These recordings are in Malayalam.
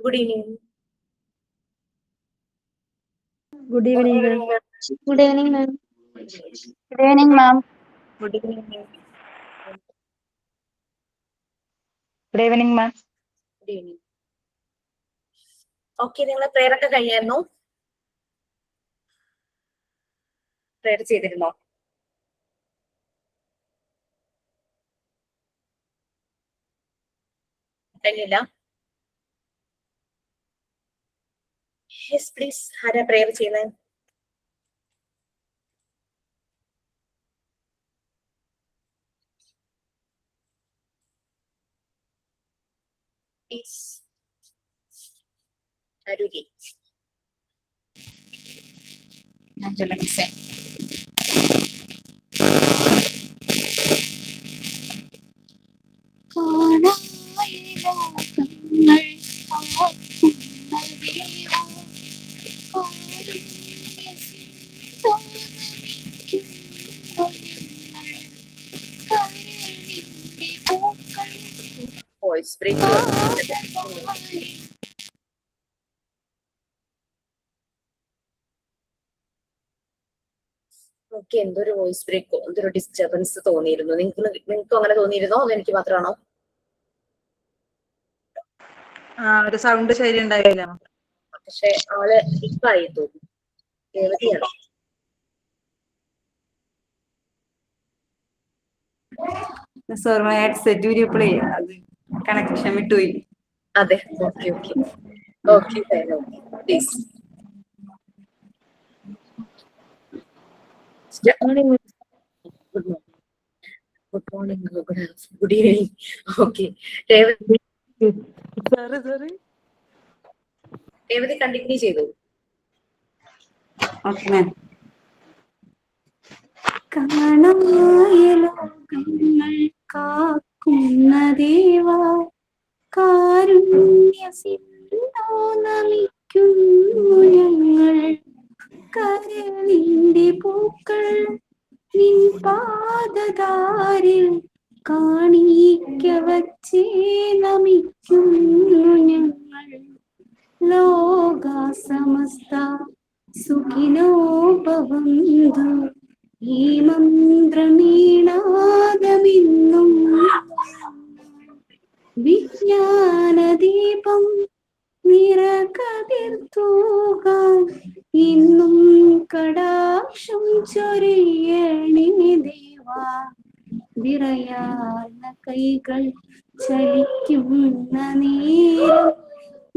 Good evening. Good evening, ma'am. Good evening, ma'am. Good evening, ma'am. Good evening. Good evening, ma'am. Good evening. Okay, നിങ്ങൾ prayer ഒക്കെ കഴിഞ്ഞായിരുന്നോ? Prayer ചെയ്തിരുന്നോ? കഴിഞ്ഞില്ല? Yes, please. ആരാ prayer ചെയ്യുന്നത്? Please. Arugi. Angela Nixon. Voice break. Okay, എന്തൊരു വോയിസ് ബ്രേക്കോ എന്തൊരു ഡിസ്റ്റർബൻസ് തോന്നിയിരുന്നു. നിങ്ങൾക്ക് അങ്ങനെ തോന്നിയിരുന്നോ അതോ എനിക്ക് മാത്രമാണോ? ഒരു സൗണ്ട് ശരി ഉണ്ടായില്ല. പക്ഷെ ആള് ഡിപ്പായി തോന്നുന്നു. രേവതിയാണോ? ഹെഡ്സെറ്റ് ഊരിയപ്പോഴേ അത് കണക്ഷൻ വിട്ടുപോയി. അതെ, okay okay okay please. Good morning, good evening. Okay, Revathi continue ചെയ്തു. Okay ma'am. കാണായ ലോകങ്ങൾ കാക്കുന്ന ദേവാ, കാരുണ്യസിന്ധോ നമിക്കുന്നു ഞങ്ങൾ. കരളിന്റെ പൂക്കൾ നിൻ പാദതാരിൽ കാണിക്ക വച്ചേ നമിക്കുന്നു ഞങ്ങൾ. ലോകാ സമസ്ത സുഖിനോ ഭവന്തു, ഈ മന്ത്രമീണാദമിന്നും വിജ്ഞാനദീപം നിറകതിർത്തൂകാൻ ഇന്നും കടാക്ഷം ചൊരിയണേ ദേവാ. വിറയാർന്ന കൈകൾ ചലിക്കുന്ന നേരം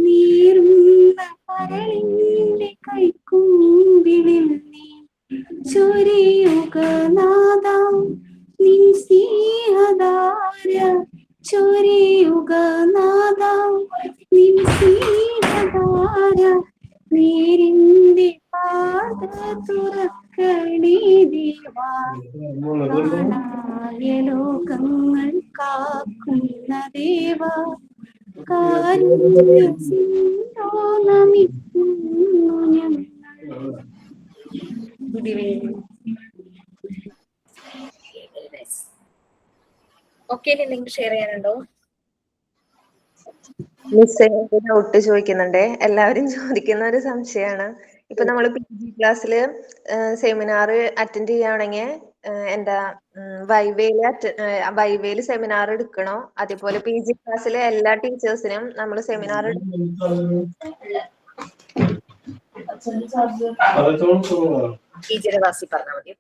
നീറുന്ന കരളിന്റെ കൈക്കുമ്പിളിൽ നീ ചൊരിയുക നാദ നിൻ സ്നേഹധാര, ചൊരിയുക നാദ നിൻ സ്നേഹധാര. നേരിന്റെ പാത തുറക്കണേ ദേവാ, കാണായ ലോകങ്ങൾ കാക്കുന്ന ദേവാ, കാരുണ്യസിന്ധോ നമിക്കുന്നു ഞങ്ങൾ. Good evening. ഓക്കെ, നിങ്ങൾക്ക് ഷെയർ ചെയ്യാനുണ്ടോ? മിസ് ഡൗട്ട് ചോദിക്കുന്നുണ്ടേ, എല്ലാവരും ചോദിക്കുന്ന ഒരു സംശയമാണ്. ഇപ്പൊ നമ്മൾ PG ക്ലാസ്സിൽ സെമിനാർ അറ്റൻഡ് ചെയ്യുകയാണെങ്കിൽ എന്താ വൈവേല് സെമിനാർ എടുക്കണോ? അതേപോലെ PG ക്ലാസ്സിലെ എല്ലാ ടീച്ചേഴ്സിനും നമ്മൾ സെമിനാർ ടീച്ചറെ ക്ലാസ്സിൽ പറഞ്ഞാൽ മതി.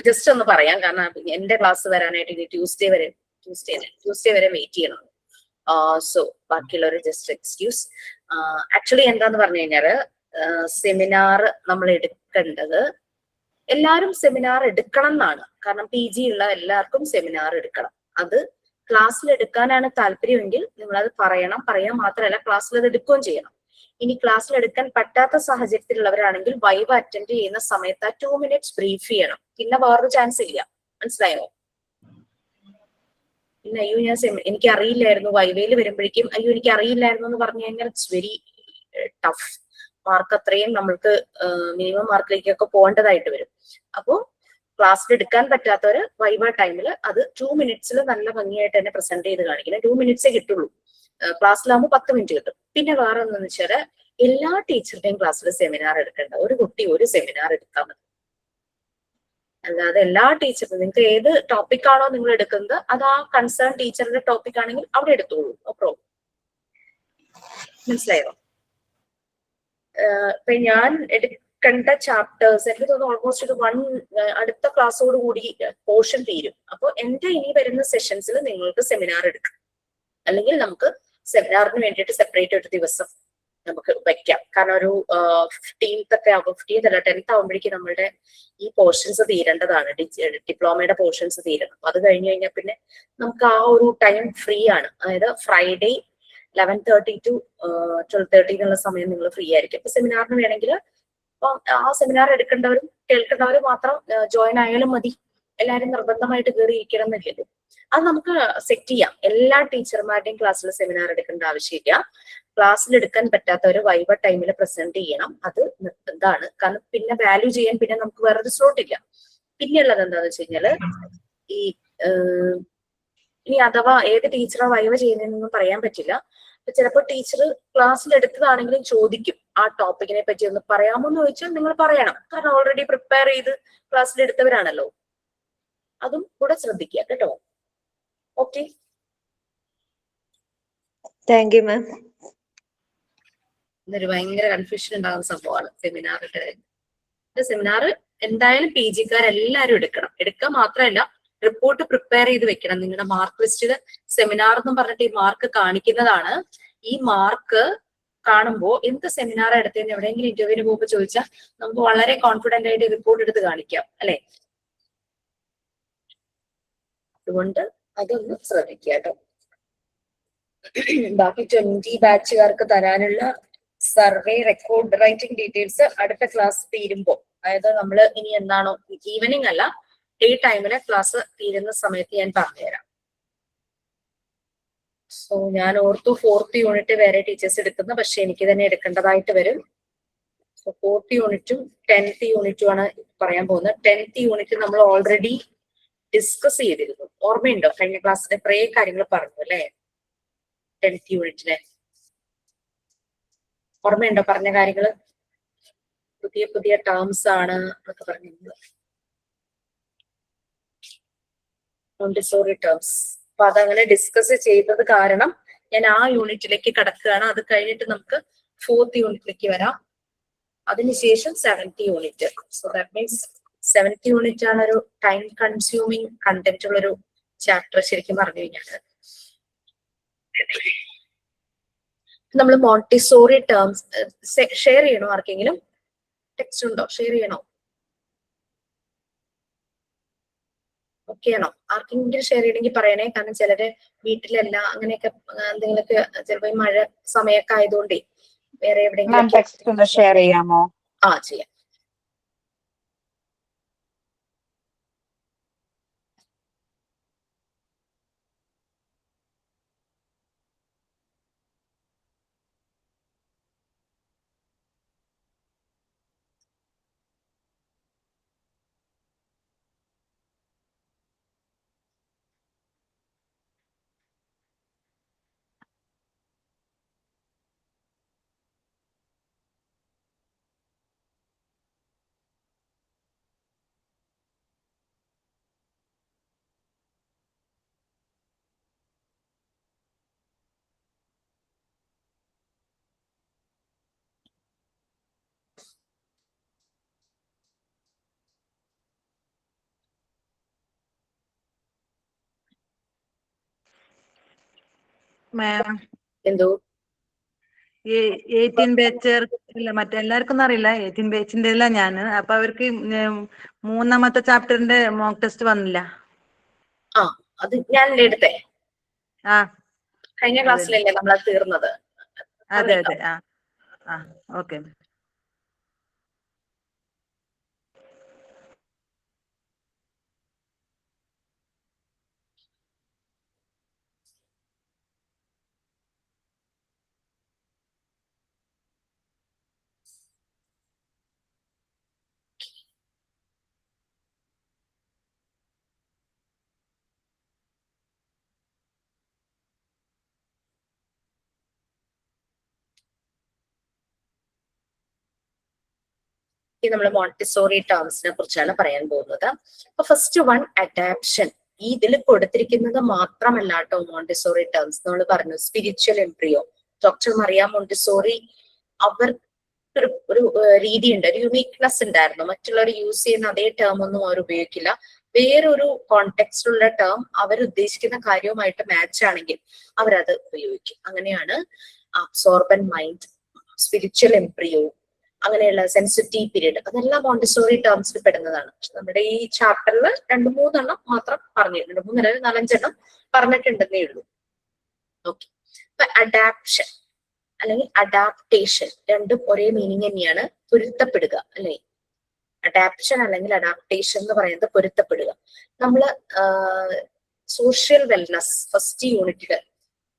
ജസ്റ്റ് ഒന്ന് പറയാം, കാരണം എന്റെ ക്ലാസ് വരാനായിട്ട് ഇനി ട്യൂസ്ഡേ വരെ വെയിറ്റ് ചെയ്യണം. സോ ബാക്കിയുള്ളവർ ജസ്റ്റ് എക്സ്ക്യൂസ്. ആക്ച്വലി എന്താന്ന് പറഞ്ഞു കഴിഞ്ഞാല്, സെമിനാർ നമ്മൾ എടുക്കേണ്ടത് എല്ലാവരും സെമിനാർ എടുക്കണം എന്നാണ്. കാരണം PG ഉള്ള എല്ലാവർക്കും സെമിനാർ എടുക്കണം. അത് ക്ലാസ്സിൽ എടുക്കാനാണ് താല്പര്യമെങ്കിൽ നിങ്ങൾ അത് പറയാൻ മാത്രമല്ല ക്ലാസ്സിൽ അത് എടുക്കുകയും ചെയ്യണം. ഇനി ക്ലാസ്സിൽ എടുക്കാൻ പറ്റാത്ത സാഹചര്യത്തിലുള്ളവരാണെങ്കിൽ വൈവ അറ്റൻഡ് ചെയ്യുന്ന സമയത്ത് 2 minutes ബ്രീഫ് ചെയ്യണം. പിന്നെ വേറൊരു ചാൻസ് ഇല്ല. മനസ്സിലായോ? പിന്നെ അയ്യോ എനിക്ക് അറിയില്ലായിരുന്നു, വൈവയിൽ വരുമ്പോഴേക്കും അയ്യോ എനിക്ക് അറിയില്ലായിരുന്നു എന്ന് പറഞ്ഞു കഴിഞ്ഞാൽ ഇറ്റ്സ് വെരി ടഫ്. മാർക്ക് അത്രയും നമ്മൾക്ക് മിനിമം മാർക്കിലേക്കൊക്കെ പോകേണ്ടതായിട്ട് വരും. അപ്പോൾ ക്ലാസ്സിൽ എടുക്കാൻ പറ്റാത്തവര് വൈവ ടൈമിൽ അത് 2 മിനിറ്റ്സിൽ നല്ല ഭംഗിയായിട്ട് തന്നെ പ്രസന്റ് ചെയ്ത് കാണിക്കണം. 2 മിനിറ്റ്സേ കിട്ടുള്ളൂ. ക്ലാസ്സിലാകുമ്പോൾ 10 മിനിറ്റ് കിട്ടും. പിന്നെ വേറെ എന്താണെന്ന് വെച്ചാൽ എല്ലാ ടീച്ചറുടെയും ക്ലാസ്സിൽ സെമിനാർ എടുക്കേണ്ട. ഒരു കുട്ടി ഒരു സെമിനാർ എടുത്താൽ മതി. അല്ലാതെ എല്ലാ ടീച്ചറും നിങ്ങൾക്ക് ഏത് ടോപ്പിക് ആണോ നിങ്ങൾ എടുക്കുന്നത് അത് ആ കൺസേൺ ടീച്ചറുടെ ടോപ്പിക് ആണെങ്കിൽ അവിടെ എടുത്തോളൂ. No problem. മനസ്സിലായോ? ഇപ്പൊ ഞാൻ എടുക്കേണ്ട ചാപ്റ്റേഴ്സ് എനിക്ക് തോന്നുന്നു ഓൾമോസ്റ്റ് ഒരു അടുത്ത ക്ലാസ്സോട് കൂടി പോർഷൻ തീരും. അപ്പോൾ എന്റെ ഇനി വരുന്ന സെഷൻസിൽ നിങ്ങൾക്ക് സെമിനാർ എടുക്കാം. അല്ലെങ്കിൽ നമുക്ക് സെമിനാറിന് വേണ്ടിയിട്ട് സെപ്പറേറ്റ് ഒരു ദിവസം നമുക്ക് വെക്കാം. കാരണം ഒരു 15th ഒക്കെ ആകുമ്പോൾ 15th അല്ല 10th ആകുമ്പോഴേക്കും നമ്മളുടെ ഈ പോർഷൻസ് തീരേണ്ടതാണ്. ഡിപ്ലോമയുടെ പോർഷൻസ് തീരണം. അത് കഴിഞ്ഞ് കഴിഞ്ഞാൽ പിന്നെ നമുക്ക് ആ ഒരു ടൈം ഫ്രീ ആണ്. അതായത് ഫ്രൈഡേ 11:30 to 12:30 എന്നുള്ള സമയം നിങ്ങൾ ഫ്രീ ആയിരിക്കും. അപ്പൊ സെമിനാറിന് വേണമെങ്കിൽ ആ സെമിനാർ എടുക്കേണ്ടവരും കേൾക്കേണ്ടവരും മാത്രം ജോയിൻ ആയാലും മതി. എല്ലാവരും നിർബന്ധമായിട്ട് കയറി ഇരിക്കണം എന്നില്ലല്ലോ. അത് നമുക്ക് സെറ്റ് ചെയ്യാം. എല്ലാ ടീച്ചർമാരുടെയും ക്ലാസ്സിൽ സെമിനാർ എടുക്കേണ്ട ആവശ്യമില്ല. ക്ലാസ്സിൽ എടുക്കാൻ പറ്റാത്തവര് വൈവ ടൈമിൽ പ്രസന്റ് ചെയ്യണം. അത് നിർബന്ധമാണ്. കാരണം പിന്നെ വാല്യൂ ചെയ്യാൻ പിന്നെ നമുക്ക് വേറൊരു സ്ലോട്ട് ഇല്ല. പിന്നെയുള്ളത് എന്താന്ന് വെച്ച് കഴിഞ്ഞാല് ഈ ഇനി അഥവാ ഏത് ടീച്ചറാ വൈവ ചെയ്യുന്നതെന്നൊന്നും പറയാൻ പറ്റില്ല. അപ്പൊ ചിലപ്പോൾ ടീച്ചർ ക്ലാസ്സിൽ എടുത്തതാണെങ്കിലും ചോദിക്കും ആ ടോപ്പിക്കിനെ പറ്റി ഒന്ന് പറയാമോ എന്ന് ചോദിച്ചാൽ നിങ്ങൾ പറയണം. കാരണം ഓൾറെഡി പ്രിപ്പയർ ചെയ്ത് ക്ലാസ്സിൽ എടുത്തവരാണല്ലോ. അതും കൂടെ ശ്രദ്ധിക്കുക കേട്ടോ. ഓക്കെ, താങ്ക് യു മാം. ഇതൊരു ഭയങ്കര കൺഫ്യൂഷൻ ഉണ്ടാകുന്ന സംഭവമാണ് സെമിനാറിന്റെ. സെമിനാർ എന്തായാലും പി ജിക്കാരെല്ലാരും എടുക്കണം. എടുക്കുക മാത്രമല്ല റിപ്പോർട്ട് പ്രിപ്പയർ ചെയ്ത് വെക്കണം. നിങ്ങളുടെ മാർക്ക് ലിസ്റ്റില് സെമിനാർ എന്ന് പറഞ്ഞിട്ട് ഈ മാർക്ക് കാണിക്കുന്നതാണ്. ഈ മാർക്ക് കാണുമ്പോൾ എന്ത് സെമിനാർ എടുത്തതെന്ന് എവിടെയെങ്കിലും ഇന്റർവ്യൂവിന് പോകുമ്പോൾ ചോദിച്ചാൽ നമുക്ക് വളരെ കോൺഫിഡന്റ് ആയിട്ട് റിപ്പോർട്ട് എടുത്ത് കാണിക്കാം അല്ലെ. അതുകൊണ്ട് അതൊന്ന് ശ്രദ്ധിക്കുക കേട്ടോ. ബാക്കി 20 ബാച്ചുകാർക്ക് തരാനുള്ള സർവേ റെക്കോർഡ് റൈറ്റിംഗ് ഡീറ്റെയിൽസ് അടുത്ത ക്ലാസ് തീരുമ്പോൾ, അതായത് നമ്മൾ ഇനി എന്താണോ ഈവനിങ് അല്ല ഡേ ടൈമിലെ ക്ലാസ് തീരുന്ന സമയത്ത് ഞാൻ പറഞ്ഞുതരാം. സോ ഞാൻ ഓർത്തു 4th യൂണിറ്റ് വേറെ ടീച്ചേഴ്സ് എടുക്കുന്ന, പക്ഷെ എനിക്ക് തന്നെ എടുക്കേണ്ടതായിട്ട് വരും. സോ 4th യൂണിറ്റും 10th യൂണിറ്റും ആണ് പറയാൻ പോകുന്നത്. 10th യൂണിറ്റ് നമ്മൾ ഓൾറെഡി ഡിസ്കസ് ചെയ്തിരുന്നു. ഓർമ്മയുണ്ടോ? കഴിഞ്ഞ ക്ലാസ്സിലെ കുറേ കാര്യങ്ങൾ പറഞ്ഞു അല്ലെ. 10th യൂണിറ്റിനെ ഓർമ്മയുണ്ടോ പറഞ്ഞ കാര്യങ്ങള്? പുതിയ പുതിയ ടേംസ് ആണ് എന്നൊക്കെ പറഞ്ഞിരുന്നത്. Montessori terms. അപ്പൊ അതങ്ങനെ ഡിസ്കസ് ചെയ്തത് കാരണം ഞാൻ ആ യൂണിറ്റിലേക്ക് കടക്കുകയാണ്. അത് കഴിഞ്ഞിട്ട് നമുക്ക് 4th യൂണിറ്റിലേക്ക് വരാം. അതിനുശേഷം 7th unit. So that means 7th unit ആണ് ഒരു ടൈം കൺസ്യൂമിങ് കണ്ടന്റ് ഉള്ളൊരു ചാപ്റ്റർ ശരിക്കും പറഞ്ഞു കഴിഞ്ഞാൽ. നമ്മൾ മോണ്ടിസോറി ടേംസ് ഷെയർ ചെയ്യണോ? ആർക്കെങ്കിലും ടെക്സ്റ്റ് ഉണ്ടോ? ഷെയർ ചെയ്യണോ? ഓക്കെ ആണോ? ആർക്കെങ്കിലും ഷെയർ ചെയ്യണമെങ്കിൽ പറയണേ. കാരണം ചിലര് വീട്ടിലല്ല, അങ്ങനെയൊക്കെ എന്തെങ്കിലുമൊക്കെ ചിലപ്പോ ഈ മഴ സമയമൊക്കെ ആയതുകൊണ്ടേ വേറെ എവിടെയെങ്കിലും ടെക്സ്റ്റ് ഒന്ന് ഷെയർ ചെയ്യാമോ? ചെയ്യാം. മാം, എന്തോ 18 ബാച്ചർ ഇല്ല, മറ്റെല്ലാവർക്കും ഒന്നും അറിയില്ല. 18 ബാച്ചിന്റെ അല്ല ഞാൻ. അപ്പൊ അവർക്ക് 3ാമത്തെ ചാപ്റ്ററിന്റെ മോക്ക് ടെസ്റ്റ് വന്നില്ല. അത് ഞാനല്ലേ എടുത്തേ. ആ കഴിഞ്ഞ ക്ലാസ്സിലല്ലേ നമ്മളത് തീർന്നത്. അതെ അതെ. ആ ഓക്കെ. ഈ നമ്മൾ മോണ്ടിസോറി ടേംസിനെ കുറിച്ചാണ് പറയാൻ പോകുന്നത്. അപ്പൊ ഫസ്റ്റ് വൺ അഡാപ്ഷൻ. ഈ ഇതിൽ കൊടുത്തിരിക്കുന്നത് മാത്രമല്ല കേട്ടോ മോണ്ടിസോറി ടേംസ്. നമ്മൾ പറഞ്ഞു spiritual embryo. Doctor Maria Montessori അവർ ഒരു രീതിയുണ്ട്, ഒരു യുണീക്നെസ് ഉണ്ടായിരുന്നു. മറ്റുള്ളവർ യൂസ് ചെയ്യുന്ന അതേ ടേം ഒന്നും അവർ ഉപയോഗിക്കില്ല. വേറൊരു കോണ്ടെക്സ്റ്റിലുള്ള ടേം അവർ ഉദ്ദേശിക്കുന്ന കാര്യവുമായിട്ട് മാച്ച് ആണെങ്കിൽ അവരത് ഉപയോഗിക്കും. അങ്ങനെയാണ് അബ്സോർബൻ മൈൻഡ്, സ്പിരിച്വൽ എംബ്രിയോ, അങ്ങനെയുള്ള സെൻസിറ്റീവ് പീരീഡ്, അതെല്ലാം മോണ്ടിസോറി ടേംസിൽ പെടുന്നതാണ്. നമ്മുടെ ഈ ചാപ്റ്ററിൽ 2-3 മാത്രം പറഞ്ഞിട്ടുണ്ട്, 4-5 പറഞ്ഞിട്ടുണ്ടെന്നേ ഉള്ളൂ. ഓക്കെ. അപ്പൊ അഡാപ്ഷൻ അല്ലെങ്കിൽ അഡാപ്റ്റേഷൻ രണ്ടും ഒരേ മീനിങ് തന്നെയാണ്. പൊരുത്തപ്പെടുക അല്ലെ? അഡാപ്ഷൻ അല്ലെങ്കിൽ അഡാപ്റ്റേഷൻ എന്ന് പറയുന്നത് പൊരുത്തപ്പെടുക. നമ്മള് സോഷ്യൽ വെൽനസ് ഫസ്റ്റ് യൂണിറ്റില്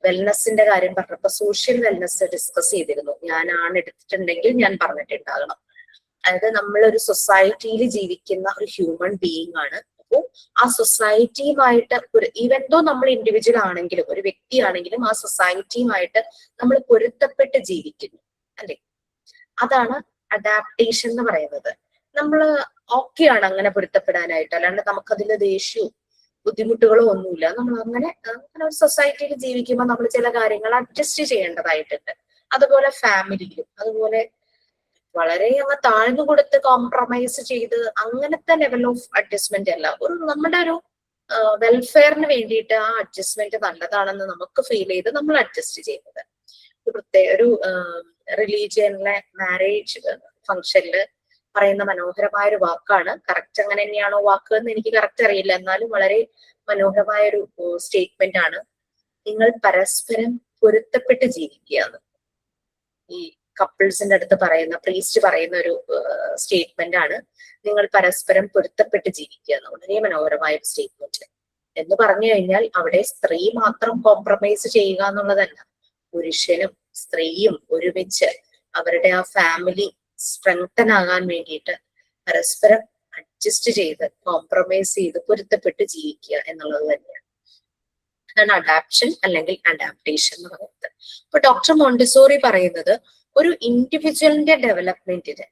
വെൽനസിന്റെ കാര്യം പറഞ്ഞപ്പോ സോഷ്യൽ വെൽനസ് ഡിസ്കസ് ചെയ്തിരുന്നു. ഞാനാണ് എടുത്തിട്ടുണ്ടെങ്കിൽ ഞാൻ പറഞ്ഞിട്ടുണ്ടാകണം. അതായത് നമ്മളൊരു സൊസൈറ്റിയിൽ ജീവിക്കുന്ന ഒരു ഹ്യൂമൻ ബീയിങ് ആണ്. അപ്പോൾ ആ സൊസൈറ്റിയുമായിട്ട് ഈവൻതോ നമ്മൾ ഇൻഡിവിജ്വൽ ആണെങ്കിലും ഒരു വ്യക്തിയാണെങ്കിലും ആ സൊസൈറ്റിയുമായിട്ട് നമ്മൾ പൊരുത്തപ്പെട്ട് ജീവിക്കുന്നു അല്ലെ? അതാണ് അഡാപ്റ്റേഷൻ എന്ന് പറയുന്നത്. നമ്മള് ഓക്കെയാണ് അങ്ങനെ പൊരുത്തപ്പെടാനായിട്ട്, അല്ലാണ്ട് നമുക്കതിൽ ദേഷ്യവും ബുദ്ധിമുട്ടുകളോ ഒന്നുമില്ല. നമ്മൾ അങ്ങനെ ഒരു സൊസൈറ്റിയിൽ ജീവിക്കുമ്പോൾ നമ്മൾ ചില കാര്യങ്ങൾ അഡ്ജസ്റ്റ് ചെയ്യേണ്ടതായിട്ടുണ്ട്. അതുപോലെ ഫാമിലിയിലും അതുപോലെ വളരെ അങ്ങ് താഴ്ന്നു കൊടുത്ത് കോംപ്രമൈസ് ചെയ്ത് അങ്ങനത്തെ ലെവൽ ഓഫ് അഡ്ജസ്റ്റ്മെന്റ് അല്ല. നമ്മുടെ ഒരു വെൽഫെയറിന് വേണ്ടിയിട്ട് ആ അഡ്ജസ്റ്റ്മെന്റ് നല്ലതാണെന്ന് നമുക്ക് ഫീൽ ചെയ്ത് നമ്മൾ അഡ്ജസ്റ്റ് ചെയ്യുന്നത്. ഒരു റിലീജിയനിലെ മാരേജ് ഫംഗ്ഷനിൽ പറയുന്ന മനോഹരമായ ഒരു വാക്കാണ്. കറക്റ്റ് അങ്ങനെ തന്നെയാണോ വാക്ക് എന്ന് എനിക്ക് കറക്റ്റ് അറിയില്ല, എന്നാലും വളരെ മനോഹരമായ ഒരു സ്റ്റേറ്റ്മെന്റ് ആണ്. നിങ്ങൾ പരസ്പരം പൊരുത്തപ്പെട്ട് ജീവിക്കുക എന്ന് ഈ കപ്പിൾസിന്റെ അടുത്ത് പറയുന്ന പ്രീസ്റ്റ് പറയുന്ന ഒരു സ്റ്റേറ്റ്മെന്റ് ആണ്. നിങ്ങൾ പരസ്പരം പൊരുത്തപ്പെട്ട് ജീവിക്കുക എന്ന്. വളരെ മനോഹരമായ ഒരു സ്റ്റേറ്റ്മെന്റ്. എന്ന് പറഞ്ഞു കഴിഞ്ഞാൽ അവിടെ സ്ത്രീ മാത്രം കോംപ്രമൈസ് ചെയ്യുക എന്നുള്ളതല്ല. പുരുഷനും സ്ത്രീയും ഒരുമിച്ച് അവരുടെ ആ ഫാമിലി സ്ട്രെങ്തൻ ആകാൻ വേണ്ടിയിട്ട് പരസ്പരം അഡ്ജസ്റ്റ് ചെയ്ത് കോംപ്രമൈസ് ചെയ്ത് പൊരുത്തപ്പെട്ട് ജീവിക്കുക എന്നുള്ളത് തന്നെയാണ്. അതാണ് അഡാപ്ഷൻ അല്ലെങ്കിൽ അഡാപ്റ്റേഷൻ എന്ന് പറയുന്നത്. അപ്പൊ ഡോക്ടർ മോണ്ടിസോറി പറയുന്നത് ഒരു ഇൻഡിവിജ്വലിന്റെ ഡെവലപ്മെന്റിന്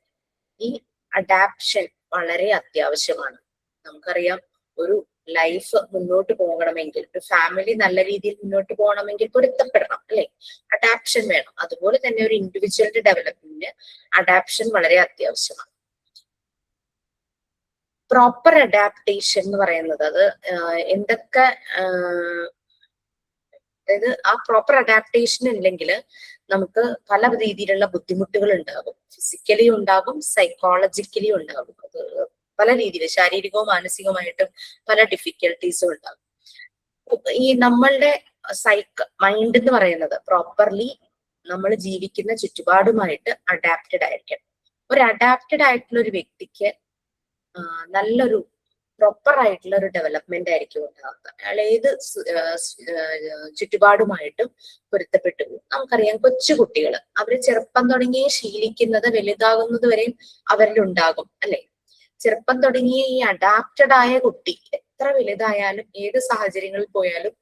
ഈ അഡാപ്ഷൻ വളരെ അത്യാവശ്യമാണ്. നമുക്കറിയാം, ഒരു ലൈഫ് മുന്നോട്ട് പോകണമെങ്കിൽ, ഒരു ഫാമിലി നല്ല രീതിയിൽ മുന്നോട്ട് പോകണമെങ്കിൽ പൊരുത്തപ്പെടണം അല്ലെ? അഡാപ്ഷൻ വേണം. അതുപോലെ തന്നെ ഒരു ഇൻഡിവിജ്വലിന്റെ ഡെവലപ്മെന്റിന് അഡാപ്ഷൻ വളരെ അത്യാവശ്യമാണ്. പ്രോപ്പർ അഡാപ്റ്റേഷൻ എന്ന് പറയുന്നത് അത് എന്തൊക്കെ, അതായത് ആ പ്രോപ്പർ അഡാപ്റ്റേഷൻ ഇല്ലെങ്കിൽ നമുക്ക് പല രീതിയിലുള്ള ബുദ്ധിമുട്ടുകൾ ഉണ്ടാകും. ഫിസിക്കലി ഉണ്ടാകും, സൈക്കോളജിക്കലി ഉണ്ടാകും. അത് പല രീതിയിൽ ശാരീരികവും മാനസികവുമായിട്ടും പല ഡിഫിക്കൽട്ടീസും ഉണ്ടാകും. ഈ നമ്മളുടെ മൈൻഡ് എന്ന് പറയുന്നത് പ്രോപ്പർലി നമ്മൾ ജീവിക്കുന്ന ചുറ്റുപാടുമായിട്ട് അഡാപ്റ്റഡ് ആയിരിക്കണം. ഒരു അഡാപ്റ്റഡ് ആയിട്ടുള്ള ഒരു വ്യക്തിക്ക് നല്ലൊരു പ്രോപ്പർ ആയിട്ടുള്ള ഒരു ഡെവലപ്മെന്റ് ആയിരിക്കും ഉണ്ടാകുന്നത്. അയാൾ ഏത് ചുറ്റുപാടുമായിട്ടും പൊരുത്തപ്പെട്ടു പോകും. നമുക്കറിയാം, കൊച്ചുകുട്ടികൾ അവര് ചെറുപ്പം തുടങ്ങിയേ ശീലിക്കുന്നത് വലുതാകുന്നത് വരെയും അവരിൽ ഉണ്ടാകും അല്ലെ? ചെറുപ്പം തുടങ്ങിയ ഈ അഡാപ്റ്റഡ് ആയ കുട്ടി എത്ര വലുതായാലും ഏത് സാഹചര്യങ്ങളിൽ പോയാലും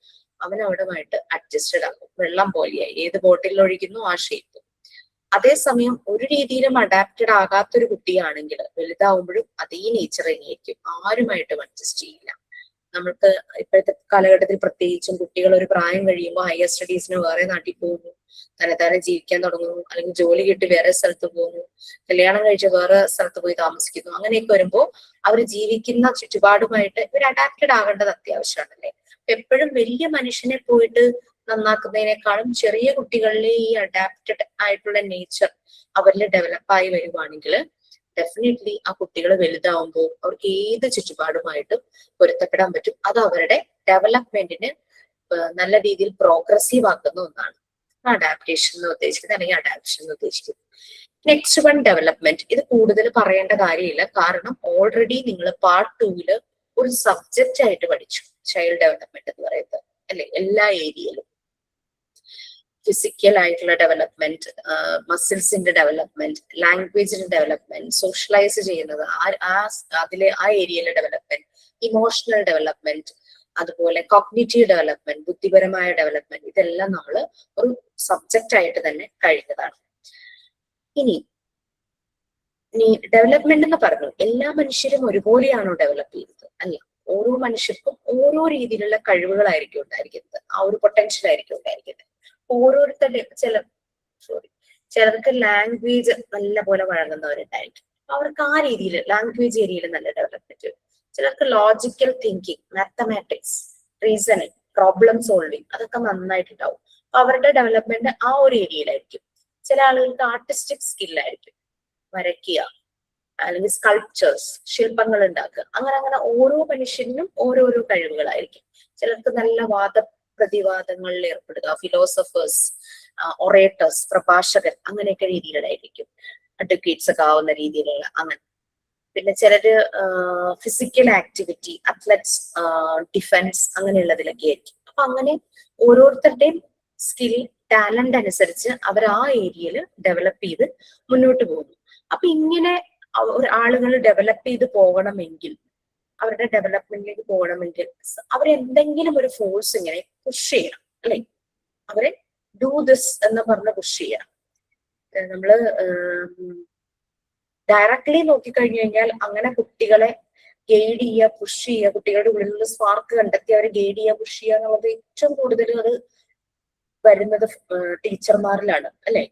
അവൻ അവിടുമായിട്ട് അഡ്ജസ്റ്റഡ് ആകും. വെള്ളം പോലെയായി, ഏത് ബോട്ടിൽ ഒഴിക്കുന്നു ആ ഷേപ്പ്. അതേസമയം ഒരു രീതിയിലും അഡാപ്റ്റഡ് ആകാത്തൊരു കുട്ടിയാണെങ്കിൽ വലുതാവുമ്പോഴും അതേ നേച്ചർ തന്നെയായിരിക്കും. ആരുമായിട്ടും അഡ്ജസ്റ്റ് ചെയ്യില്ല. നമുക്ക് ഇപ്പോഴത്തെ കാലഘട്ടത്തിൽ പ്രത്യേകിച്ചും കുട്ടികൾ ഒരു പ്രായം കഴിയുമ്പോൾ ഹയർ സ്റ്റഡീസിന് വേറെ നാട്ടിൽ പോകുന്നു, തന്നെത്താനെ ജീവിക്കാൻ തുടങ്ങുന്നു, അല്ലെങ്കിൽ ജോലി കിട്ടി വേറെ സ്ഥലത്ത് പോകുന്നു, കല്യാണം കഴിച്ച് വേറെ സ്ഥലത്ത് പോയി താമസിക്കുന്നു. അങ്ങനെയൊക്കെ വരുമ്പോൾ അവർ ജീവിക്കുന്ന ചുറ്റുപാടുമായിട്ട് ഇവർ അഡാപ്റ്റഡ് ആകേണ്ടത് അത്യാവശ്യമാണല്ലേ? എപ്പോഴും വലിയ മനുഷ്യനെ പോയിട്ട് നന്നാക്കുന്നതിനേക്കാളും ചെറിയ കുട്ടികളിലെ ഈ അഡാപ്റ്റഡ് ആയിട്ടുള്ള നേച്ചർ അവരിൽ ഡെവലപ്പായി വരുവാണെങ്കിൽ ഡെഫിനറ്റ്ലി ആ കുട്ടികൾ വലുതാവുമ്പോൾ അവർക്ക് ഏത് ചുറ്റുപാടുമായിട്ടും പൊരുത്തപ്പെടാൻ പറ്റും. അത് അവരുടെ ഡെവലപ്മെന്റിന് നല്ല രീതിയിൽ പ്രോഗ്രസീവ് ആക്കുന്ന ഒന്നാണ് അഡാപ്റ്റേഷൻ എന്ന് ഉദ്ദേശിക്കുന്നത്, അല്ലെങ്കിൽ അഡാപ്ഷൻ എന്ന് ഉദ്ദേശിക്കുന്നത്. Next one development. ഇത് കൂടുതൽ പറയേണ്ട കാര്യമില്ല, കാരണം ഓൾറെഡി നിങ്ങൾ പാർട്ട് 2 ഒരു സബ്ജക്റ്റ് ആയിട്ട് പഠിച്ചു ചൈൽഡ് ഡെവലപ്മെന്റ് എന്ന് പറയുന്നത് അല്ലെ? എല്ലാ ഏരിയയിലും ഫിസിക്കൽ ആയിട്ടുള്ള ഡെവലപ്മെന്റ്, മസിൽസിന്റെ ഡെവലപ്മെന്റ്, ലാംഗ്വേജിന്റെ ഡെവലപ്മെന്റ്, സോഷ്യലൈസ് ചെയ്യുന്നത് ആ ഏരിയയിലെ ഡെവലപ്മെന്റ്, ഇമോഷണൽ ഡെവലപ്മെന്റ്, അതുപോലെ കോഗ്നിറ്റീവ് ഡെവലപ്മെന്റ്, ബുദ്ധിപരമായ ഡെവലപ്മെന്റ്, ഇതെല്ലാം നമ്മൾ ഒരു സബ്ജക്റ്റ് ആയിട്ട് തന്നെ കഴിഞ്ഞതാണ്. ഇനി ഇനി ഡെവലപ്മെന്റ് എന്ന് പറഞ്ഞു, എല്ലാ മനുഷ്യരും ഒരുപോലെയാണോ ഡെവലപ്പ് ചെയ്യുന്നത്? അല്ല, ഓരോ മനുഷ്യർക്കും ഓരോ രീതിയിലുള്ള കഴിവുകളായിരിക്കും ഉണ്ടായിരിക്കുന്നത്, ആ ഒരു പൊട്ടൻഷ്യൽ ആയിരിക്കും ഉണ്ടായിരിക്കുന്നത്. ഓരോരുത്തരുടെ ചിലർക്ക് ലാംഗ്വേജ് നല്ല പോലെ വഴങ്ങുന്നവരുണ്ടായിരിക്കും, അവർക്ക് ആ രീതിയിൽ ലാംഗ്വേജ് ഏരിയയിൽ നല്ല ഡെവലപ്മെന്റ് വരും. ചിലർക്ക് logical thinking, mathematics, reasoning, problem solving അതൊക്കെ നന്നായിട്ടുണ്ടാവും. അപ്പൊ അവരുടെ ഡെവലപ്മെന്റ് ആ ഒരു ഏരിയയിലായിരിക്കും. ചില ആളുകൾക്ക് ആർട്ടിസ്റ്റിക് സ്കില്ലായിരിക്കും, വരയ്ക്കുക അല്ലെങ്കിൽ സ്കൾപ്ചേഴ്സ്, ശില്പങ്ങൾ ഉണ്ടാക്കുക, അങ്ങനെ അങ്ങനെ ഓരോ മനുഷ്യനും ഓരോരോ കഴിവുകളായിരിക്കും. ചിലർക്ക് നല്ല പ്രതിവാദങ്ങളിൽ ഏർപ്പെടുക, ഫിലോസഫേഴ്സ്, ഒറേറ്റേഴ്സ്, പ്രഭാഷകൻ, അങ്ങനെയൊക്കെ രീതിയിലായിരിക്കും. അഡ്വക്കേറ്റ്സ് ഒക്കെ ആവുന്ന രീതിയിലുള്ള അങ്ങനെ. പിന്നെ ചിലര് ഫിസിക്കൽ ആക്ടിവിറ്റി, അത്ലറ്റ്സ്, ഡിഫൻസ് അങ്ങനെയുള്ളതിലൊക്കെ ആയിരിക്കും. അപ്പൊ അങ്ങനെ ഓരോരുത്തരുടെയും സ്കിൽ, ടാലന്റ് അനുസരിച്ച് അവർ ആ ഏരിയയിൽ ഡെവലപ്പ് ചെയ്ത് മുന്നോട്ട് പോകുന്നു. അപ്പൊ ഇങ്ങനെ ആളുകൾ ഡെവലപ്പ് ചെയ്ത് പോകണമെങ്കിൽ, അവരുടെ ഡെവലപ്മെന്റിലേക്ക് പോകണമെങ്കിൽ അവരെന്തെങ്കിലും ഒരു ഫോഴ്സ് ഇങ്ങനെ പുഷ് ചെയ്യണം, അല്ലെ? അവരെ ഡു ദിസ് എന്ന് പറഞ്ഞ് പുഷ് ചെയ്യണം. നമ്മള് ഡയറക്ട്ലി നോക്കിക്കഴിഞ്ഞു കഴിഞ്ഞാൽ അങ്ങനെ കുട്ടികളെ ഗൈഡ് ചെയ്യുക, പുഷ് ചെയ്യുക, കുട്ടികളുടെ ഉള്ളിലുള്ള സ്പാർക്ക് കണ്ടെത്തി അവരെ ഗൈഡ് ചെയ്യുക, പുഷ് ചെയ്യുക എന്നുള്ളത് ഏറ്റവും കൂടുതൽ അത് വരുന്നത് ടീച്ചർമാരിലാണ്, അല്ലെ?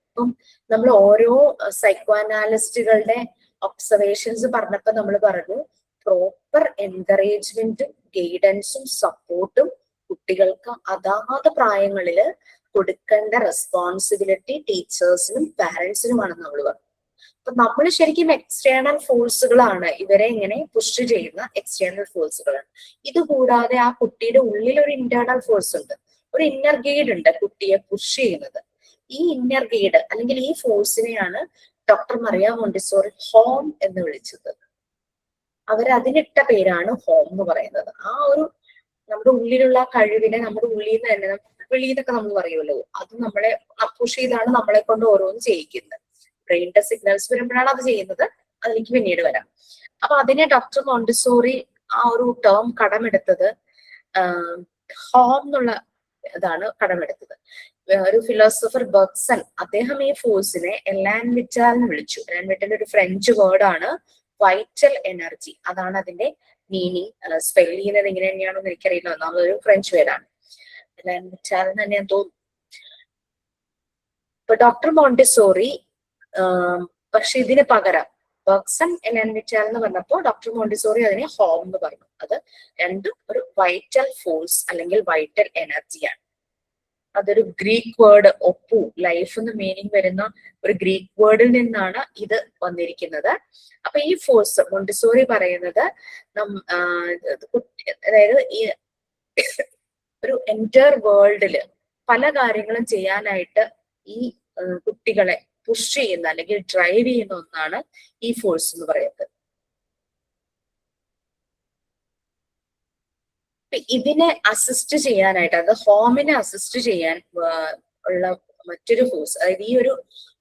അപ്പം നമ്മൾ ഓരോ സൈക്കോ അനാലിസ്റ്റുകളുടെ ഒബ്സർവേഷൻസ് പറഞ്ഞപ്പോ നമ്മൾ പറഞ്ഞു, പ്രോപ്പർ എൻകറേജ്മെന്റും ഗൈഡൻസും സപ്പോർട്ടും കുട്ടികൾക്ക് അതാത് പ്രായങ്ങളില് കൊടുക്കേണ്ട റെസ്പോൺസിബിലിറ്റി ടീച്ചേഴ്സിനും പാരന്റ്സിനുമാണെന്ന് നമ്മൾ പറഞ്ഞു. അപ്പൊ നമ്മൾ ശരിക്കും എക്സ്റ്റേണൽ ഫോഴ്സുകളാണ് ഇവരെ ഇങ്ങനെ പുഷ് ചെയ്യുന്ന എക്സ്റ്റേണൽ ഫോഴ്സുകളാണ്. ഇതുകൂടാതെ ആ കുട്ടിയുടെ ഉള്ളിൽ ഒരു ഇന്റേണൽ ഫോഴ്സ് ഉണ്ട്, ഒരു ഇന്നർ ഗൈഡ് ഉണ്ട് കുട്ടിയെ പുഷ് ചെയ്യുന്നത്. ഈ ഇന്നർ ഗൈഡ് അല്ലെങ്കിൽ ഈ ഫോഴ്സിനെയാണ് ഡോക്ടർ മറിയ മോണ്ടിസോറി ഹോം എന്ന് വിളിച്ചത്. അവരതിനിട്ട പേരാണ് ഹോം എന്ന് പറയുന്നത്. ആ ഒരു നമ്മുടെ ഉള്ളിലുള്ള കഴിവിനെ നമ്മുടെ ഉള്ളിൽ നിന്ന് തന്നെ, വെളിയിൽ നിന്നൊക്കെ നമ്മൾ പറയുമല്ലോ, അത് നമ്മളെ പുഷ് ചെയ്താണ് നമ്മളെ കൊണ്ട് ഓരോന്ന് ചെയ്യിക്കുന്നത്. ബ്രെയിനിന്റെ സിഗ്നൽസ് വരുമ്പോഴാണ് അത് ചെയ്യുന്നത്, അതിലേക്ക് പിന്നീട് വരാം. അപ്പൊ അതിനെ ഡോക്ടർ മോണ്ടിസോറി ആ ഒരു ടേം കടമെടുത്തത് ഹോം എന്നുള്ള ഇതാണ് കടമെടുത്തത്. ഒരു ഫിലോസഫർ ബർഗ്സൺ, അദ്ദേഹം ഈ ഫോഴ്സിനെ എലാൻ വിറ്റാൽ എന്ന് വിളിച്ചു. എലാൻ വിറ്റാലിന്റെ ഒരു ഫ്രഞ്ച് വേർഡാണ് വൈറ്റൽ എനർജി. അതാണ് അതിന്റെ മീനിങ്. സ്പെൽ ചെയ്യുന്നത് ഇങ്ങനെ തന്നെയാണെന്ന് എനിക്കറിയില്ല, ഒന്നാമതൊരു ഫ്രഞ്ച് വേർഡാണ്. എലാൻ വിറ്റാൽ എന്ന് തന്നെയാണ് തോന്നുന്നു. ഇപ്പൊ ഡോക്ടർ മോണ്ടിസോറി പക്ഷെ ഇതിന് പകരം ബർഗ്സൺ എലാൻ വിറ്റാൽ എന്ന് പറഞ്ഞപ്പോ ഡോക്ടർ മോണ്ടിസോറി അതിനെ ഹോം എന്ന് പറഞ്ഞു. അത് രണ്ടും ഒരു വൈറ്റൽ ഫോഴ്സ് അല്ലെങ്കിൽ വൈറ്റൽ എനർജിയാണ്. അതൊരു ഗ്രീക്ക് വേർഡ്, ഒപ്പു, ലൈഫ് എന്ന് മീനിങ് വരുന്ന ഒരു ഗ്രീക്ക് വേർഡിൽ നിന്നാണ് ഇത് വന്നിരിക്കുന്നത്. അപ്പൊ ഈ ഫോഴ്സ് മോണ്ടിസോറി പറയുന്നത് അതായത് ഈ ഒരു എൻറ്റയർ വേൾഡില് പല കാര്യങ്ങളും ചെയ്യാനായിട്ട് ഈ കുട്ടികളെ പുഷ് ചെയ്യുന്ന അല്ലെങ്കിൽ ഡ്രൈവ് ചെയ്യുന്ന ഒന്നാണ് ഈ ഫോഴ്സ് എന്ന് പറയുന്നത്. ഇതിനെ അസിസ്റ്റ് ചെയ്യാനായിട്ട്, അത് ഹോമിനെ അസിസ്റ്റ് ചെയ്യാൻ ഉള്ള മറ്റൊരു ഫോഴ്സ്, അതായത് ഈ ഒരു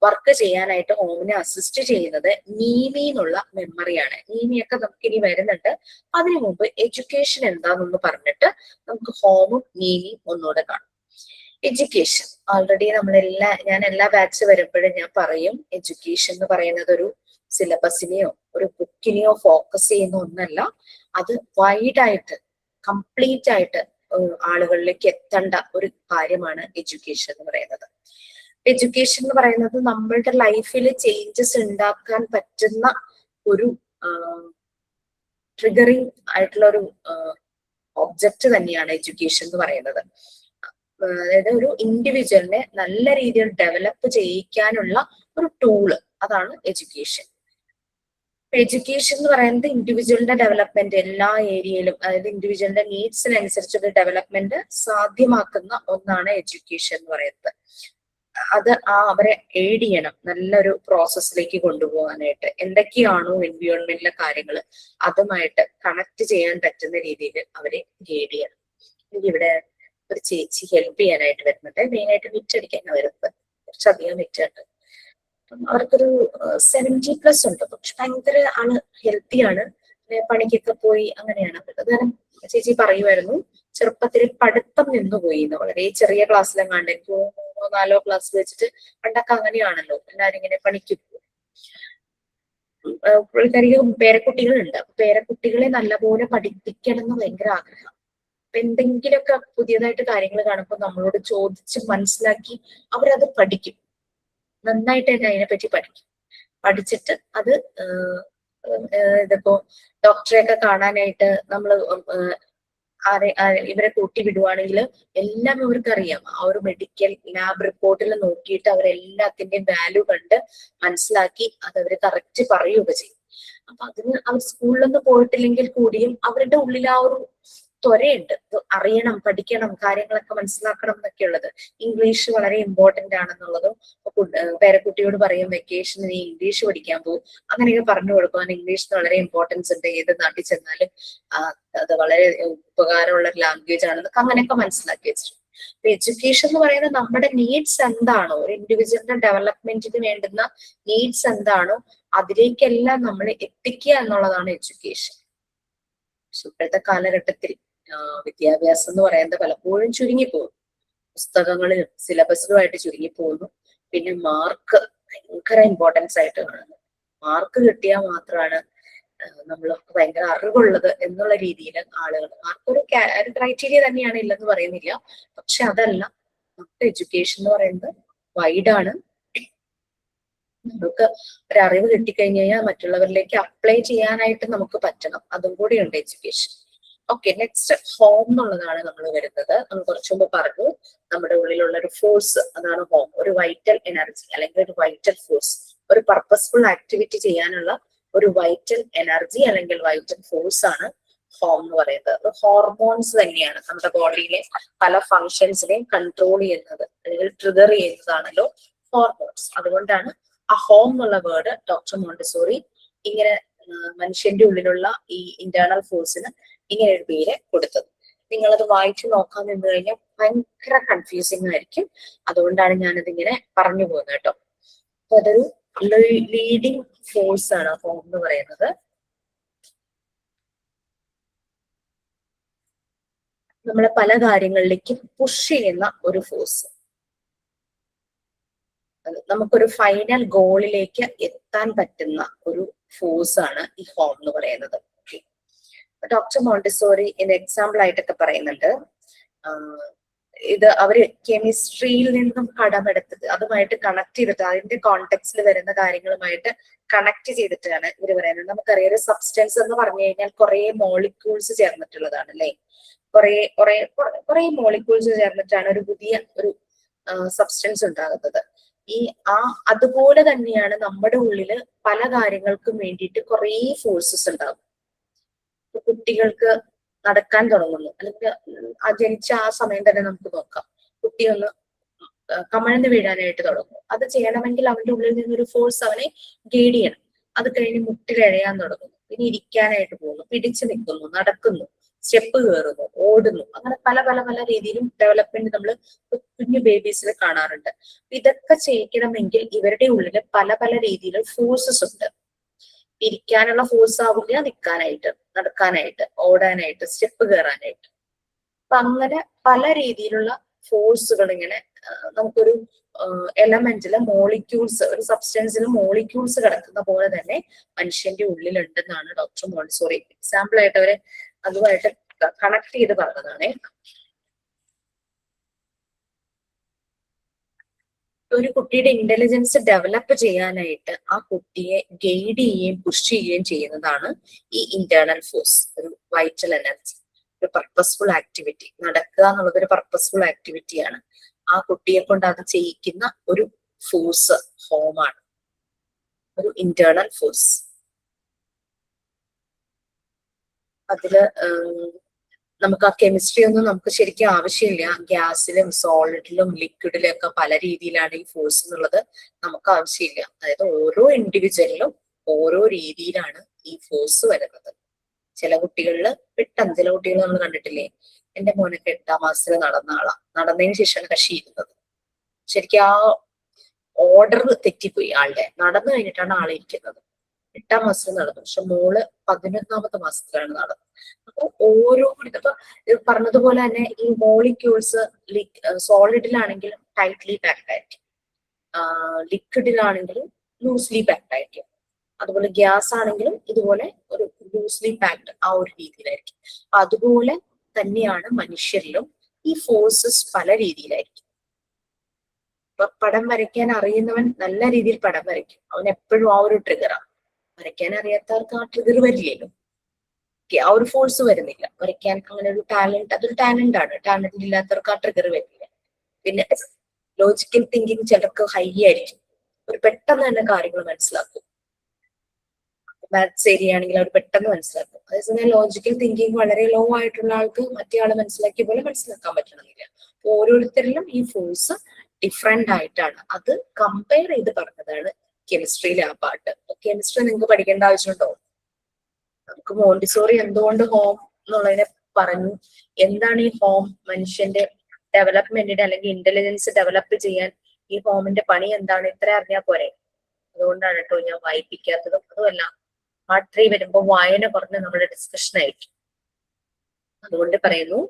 വർക്ക് ചെയ്യാനായിട്ട് ഹോമിനെ അസിസ്റ്റ് ചെയ്യുന്നത് നീമി എന്നുള്ള മെമ്മറിയാണ്. നീമിയൊക്കെ നമുക്ക് ഇനി വരുന്നുണ്ട്. അതിനു മുമ്പ് എഡ്യൂക്കേഷൻ എന്താണെന്ന് പറഞ്ഞിട്ട് നമുക്ക് ഹോമും നീമിയും ഒന്നുകൂടെ കാണാം. എഡ്യൂക്കേഷൻ ഓൾറെഡി ഞാൻ എല്ലാ ബാച്ച് വരുമ്പോഴും ഞാൻ പറയും, എഡ്യൂക്കേഷൻ എന്ന് പറയുന്നത് ഒരു സിലബസിനെയോ ഒരു ബുക്കിനെയോ ഫോക്കസ് ചെയ്യുന്ന ഒന്നല്ല. അത് വൈഡായിട്ട് കംപ്ലീറ്റ് ആയിട്ട് ആളുകളിലേക്ക് എത്തേണ്ട ഒരു കാര്യമാണ് എഡ്യൂക്കേഷൻ എന്ന് പറയുന്നത്. എഡ്യൂക്കേഷൻ എന്ന് പറയുന്നത് നമ്മളുടെ ലൈഫിൽ ചേഞ്ചസ് ഉണ്ടാക്കാൻ പറ്റുന്ന ഒരു ട്രിഗറിങ് ആയിട്ടുള്ള ഒരു ഒബ്ജക്റ്റ് തന്നെയാണ് എഡ്യൂക്കേഷൻ എന്ന് പറയുന്നത്. അതായത് ഒരു ഇൻഡിവിജ്വലിനെ നല്ല രീതിയിൽ ഡെവലപ്പ് ചെയ്യിക്കാനുള്ള ഒരു ടൂള്, അതാണ് എഡ്യൂക്കേഷൻ. എഡ്യൂക്കേഷൻ എന്ന് പറയുന്നത് ഇൻഡിവിജ്വലിന്റെ ഡെവലപ്മെന്റ് എല്ലാ ഏരിയയിലും, അതായത് ഇൻഡിവിജ്വലിന്റെ നീഡ്സിനനുസരിച്ചുള്ള ഡെവലപ്മെന്റ് സാധ്യമാക്കുന്ന ഒന്നാണ് എഡ്യൂക്കേഷൻ എന്ന് പറയുന്നത്. അത് അവരെ എയ്ഡ് ചെയ്യണം നല്ലൊരു പ്രോസസ്സിലേക്ക് കൊണ്ടുപോകാനായിട്ട്. എന്തൊക്കെയാണോ എൻവയോൺമെന്റിലെ കാര്യങ്ങൾ അതുമായിട്ട് കണക്ട് ചെയ്യാൻ പറ്റുന്ന രീതിയിൽ അവരെ ഗൈഡ് ചെയ്യണം. ഇവിടെ ഒരു ചേച്ചി ഹെൽപ്പ് ചെയ്യാനായിട്ട് വരുന്നുണ്ട്. മെയിനായിട്ട് വിറ്റടിക്കാനാണ് വരുന്നത്. കുറച്ചധികം വിറ്റുണ്ട്. അവർക്കൊരു 70+ ഉണ്ട്. പക്ഷെ ഭയങ്കര ആള് ഹെൽത്തിയാണ്, പണിക്കൊക്കെ പോയി അങ്ങനെയാണ്. അതുകാരണം ചേച്ചി പറയുമായിരുന്നു ചെറുപ്പത്തിൽ പഠിത്തം നിന്നുപോയി എന്ന്. വളരെ ചെറിയ ക്ലാസ്സിലെങ്ങാണ്ട്, എനിക്ക് 3-4 ക്ലാസ് വെച്ചിട്ട് പണ്ടൊക്കെ അങ്ങനെയാണല്ലോ, എല്ലാരും ഇങ്ങനെ പണിക്ക് പോകും. പുള്ളിക്കാരിക്ക് പേരക്കുട്ടികളുണ്ട്. പേരക്കുട്ടികളെ നല്ലപോലെ പഠിപ്പിക്കണം എന്ന് ഭയങ്കര ആഗ്രഹം. അപ്പൊ എന്തെങ്കിലുമൊക്കെ പുതിയതായിട്ട് കാര്യങ്ങൾ കാണുമ്പോൾ നമ്മളോട് ചോദിച്ച് മനസ്സിലാക്കി അവരത് പഠിക്കും. നന്നായിട്ട് തന്നെ അതിനെപ്പറ്റി പഠിക്കും. പഠിച്ചിട്ട് അത് ഇതിപ്പോ ഡോക്ടറെയൊക്കെ കാണാനായിട്ട് നമ്മള് ഇവരെ കൂട്ടി വിടുവാണെങ്കിൽ എല്ലാം ഇവർക്ക് അറിയാം. ആ ഒരു മെഡിക്കൽ ലാബ് റിപ്പോർട്ടിൽ നോക്കിയിട്ട് അവരെല്ലാത്തിന്റെയും വാല്യൂ കണ്ട് മനസ്സിലാക്കി അത് അവര് കറക്റ്റ് പറയുകയൊക്കെ ചെയ്യും. അപ്പൊ അതിന് അവർ സ്കൂളിലൊന്നും പോയിട്ടില്ലെങ്കിൽ കൂടിയും അവരുടെ ഉള്ളിൽ ആ ഒരു ത്വരയുണ്ട്. അറിയണം, പഠിക്കണം, കാര്യങ്ങളൊക്കെ മനസ്സിലാക്കണം എന്നൊക്കെ ഉള്ളത്. ഇംഗ്ലീഷ് വളരെ ഇമ്പോർട്ടന്റ് ആണെന്നുള്ളതും പേരക്കുട്ടിയോട് പറയും വെക്കേഷന് നീ ഇംഗ്ലീഷ് പഠിക്കാൻ പോകും, അങ്ങനെയൊക്കെ പറഞ്ഞു കൊടുക്കാൻ. ഇംഗ്ലീഷിന് വളരെ ഇമ്പോർട്ടൻസ് ഉണ്ട്, ഏത് നാട്ടിൽ ചെന്നാലും അത് വളരെ ഉപകാരമുള്ള ഒരു ലാംഗ്വേജ് ആണെന്നൊക്കെ അങ്ങനെയൊക്കെ മനസ്സിലാക്കി വെച്ചിട്ടുണ്ട്. അപ്പൊ എഡ്യൂക്കേഷൻ എന്ന് പറയുന്നത് നമ്മുടെ നീഡ്സ് എന്താണോ, ഒരു ഇൻഡിവിജ്വലിന്റെ ഡെവലപ്മെന്റിന് വേണ്ടുന്ന നീഡ്സ് എന്താണോ അതിലേക്കെല്ലാം നമ്മൾ എത്തിക്കുക എന്നുള്ളതാണ് എഡ്യൂക്കേഷൻ. പക്ഷെ ഇപ്പോഴത്തെ കാലഘട്ടത്തിൽ വിദ്യാഭ്യാസം എന്ന് പറയുന്നത് പലപ്പോഴും ചുരുങ്ങിപ്പോകും. പുസ്തകങ്ങളിലും സിലബസിലുമായിട്ട് ചുരുങ്ങിപ്പോകുന്നു. പിന്നെ മാർക്ക് ഭയങ്കര ഇമ്പോർട്ടൻസ് ആയിട്ട് കാണുന്നു. മാർക്ക് കിട്ടിയാൽ മാത്രമാണ് നമ്മൾക്ക് ഭയങ്കര അറിവുള്ളത് എന്നുള്ള രീതിയിൽ ആളുകൾ, മാർക്കൊരു ക്രൈറ്റീരിയ തന്നെയാണ്, ഇല്ലെന്ന് പറയുന്നില്ല. പക്ഷെ അതല്ല, നമുക്ക് എഡ്യൂക്കേഷൻ എന്ന് പറയുന്നത് വൈഡാണ്. നമുക്ക് ഒരറിവ് കിട്ടിക്കഴിഞ്ഞു കഴിഞ്ഞാൽ മറ്റുള്ളവരിലേക്ക് അപ്ലൈ ചെയ്യാനായിട്ട് നമുക്ക് പറ്റണം. അതും കൂടിയുണ്ട് എഡ്യൂക്കേഷൻ. ഓക്കെ, നെക്സ്റ്റ് ഹോം എന്നുള്ളതാണ് നമ്മൾ വരുന്നത്. നമ്മൾ കുറച്ചു മുമ്പ് പറഞ്ഞു നമ്മുടെ ഉള്ളിലുള്ള ഒരു ഫോഴ്സ്, അതാണ് ഹോം. ഒരു വൈറ്റൽ എനർജി അല്ലെങ്കിൽ ഒരു വൈറ്റൽ ഫോഴ്സ്, ഒരു പർപ്പസ്ഫുൾ ആക്ടിവിറ്റി ചെയ്യാനുള്ള ഒരു വൈറ്റൽ എനർജി അല്ലെങ്കിൽ വൈറ്റൽ ഫോഴ്സ് ആണ് ഹോം എന്ന് പറയുന്നത്. അത് ഹോർമോൺസ് തന്നെയാണ്. നമ്മുടെ ബോഡിയിലെ പല ഫങ്ഷൻസിനെയും കൺട്രോൾ ചെയ്യുന്നത് അല്ലെങ്കിൽ ട്രിഗർ ചെയ്യുന്നതാണല്ലോ ഹോർമോൺസ്. അതുകൊണ്ടാണ് ആ ഹോം എന്നുള്ള വേർഡ് ഡോക്ടർ മോണ്ടിസോറി ഇങ്ങനെ മനുഷ്യന്റെ ഉള്ളിലുള്ള ഈ ഇന്റേണൽ ഫോഴ്സിന് ഇങ്ങനെ ഒരു പേര് കൊടുത്തത്. നിങ്ങളത് വായിച്ചു നോക്കാൻ നിന്ന് കഴിഞ്ഞാൽ ഭയങ്കര കൺഫ്യൂസിങ് ആയിരിക്കും. അതുകൊണ്ടാണ് ഞാനത് ഇങ്ങനെ പറഞ്ഞു പോകുന്നത് കേട്ടോ. അപ്പൊ അതൊരു ലീഡിങ് ഫോഴ്സ് ആണ് ഹോം എന്ന് പറയുന്നത്. നമ്മളെ പല കാര്യങ്ങളിലേക്കും പുഷ് ചെയ്യുന്ന ഒരു ഫോഴ്സ്, നമുക്കൊരു ഫൈനൽ ഗോളിലേക്ക് എത്താൻ പറ്റുന്ന ഒരു ഫോഴ്സ് ആണ് ഈ ഹോം എന്ന് പറയുന്നത്. ഡോക്ടർ മോണ്ടിസോറി ഇത് എക്സാമ്പിൾ ആയിട്ടൊക്കെ പറയുന്നുണ്ട്. ഇത് അവര് കെമിസ്ട്രിയിൽ നിന്നും കടമെടുത്തത് അതുമായിട്ട് കണക്ട് ചെയ്തിട്ട് അതിന്റെ കോണ്ടെക്സ്റ്റിൽ വരുന്ന കാര്യങ്ങളുമായിട്ട് കണക്ട് ചെയ്തിട്ടാണ് ഇവര് പറയുന്നത്. നമുക്കറിയാം ഒരു സബ്സ്റ്റൻസ് എന്ന് പറഞ്ഞു കഴിഞ്ഞാൽ കുറെ മോളിക്യൂൾസ് ചേർന്നിട്ടുള്ളതാണ് അല്ലെ. കുറെ മോളിക്യൂൾസ് ചേർന്നിട്ടാണ് ഒരു പുതിയ ഒരു സബ്സ്റ്റൻസ് ഉണ്ടാകുന്നത്. അതുപോലെ തന്നെയാണ് നമ്മുടെ ഉള്ളില് പല കാര്യങ്ങൾക്കും വേണ്ടിയിട്ട് കുറെ ഫോഴ്സസ് ഉണ്ടാകും. കുട്ടികൾക്ക് നടക്കാൻ തുടങ്ങുന്നു, അല്ലെങ്കിൽ ജനിച്ച ആ സമയം തന്നെ നമുക്ക് നോക്കാം, കുട്ടി ഒന്ന് കമഴ്ന്ന് വീഴാനായിട്ട് തുടങ്ങും. അത് ചെയ്യണമെങ്കിൽ അവന്റെ ഉള്ളിൽ നിന്നൊരു ഫോഴ്സ് അവനെ ഗൈഡ് ചെയ്യണം. അത് കഴിഞ്ഞ് മുട്ടിലിഴയാൻ തുടങ്ങുന്നു, പിന്നെ ഇരിക്കാനായിട്ട് പോകുന്നു, പിടിച്ചു നിൽക്കുന്നു, നടക്കുന്നു, സ്റ്റെപ്പ് കയറുന്നു, ഓടുന്നു. അങ്ങനെ പല പല പല രീതിയിലും ഡെവലപ്മെന്റ് നമ്മൾ കുഞ്ഞു ബേബീസിൽ കാണാറുണ്ട്. ഇതൊക്കെ ചെയ്യിക്കണമെങ്കിൽ ഇവരുടെ ഉള്ളിൽ പല പല രീതിയിലും ഫോഴ്സസ് ഉണ്ട്. ഇരിക്കാനുള്ള ഫോഴ്സ് ആവില്ല, നിൽക്കാനായിട്ട്, നടക്കാനായിട്ട്, ഓടാനായിട്ട്, സ്റ്റെപ്പ് കയറാനായിട്ട്. അപ്പൊ അങ്ങനെ പല രീതിയിലുള്ള ഫോഴ്സുകൾ ഇങ്ങനെ നമുക്കൊരു എലമെന്റില് മോളിക്യൂൾസ്, ഒരു സബ്സ്റ്റൻസിൽ മോളിക്യൂൾസ് കിടക്കുന്ന പോലെ തന്നെ മനുഷ്യന്റെ ഉള്ളിലുണ്ടെന്നാണ് ഡോക്ടർ മോണ്ടിസോറി എക്സാമ്പിൾ ആയിട്ട് അവര് അതുമായിട്ട് കണക്ട് ചെയ്ത് പറഞ്ഞതാണ്. ഒരു കുട്ടിയുടെ ഇന്റലിജൻസ് ഡെവലപ്പ് ചെയ്യാനായിട്ട് ആ കുട്ടിയെ ഗൈഡ് ചെയ്യുകയും പുഷ് ചെയ്യുകയും ചെയ്യുന്നതാണ് ഈ ഇന്റേണൽ ഫോഴ്സ്, ഒരു വൈറ്റൽ എനർജി, ഒരു പർപ്പസ്ഫുൾ ആക്ടിവിറ്റി. നടക്കുക എന്നുള്ളത് ഒരു പർപ്പസ്ഫുൾ ആക്ടിവിറ്റിയാണ്. ആ കുട്ടിയെ കൊണ്ട് അത് ചെയ്യിക്കുന്ന ഒരു ഫോഴ്സ് ഹോമാണ്, ഒരു ഇന്റേണൽ ഫോഴ്സ്. അതില് നമുക്ക് ആ കെമിസ്ട്രി ഒന്നും നമുക്ക് ശരിക്കും ആവശ്യമില്ല. ഗ്യാസിലും സോളിഡിലും ലിക്വിഡിലും ഒക്കെ പല രീതിയിലാണ് ഈ ഫോഴ്സ് എന്നുള്ളത് നമുക്ക് ആവശ്യമില്ല. അതായത് ഓരോ ഇൻഡിവിജ്വലിലും ഓരോ രീതിയിലാണ് ഈ ഫോഴ്സ് വരുന്നത്. ചില കുട്ടികളില് പെട്ടെന്ന്, ചില കുട്ടികൾ നമ്മൾ കണ്ടിട്ടില്ലേ, എന്റെ മോനൊക്കെ 8ാം ക്ലാസ്സിൽ നടന്ന ആളാ, നടന്നതിന് ശേഷമാണ് കക്ഷി ഇരുന്നത്. ശരിക്കും ആ ഓർഡർ തെറ്റിപ്പോയി ആളുടെ. നടന്നു കഴിഞ്ഞിട്ടാണ് ആളെ ഇരിക്കുന്നത്. 8ാം മാസത്തിൽ നടന്നു, പക്ഷെ മോള് 11ാമത്തെ മാസത്തിലാണ് നടന്നത്. അപ്പൊ ഓരോ ഇപ്പൊ പറഞ്ഞതുപോലെ തന്നെ ഈ മോളിക്യൂൾസ് സോളിഡിലാണെങ്കിലും ടൈറ്റ്ലി പാക്ഡ് ആയിരിക്കും, ലിക്വിഡിലാണെങ്കിലും ലൂസ്ലി പാക്ഡ് ആയിരിക്കും. അതുപോലെ ഗ്യാസ് ആണെങ്കിലും ഇതുപോലെ ഒരു ലൂസ്ലി പാക്ഡ് ആ ഒരു രീതിയിലായിരിക്കും. അതുപോലെ തന്നെയാണ് മനുഷ്യരിലും ഈ ഫോഴ്സസ് പല രീതിയിലായിരിക്കും. ഇപ്പൊ പടം വരയ്ക്കാൻ അറിയുന്നവൻ നല്ല രീതിയിൽ പടം വരയ്ക്കും, അവൻ എപ്പോഴും ആ ഒരു ട്രിഗറാണ്. വരയ്ക്കാൻ അറിയാത്തവർക്ക് ആ ട്രിഗർ വരില്ലല്ലോ, ആ ഒരു ഫോഴ്സ് വരുന്നില്ല വരയ്ക്കാൻ. അങ്ങനെ ഒരു ടാലന്റ്, അതൊരു ടാലന്റ് ആണ്. ടാലന്റ് ഇല്ലാത്തവർക്ക് ആ ട്രിഗർ വരില്ല. പിന്നെ ലോജിക്കൽ തിങ്കിങ് ചിലർക്ക് ഹൈ ആയിരിക്കും, ഒരു പെട്ടെന്ന് തന്നെ കാര്യങ്ങൾ മനസ്സിലാക്കും. മാത്സ് ഏരിയ ആണെങ്കിൽ അവർ പെട്ടെന്ന് മനസ്സിലാക്കും. അതേസമയം ലോജിക്കൽ തിങ്കിങ് വളരെ ലോ ആയിട്ടുള്ള ആൾക്ക് മറ്റേ ആള് മനസ്സിലാക്കിയ പോലെ മനസ്സിലാക്കാൻ പറ്റണമെന്നില്ല. ഓരോരുത്തരിലും ഈ ഫോഴ്സ് ഡിഫറെന്റ് ആയിട്ടാണ്. അത് കമ്പയർ ചെയ്ത് പറഞ്ഞതാണ് കെമിസ്ട്രിയിലെ ആ പാട്ട്. കെമിസ്ട്രി നിങ്ങൾക്ക് പഠിക്കേണ്ട ആവശ്യമുണ്ടോ? നമുക്ക് മോണ്ടിസോറി എന്തുകൊണ്ട് ഹോം എന്നുള്ളതിനെ പറഞ്ഞു. എന്താണ് ഈ ഹോം? മനുഷ്യന്റെ ഡെവലപ്മെന്റിന് അല്ലെങ്കിൽ ഇന്റലിജൻസ് ഡെവലപ്പ് ചെയ്യാൻ ഈ ഹോമിന്റെ പണി എന്താണ്? ഇത്ര അറിഞ്ഞാൽ പോരെ. അതുകൊണ്ടാണ് കേട്ടോ ഞാൻ വായിപ്പിക്കാത്തതും. അതുമല്ല പാർട്ട് 3 വരുമ്പോൾ വായന പറഞ്ഞ് നമ്മുടെ ഡിസ്കഷൻ ആയിരിക്കും. അതുകൊണ്ട് പറയുന്നു,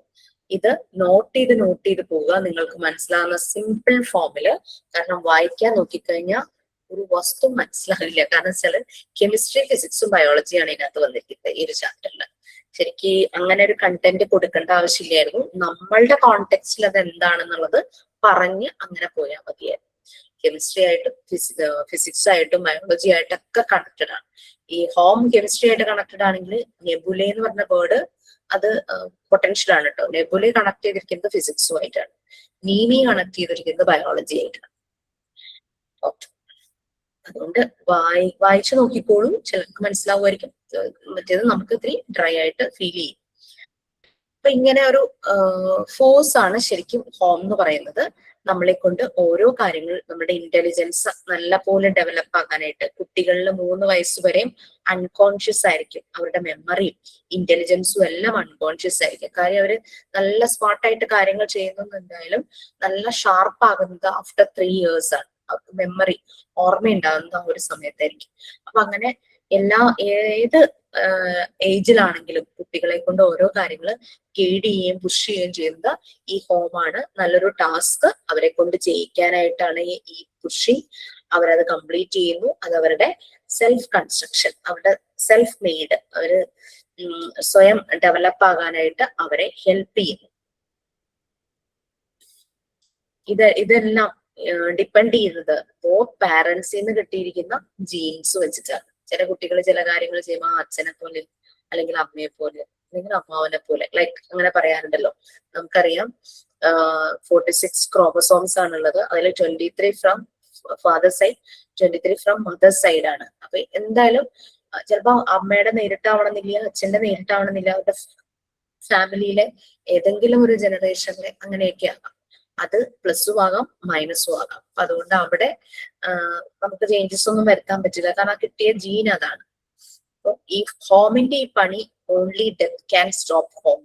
ഇത് നോട്ട് ചെയ്ത് പോവുക, നിങ്ങൾക്ക് മനസ്സിലാവുന്ന സിമ്പിൾ ഫോമില്. കാരണം വായിക്കാൻ നോക്കിക്കഴിഞ്ഞാൽ ഒരു വസ്തു മനസ്സിലാവില്ല. കാരണം വെച്ചാൽ കെമിസ്ട്രി, ഫിസിക്സും ബയോളജിയാണ് ഇതിനകത്ത് വന്നിരിക്കുന്നത് ഈ ഒരു ചാപ്റ്ററിൽ. ശരിക്ക് അങ്ങനെ ഒരു കണ്ടന്റ് കൊടുക്കേണ്ട ആവശ്യമില്ലായിരുന്നു. നമ്മളുടെ കോണ്ടെക്സ്റ്റിൽ അത് എന്താണെന്നുള്ളത് പറഞ്ഞ് അങ്ങനെ പോയാൽ മതിയായിരുന്നു. കെമിസ്ട്രി ആയിട്ടും ഫിസിക്സ് ആയിട്ടും ബയോളജി ആയിട്ടൊക്കെ കണക്റ്റഡ് ആണ്. ഈ ഹോം കെമിസ്ട്രി ആയിട്ട് കണക്റ്റഡ് ആണെങ്കിൽ നെബുല എന്ന് പറഞ്ഞ വേർഡ് അത് പൊട്ടൻഷ്യൽ ആണ് കേട്ടോ. നെബുല കണക്ട് ചെയ്തിരിക്കുന്നത് ഫിസിക്സുമായിട്ടാണ്, നീമി കണക്ട് ചെയ്തിരിക്കുന്നത് ബയോളജി ആയിട്ടാണ്. ഓക്കെ, അതുകൊണ്ട് വായിച്ചു നോക്കിക്കോളും, ചിലർക്ക് മനസ്സിലാവുമായിരിക്കും. മറ്റേത് നമുക്ക് ഇത്തിരി ഡ്രൈ ആയിട്ട് ഫീൽ ചെയ്യും. അപ്പൊ ഇങ്ങനെ ഒരു ഫോഴ്സ് ആണ് ശരിക്കും ഹോം എന്ന് പറയുന്നത്. നമ്മളെ കൊണ്ട് ഓരോ കാര്യങ്ങൾ, നമ്മുടെ ഇന്റലിജൻസ് നല്ല പോലെ ഡെവലപ്പ് ആകാനായിട്ട്. കുട്ടികളിൽ 3 വയസ്സ് വരെയും അൺകോൺഷ്യസ് ആയിരിക്കും, അവരുടെ മെമ്മറിയും ഇന്റലിജൻസും എല്ലാം അൺകോൺഷ്യസ് ആയിരിക്കും. കാര്യം അവര് നല്ല സ്മാർട്ടായിട്ട് കാര്യങ്ങൾ ചെയ്യുന്നത് എന്തായാലും നല്ല ഷാർപ്പ് ആകുന്നത് ആഫ്റ്റർ 3 years ആണ്. മെമ്മറി, ഓർമ്മയുണ്ടാകുന്നത് ആ ഒരു സമയത്തായിരിക്കും. അപ്പൊ അങ്ങനെ ഏത് ഏജിലാണെങ്കിലും കുട്ടികളെ കൊണ്ട് ഓരോ കാര്യങ്ങൾ ഗൈഡ് ചെയ്യുകയും പുഷ് ചെയ്യുകയും ചെയ്യുന്നത് ഈ ഹോമാണ്. നല്ലൊരു ടാസ്ക് അവരെ കൊണ്ട് ചെയ്യിക്കാനായിട്ടാണ് ഈ പുഷിങ്. അവരത് കംപ്ലീറ്റ് ചെയ്യുന്നു. അത് അവരുടെ സെൽഫ് കൺസ്ട്രക്ഷൻ, അവരുടെ സെൽഫ് മെയ്ഡ്, അവര് സ്വയം ഡെവലപ്പ് ആകാനായിട്ട് അവരെ ഹെൽപ്പ് ചെയ്യുന്നു. ഇതെല്ലാം ഡിപ്പെൻഡ് ചെയ്യുന്നത് ബോത്ത് പാരന്റ്സിൽ നിന്ന് കിട്ടിയിരിക്കുന്ന ജീൻസ് വെച്ചിട്ടാണ്. ചില കുട്ടികൾ ചില കാര്യങ്ങൾ ചെയ്യുമ്പോൾ അച്ഛനെ പോലെ അല്ലെങ്കിൽ അമ്മയെ പോലെ അല്ലെങ്കിൽ അമ്മാവനെ പോലെ ലൈക്ക് അങ്ങനെ പറയാറുണ്ടല്ലോ. നമുക്കറിയാം 46 ക്രോമസോംസ് ആണുള്ളത്. അതിൽ 23 from father side, 23 from mother side ആണ്. അപ്പൊ എന്തായാലും ചിലപ്പോ അമ്മയുടെ നേരിട്ടാവണമെന്നില്ല, അച്ഛന്റെ നേരിട്ടാവണമെന്നില്ല, അവരുടെ ഫാമിലിയിലെ ഏതെങ്കിലും ഒരു ജനറേഷനിലെ അങ്ങനെയൊക്കെ ആകാം. അത് പ്ലസും ആകാം മൈനസും ആകാം. അപ്പൊ അതുകൊണ്ട് അവിടെ നമുക്ക് ചേഞ്ചസ് ഒന്നും വരുത്താൻ പറ്റില്ല, കാരണം കിട്ടിയ ജീൻ അതാണ്. അപ്പൊ ഈ ഹോമിന്റെ ഈ പണി only death can stop home.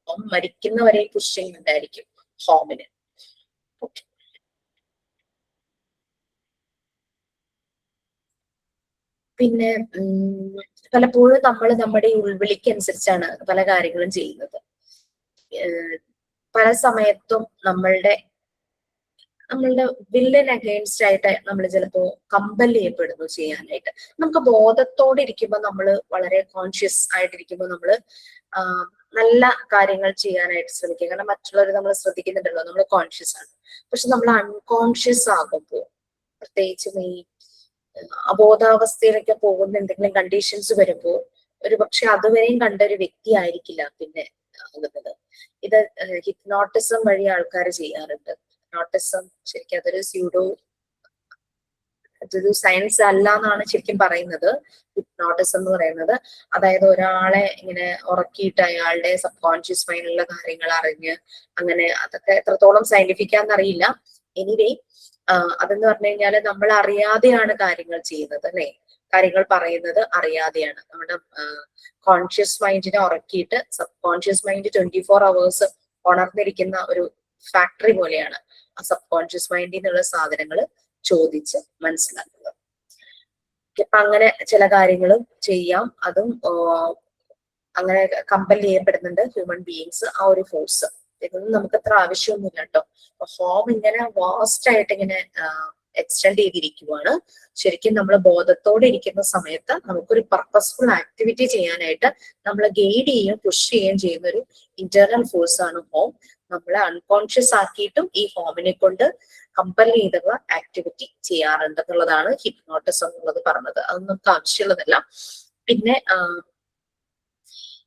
Home മരിക്കുന്നവരെ പുഷ് ചെയ്യുന്നുണ്ടായിരിക്കും ഹോമിന്. പിന്നെ പലപ്പോഴും നമ്മൾ നമ്മുടെ ഉൾവിളിക്ക് അനുസരിച്ചാണ് പല കാര്യങ്ങളും ചെയ്യുന്നത്. പല സമയത്തും നമ്മളുടെ വില്ലൻ അഗെയിൻസ്റ്റ് ആയിട്ട് നമ്മൾ ചിലപ്പോ കമ്പൽ ചെയ്യപ്പെടുന്നു ചെയ്യാനായിട്ട്. നമുക്ക് ബോധത്തോടെ ഇരിക്കുമ്പോൾ നമ്മൾ വളരെ കോൺഷ്യസ് ആയിട്ടിരിക്കുമ്പോൾ നമ്മൾ നല്ല കാര്യങ്ങൾ ചെയ്യാനായിട്ട് ശ്രമിക്കുക. കാരണം മറ്റുള്ളവർ നമ്മൾ ശ്രദ്ധിക്കുന്നുണ്ടല്ലോ, നമ്മൾ കോൺഷ്യസ് ആണ്. പക്ഷെ നമ്മൾ അൺകോൺഷ്യസ് ആകുമ്പോൾ, പ്രത്യേകിച്ചും ഈ അബോധാവസ്ഥയിലൊക്കെ പോകുന്ന എന്തെങ്കിലും കണ്ടീഷൻസ് വരുമ്പോൾ ഒരു പക്ഷെ അതുവരെയും കണ്ട ഒരു വ്യക്തി ആയിരിക്കില്ല പിന്നെ ആകുന്നത്. ഇത് ഹിപ്നോട്ടിസം വഴി ആൾക്കാർ ചെയ്യാറുണ്ട്. ഹിപ്നോട്ടിസം ശരിക്കും അതൊരു സയൻസ് അല്ല എന്നാണ് ശരിക്കും പറയുന്നത്. ഹിപ്നോട്ടിസം എന്ന് പറയുന്നത് അതായത് ഒരാളെ ഇങ്ങനെ ഉറക്കിയിട്ട് അയാളുടെ സബ് കോൺഷ്യസ് മൈൻഡിലുള്ള കാര്യങ്ങൾ അറിഞ്ഞ് അങ്ങനെ, അതൊക്കെ എത്രത്തോളം സയന്റിഫിക് ആണെന്നറിയില്ല. എനിവേ അതെന്ന് പറഞ്ഞു കഴിഞ്ഞാൽ നമ്മൾ അറിയാതെയാണ് കാര്യങ്ങൾ ചെയ്യുന്നത് അല്ലെ, കാര്യങ്ങൾ പറയുന്നത് അറിയാതെയാണ്. നമ്മുടെ കോൺഷ്യസ് മൈൻഡിനെ ഉറക്കിയിട്ട് സബ് കോൺഷ്യസ് മൈൻഡ് 24 hours ഉണർന്നിരിക്കുന്ന ഒരു ഫാക്ടറി പോലെയാണ്. ആ സബ് കോൺഷ്യസ് മൈൻഡിൽ നിന്നുള്ള സാധനങ്ങൾ ചോദിച്ച് മനസ്സിലാക്കുക. ഇപ്പൊ അങ്ങനെ ചില കാര്യങ്ങളും ചെയ്യാം. അതും അങ്ങനെ കമ്പൽ ചെയ്യപ്പെടുന്നുണ്ട് ഹ്യൂമൻ ബീയിങ്സ്. ആ ഒരു ഫോഴ്സ് ഇതൊന്നും നമുക്ക് അത്ര ആവശ്യമൊന്നുമില്ല കേട്ടോ. ഹോം ഇങ്ങനെ വാസ്റ്റ് ആയിട്ട് ഇങ്ങനെ എക്സ്റ്റെൻഡ് ചെയ്തിരിക്കുവാണ്. ശരിക്കും നമ്മൾ ബോധത്തോടെ ഇരിക്കുന്ന സമയത്ത് നമുക്കൊരു പർപ്പസ്ഫുൾ ആക്ടിവിറ്റി ചെയ്യാനായിട്ട് നമ്മളെ ഗൈഡ് ചെയ്യുകയും പുഷ് ചെയ്യുകയും ചെയ്യുന്ന ഒരു ഇന്റേണൽ ഫോഴ്സ് ആണ് ഹോം. നമ്മളെ അൺകോൺഷ്യസ് ആക്കിയിട്ടും ഈ ഹോമിനെ കൊണ്ട് കമ്പൽ ചെയ്തുള്ള ആക്ടിവിറ്റി ചെയ്യാറുണ്ടെന്നുള്ളതാണ് ഹിപ്നോട്ടിസം എന്നുള്ളത് പറഞ്ഞത്. അത് നമുക്ക് ആവശ്യമുള്ളതല്ല. പിന്നെ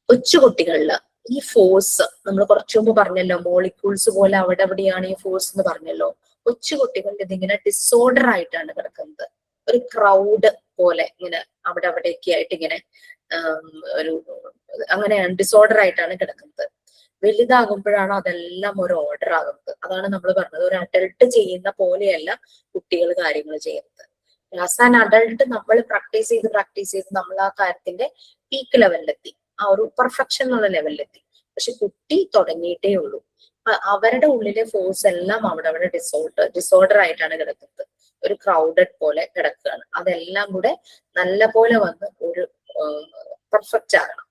കൊച്ചുകുട്ടികളില് ഈ ഫോഴ്സ് നമ്മൾ കുറച്ചു മുമ്പ് പറഞ്ഞല്ലോ, മോളിക്യൂൾസ് പോലെ അവിടെ എവിടെയാണ് ഈ ഫോഴ്സ് എന്ന് പറഞ്ഞല്ലോ. കൊച്ചുകുട്ടികളിൽ ഇതിങ്ങനെ ഡിസോർഡർ ആയിട്ടാണ് കിടക്കുന്നത്. ഒരു ക്രൗഡ് പോലെ ഇങ്ങനെ അവിടെ അവിടെയൊക്കെ ആയിട്ട് ഇങ്ങനെ ഒരു അങ്ങനെയാണ് ഡിസോർഡർ ആയിട്ടാണ് കിടക്കുന്നത്. വലുതാകുമ്പോഴാണ് അതെല്ലാം ഒരു ഓർഡർ ആകുന്നത്. അതാണ് നമ്മൾ പറഞ്ഞത്, ഒരു അഡൾട്ട് ചെയ്യുന്ന പോലെയല്ല കുട്ടികൾ കാര്യങ്ങൾ ചെയ്യുന്നത്. ആസ് ആൻ അഡൾട്ട് നമ്മൾ പ്രാക്ടീസ് ചെയ്ത് നമ്മൾ ആ കാര്യത്തിന്റെ പീക്ക് ലെവലിലെത്തി, ആ ഒരു പെർഫെക്ഷൻ എന്നുള്ള ലെവലിലെത്തി. പക്ഷെ കുട്ടി തുടങ്ങിയിട്ടേ ഉള്ളൂ. അവരുടെ ഉള്ളിലെ ഫോഴ്സ് എല്ലാം അവിടെ ഡിസോർഡർ ആയിട്ടാണ് കിടക്കുന്നത്. ഒരു ക്രൗഡഡ് പോലെ കിടക്കുകയാണ്. അതെല്ലാം കൂടെ നല്ല പോലെ വന്ന് ഒരു പെർഫെക്റ്റ് ആകണം.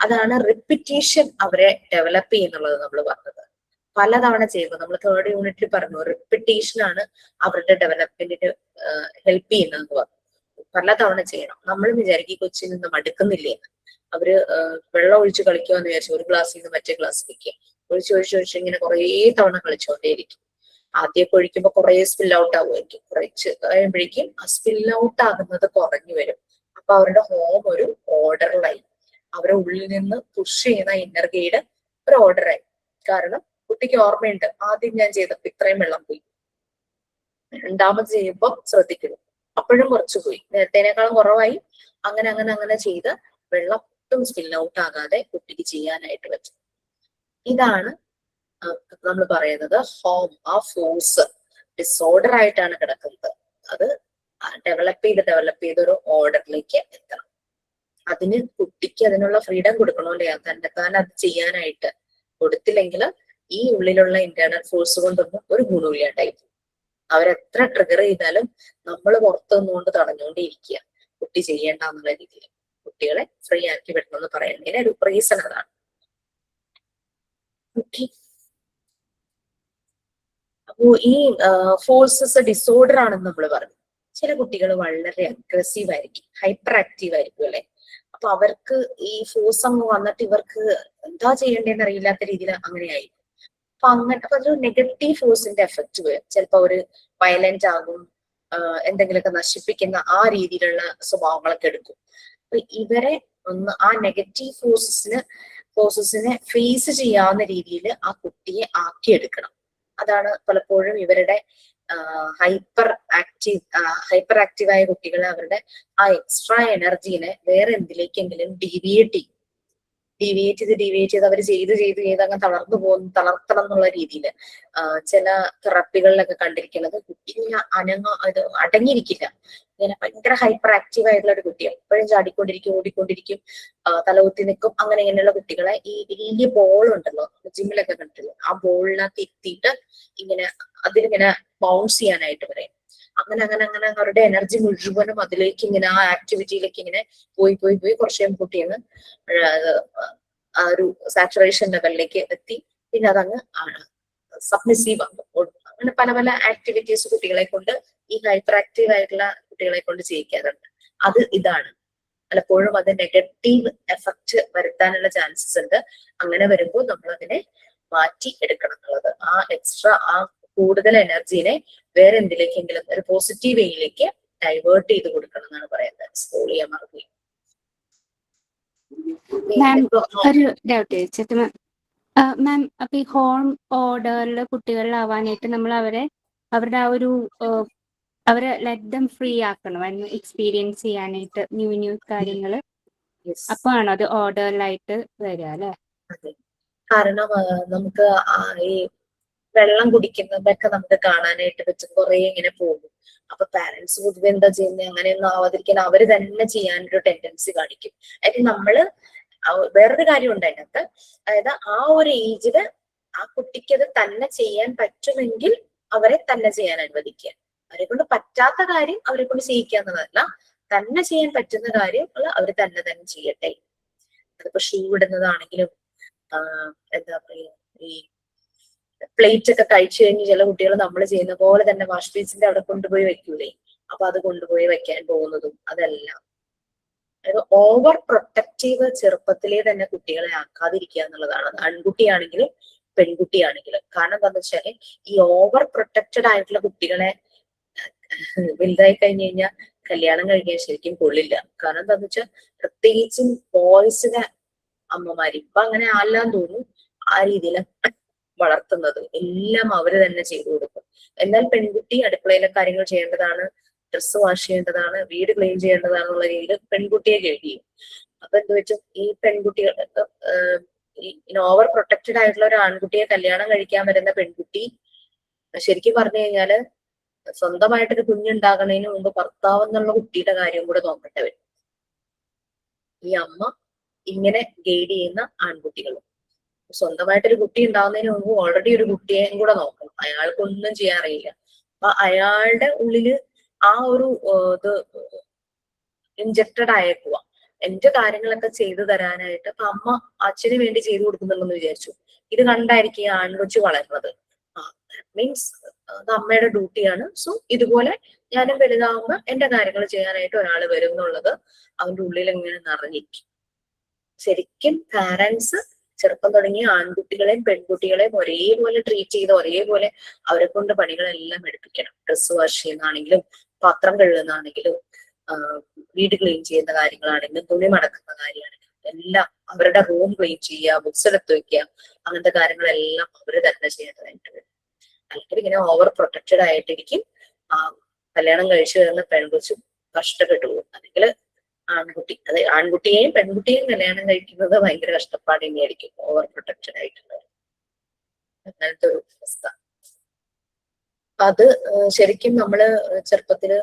അതാണ് റിപ്പിറ്റേഷൻ അവരെ ഡെവലപ്പ് ചെയ്യുന്നുള്ളത് നമ്മൾ പറഞ്ഞത്. പലതവണ ചെയ്യുമ്പോൾ നമ്മൾ 3rd യൂണിറ്റിൽ പറഞ്ഞു, റിപ്പിറ്റേഷൻ ആണ് അവരുടെ ഡെവലപ്മെന്റിന് ഹെൽപ്പ് ചെയ്യുന്നതെന്ന് പറഞ്ഞു. പലതവണ ചെയ്യണം. നമ്മൾ വിചാരിക്കും കൊച്ചിൽ നിന്ന് മടുക്കുന്നില്ലേ, അവര് വെള്ളം ഒഴിച്ച് കളിക്കുമെന്ന് വിചാരിച്ചു ഒരു ക്ലാസ്സിൽ നിന്ന് മറ്റേ ക്ലാസ്സിലേക്ക് ഒഴിച്ച് ഇങ്ങനെ കുറേ തവണ കളിച്ചുകൊണ്ടേയിരിക്കും. ആദ്യമൊക്കെ ഒഴിക്കുമ്പോൾ കുറെ സ്പിൽ ഔട്ട് ആവുമായിരിക്കും. കുറച്ച് കഴിയുമ്പോഴേക്കും ആ സ്പിൽ ഔട്ട് ആകുന്നത് കുറഞ്ഞു വരും. അപ്പൊ അവരുടെ ഹോം ഒരു ഓർഡറിലായി, അവരുടെ ഉള്ളിൽ നിന്ന് പുഷ് ചെയ്യുന്ന ഇന്നർ ഗൈഡ് ഒരു ഓർഡറായി. കാരണം കുട്ടിക്ക് ഓർമ്മയുണ്ട്, ആദ്യം ഞാൻ ചെയ്തപ്പോ ഇത്രയും വെള്ളം പോയി, രണ്ടാമത് ചെയ്യുമ്പോൾ ശ്രദ്ധിക്കുന്നു അപ്പോഴും കുറച്ച് പോയി, നേരത്തേനേക്കാളും കുറവായി. അങ്ങനെ ചെയ്ത് വെള്ളം ഒട്ടും സ്പിൽ ഔട്ട് ആകാതെ കുട്ടിക്ക് ചെയ്യാനായിട്ട് പറ്റും. ഇതാണ് നമ്മൾ പറയുന്നത് ഹോം. ആ ഫോഴ്സ് ഡിസോർഡർ ആയിട്ടാണ് കിടക്കുന്നത്. അത് ഡെവലപ്പ് ചെയ്ത് ഒരു ഓർഡറിലേക്ക് എത്തണം. അതിന് കുട്ടിക്ക് അതിനുള്ള ഫ്രീഡം കൊടുക്കണമല്ലേ, തന്നെത്താൻ അത് ചെയ്യാനായിട്ട്. കൊടുത്തില്ലെങ്കിൽ ഈ ഉള്ളിലുള്ള ഇന്റേണൽ ഫോഴ്സ് കൊണ്ടൊന്നും ഒരു ഗുണമില്ലാണ്ടായി. അവരെത്ര ട്രിഗർ ചെയ്താലും നമ്മൾ പുറത്തു നിന്നുകൊണ്ട് തടഞ്ഞുകൊണ്ടേയിരിക്കുക, കുട്ടി ചെയ്യേണ്ട എന്നുള്ള രീതിയിൽ. കുട്ടികളെ ഫ്രീ ആക്കി വിടണമെന്ന് പറയുന്നതിന് ഒരു റീസൺ അതാണ്. അപ്പോ ഈ ഫോഴ്സസ് ഡിസോർഡർ ആണെന്ന് നമ്മൾ പറഞ്ഞു. ചില കുട്ടികൾ വളരെ അഗ്രസീവ് ആയിരിക്കും, ഹൈപ്പർ ആക്റ്റീവ് ആയിരിക്കും അല്ലെ. അപ്പൊ അവർക്ക് ഈ ഫോഴ്സ് അങ്ങ് വന്നിട്ട് ഇവർക്ക് എന്താ ചെയ്യേണ്ടതെന്ന് അറിയില്ലാത്ത രീതിയിൽ അങ്ങനെയായിരിക്കും. അപ്പൊ അതൊരു നെഗറ്റീവ് ഫോഴ്സിന്റെ എഫക്റ്റ് വരും. ചിലപ്പോ ഒരു വയലന്റ് ആകും, എന്തെങ്കിലുമൊക്കെ നശിപ്പിക്കുന്ന ആ രീതിയിലുള്ള സ്വഭാവങ്ങളൊക്കെ എടുക്കും. അപ്പൊ ഇവരെ ഒന്ന് ആ നെഗറ്റീവ് ഫോഴ്സസിനെ ഫേസ് ചെയ്യാവുന്ന രീതിയിൽ ആ കുട്ടിയെ ആക്കിയെടുക്കണം. അതാണ് പലപ്പോഴും ഇവരുടെ ഹൈപ്പർ ആക്റ്റീവായ കുട്ടികളെ അവരുടെ ആ എക്സ്ട്രാ എനർജീനെ വേറെ എന്തിലേക്കെങ്കിലും ഡീവിയേറ്റ് ചെയ്ത് അവർ ചെയ്ത് അങ്ങ് തളർത്തണം എന്നുള്ള രീതിയിൽ ചില തെറപ്പികളിലൊക്കെ കണ്ടിരിക്കുന്നത് കുട്ടി ഇങ്ങനെ അടങ്ങിയിരിക്കില്ല. ഇങ്ങനെ ഭയങ്കര ഹൈപ്പർ ആക്റ്റീവ് ആയിട്ടുള്ള ഒരു കുട്ടി എപ്പോഴും ഓടിക്കൊണ്ടിരിക്കും, തലകുത്തി നിൽക്കും. ഇങ്ങനെയുള്ള കുട്ടികളെ ഈ വലിയ ബോൾ ഉണ്ടല്ലോ ജിമ്മിലൊക്കെ കണ്ടിട്ടില്ല, ആ ബോളിനകത്ത് എത്തിയിട്ട് ഇങ്ങനെ അതിലിങ്ങനെ ബൗൺസ് ചെയ്യാനായിട്ട് പറയും. അങ്ങനെ അവരുടെ എനർജി മുഴുവനും അതിലേക്ക് ഇങ്ങനെ ആ ആക്ടിവിറ്റിയിലേക്ക് ഇങ്ങനെ പോയി കുറച്ച് കുട്ടിയെന്ന് ആ ഒരു സാച്ചുറേഷൻ ലെവലിലേക്ക് എത്തി. പിന്നെ അതങ്ങ് സബ്മിസീവ് ആകും. അങ്ങനെ പല ആക്ടിവിറ്റീസ് കുട്ടികളെ കൊണ്ട്, ഈ ഹൈപ്പർ ആക്റ്റീവ് ആയിട്ടുള്ള കുട്ടികളെ കൊണ്ട് ചെയ്യിക്കാറുണ്ട്. അത് ഇതാണ്. പലപ്പോഴും അത് നെഗറ്റീവ് എഫക്റ്റ് വരുത്താനുള്ള ചാൻസസ് ഉണ്ട്. അങ്ങനെ വരുമ്പോൾ നമ്മൾ അതിനെ മാറ്റി എടുക്കണം എന്നുള്ളത്. ആ എക്സ്ട്രാ കൂടുതൽ എനർജീനെ വേറെ എന്തിലേക്കെങ്കിലും ഒരു പോസിറ്റീവ് വേയിലേക്ക് ഡൈവേർട്ട് ചെയ്ത് കൊടുക്കണം എന്നാണ് പറയുന്നത്. സ്കൂൾ ചെയ്യാൻ മറന്നു. മാം ഒരു ഡൗട്ട് ചോദിച്ചിട്ട് മാം, അപ്പൊ ഈ ഹോം ഓർഡറിൽ കുട്ടികളിലാവാനായിട്ട് നമ്മൾ അവരുടെ ആ ഒരു അവരെ ലെറ്റ് ദം ഫ്രീ ആക്കണം എക്സ്പീരിയൻസ് ചെയ്യാനായിട്ട് ന്യൂ കാര്യങ്ങള്. അപ്പൊ ആണോ അത് ഓർഡറിലായിട്ട് വരിക അല്ലെ? അതെ, കാരണം നമുക്ക് ഈ വെള്ളം കുടിക്കുന്നതൊക്കെ നമുക്ക് കാണാനായിട്ട് പറ്റും. കുറെ ഇങ്ങനെ പോകും. അപ്പൊ പാരന്റ്സ് പൊതുവെ എന്താ ചെയ്യുന്നത്, അങ്ങനെയൊന്നും ആവാതിരിക്കാൻ അവര് തന്നെ ചെയ്യാനൊരു ടെൻഡൻസി കാണിക്കും. അതായത് നമ്മള് വേറൊരു കാര്യം ഉണ്ട് അതിനകത്ത്. അതായത് ആ ഒരു ഏജില് ആ കുട്ടിക്ക് അത് തന്നെ ചെയ്യാൻ പറ്റുമെങ്കിൽ അവരെ തന്നെ ചെയ്യാൻ അനുവദിക്കുക. അവരെ കൊണ്ട് പറ്റാത്ത കാര്യം അവരെ കൊണ്ട് ചെയ്യിക്കുക എന്നതല്ല, തന്നെ ചെയ്യാൻ പറ്റുന്ന കാര്യങ്ങൾ അവർ തന്നെ ചെയ്യട്ടെ. അതിപ്പോ ഷൂ ഇടുന്നതാണെങ്കിലും എന്താ പറയാ, ഈ പ്ലേറ്റ് ഒക്കെ കഴിച്ചു കഴിഞ്ഞ് ചില കുട്ടികൾ നമ്മൾ ചെയ്യുന്ന പോലെ തന്നെ വാഷ് ബേസിന്റെ അവിടെ കൊണ്ടുപോയി വെക്കൂലേ, അപ്പൊ അത് കൊണ്ടുപോയി വെക്കാൻ പോകുന്നതും അതെല്ലാം. അതായത് ഓവർ പ്രൊട്ടക്റ്റീവ് ചെറുപ്പത്തിലേ തന്നെ കുട്ടികളെ ആക്കാതിരിക്കുക എന്നുള്ളതാണ്. അത് ആൺകുട്ടിയാണെങ്കിലും പെൺകുട്ടിയാണെങ്കിലും. കാരണം എന്താന്ന് വെച്ചാല് ഈ ഓവർ പ്രൊട്ടക്റ്റഡ് ആയിട്ടുള്ള കുട്ടികളെ വലുതായി കഴിഞ്ഞു കഴിഞ്ഞാൽ കല്യാണം കഴിക്കാൻ ശരിക്കും കൊള്ളില്ല. കാരണം എന്താന്ന് വെച്ചാൽ പ്രത്യേകിച്ചും ബോയ്സിനെ അമ്മമാര് ഇപ്പൊ അങ്ങനെ ആല്ലാന്ന് തോന്നുന്നു, ആ രീതിയിൽ വളർത്തുന്നത് എല്ലാം അവര് തന്നെ ചെയ്തു കൊടുക്കും. എന്നാൽ പെൺകുട്ടി അടുക്കളയിലെ കാര്യങ്ങൾ ചെയ്യേണ്ടതാണ്, ഡ്രസ്സ് വാഷ് ചെയ്യേണ്ടതാണ്, വീട് ക്ലീൻ ചെയ്യേണ്ടതാണെന്നുള്ള രീതിയിൽ പെൺകുട്ടിയെ ഗൈഡ് ചെയ്യും. അപ്പൊ എന്ത് വെച്ചാൽ ഈ പെൺകുട്ടികൾ ഈ ഓവർ പ്രൊട്ടക്റ്റഡ് ആയിട്ടുള്ള ഒരു ആൺകുട്ടിയെ കല്യാണം കഴിക്കാൻ വരുന്ന പെൺകുട്ടി ശരിക്കും പറഞ്ഞു കഴിഞ്ഞാല് സ്വന്തമായിട്ടൊരു കുഞ്ഞുണ്ടാകുന്നതിന് മുമ്പ് ഭർത്താവ് എന്നുള്ള കുട്ടിയുടെ കാര്യം കൂടെ നോക്കേണ്ടി വരും. ഈ അമ്മ ഇങ്ങനെ ഗൈഡ് ചെയ്യുന്ന ആൺകുട്ടികൾ സ്വന്തമായിട്ടൊരു കുട്ടി ഉണ്ടാവുന്നതിന് മുമ്പ് ഓൾറെഡി ഒരു കുട്ടിയെയും കൂടെ നോക്കണം. അയാൾക്കൊന്നും ചെയ്യാൻ അറിയില്ല. അപ്പൊ അയാളുടെ ഉള്ളില് ആ ഒരു ഇത് ഇൻജക്റ്റഡ് ആയേക്കുക. എന്റെ കാര്യങ്ങളൊക്കെ ചെയ്തു തരാനായിട്ട് അപ്പൊ അമ്മ അച്ഛന് വേണ്ടി ചെയ്തു കൊടുക്കുന്നുണ്ടെന്ന് വിചാരിച്ചു. ഇത് കണ്ടായിരിക്കും ഈ ആൺകൊച്ചു വളരുന്നത്. മീൻസ് അത് അമ്മയുടെ ഡ്യൂട്ടിയാണ്. സോ ഇതുപോലെ ഞാനും വലുതാവുമ്പോ എന്റെ കാര്യങ്ങൾ ചെയ്യാനായിട്ട് ഒരാൾ വരും എന്നുള്ളത് അവന്റെ ഉള്ളിൽ ഇങ്ങനെ നിറഞ്ഞിരിക്കും. ശരിക്കും പാരന്റ്സ് ചെറുപ്പം തുടങ്ങി ആൺകുട്ടികളെയും പെൺകുട്ടികളെയും ഒരേപോലെ ട്രീറ്റ് ചെയ്ത് ഒരേപോലെ അവരെ കൊണ്ട് പണികളെല്ലാം എടുപ്പിക്കണം. ഡ്രസ്സ് വാഷ് ചെയ്യുന്നതാണെങ്കിലും പാത്രം കഴുകുന്നതാണെങ്കിലും വീട് ക്ലീൻ ചെയ്യുന്ന കാര്യങ്ങളാണെങ്കിലും തുണി മടക്കുന്ന കാര്യമാണെങ്കിലും എല്ലാം അവരുടെ റൂം ക്ലീൻ ചെയ്യുക, ബുക്സ് എടുത്ത് വെക്കുക, അങ്ങനത്തെ കാര്യങ്ങളെല്ലാം അവര് തന്നെ ചെയ്യേണ്ടതായിട്ട് വരും. അല്ലെങ്കിൽ ഇങ്ങനെ ഓവർ പ്രൊട്ടക്റ്റഡ് ആയിട്ടിരിക്കും. കല്യാണം കഴിച്ചു വരുന്ന പെൺകുച്ചും കഷ്ടപ്പെട്ടു പോകും. അല്ലെങ്കിൽ ആൺകുട്ടി, അത് ആൺകുട്ടിയെയും പെൺകുട്ടിയെയും കല്യാണം കഴിക്കുന്നത് ഭയങ്കര കഷ്ടപ്പാട് തന്നെയായിരിക്കും ഓവർ പ്രൊട്ടക്റ്റഡ് ആയിട്ടുള്ളത്. അങ്ങനത്തെ ഒരു അവസ്ഥ. അത് ശരിക്കും നമ്മള് ചെറുപ്പത്തില്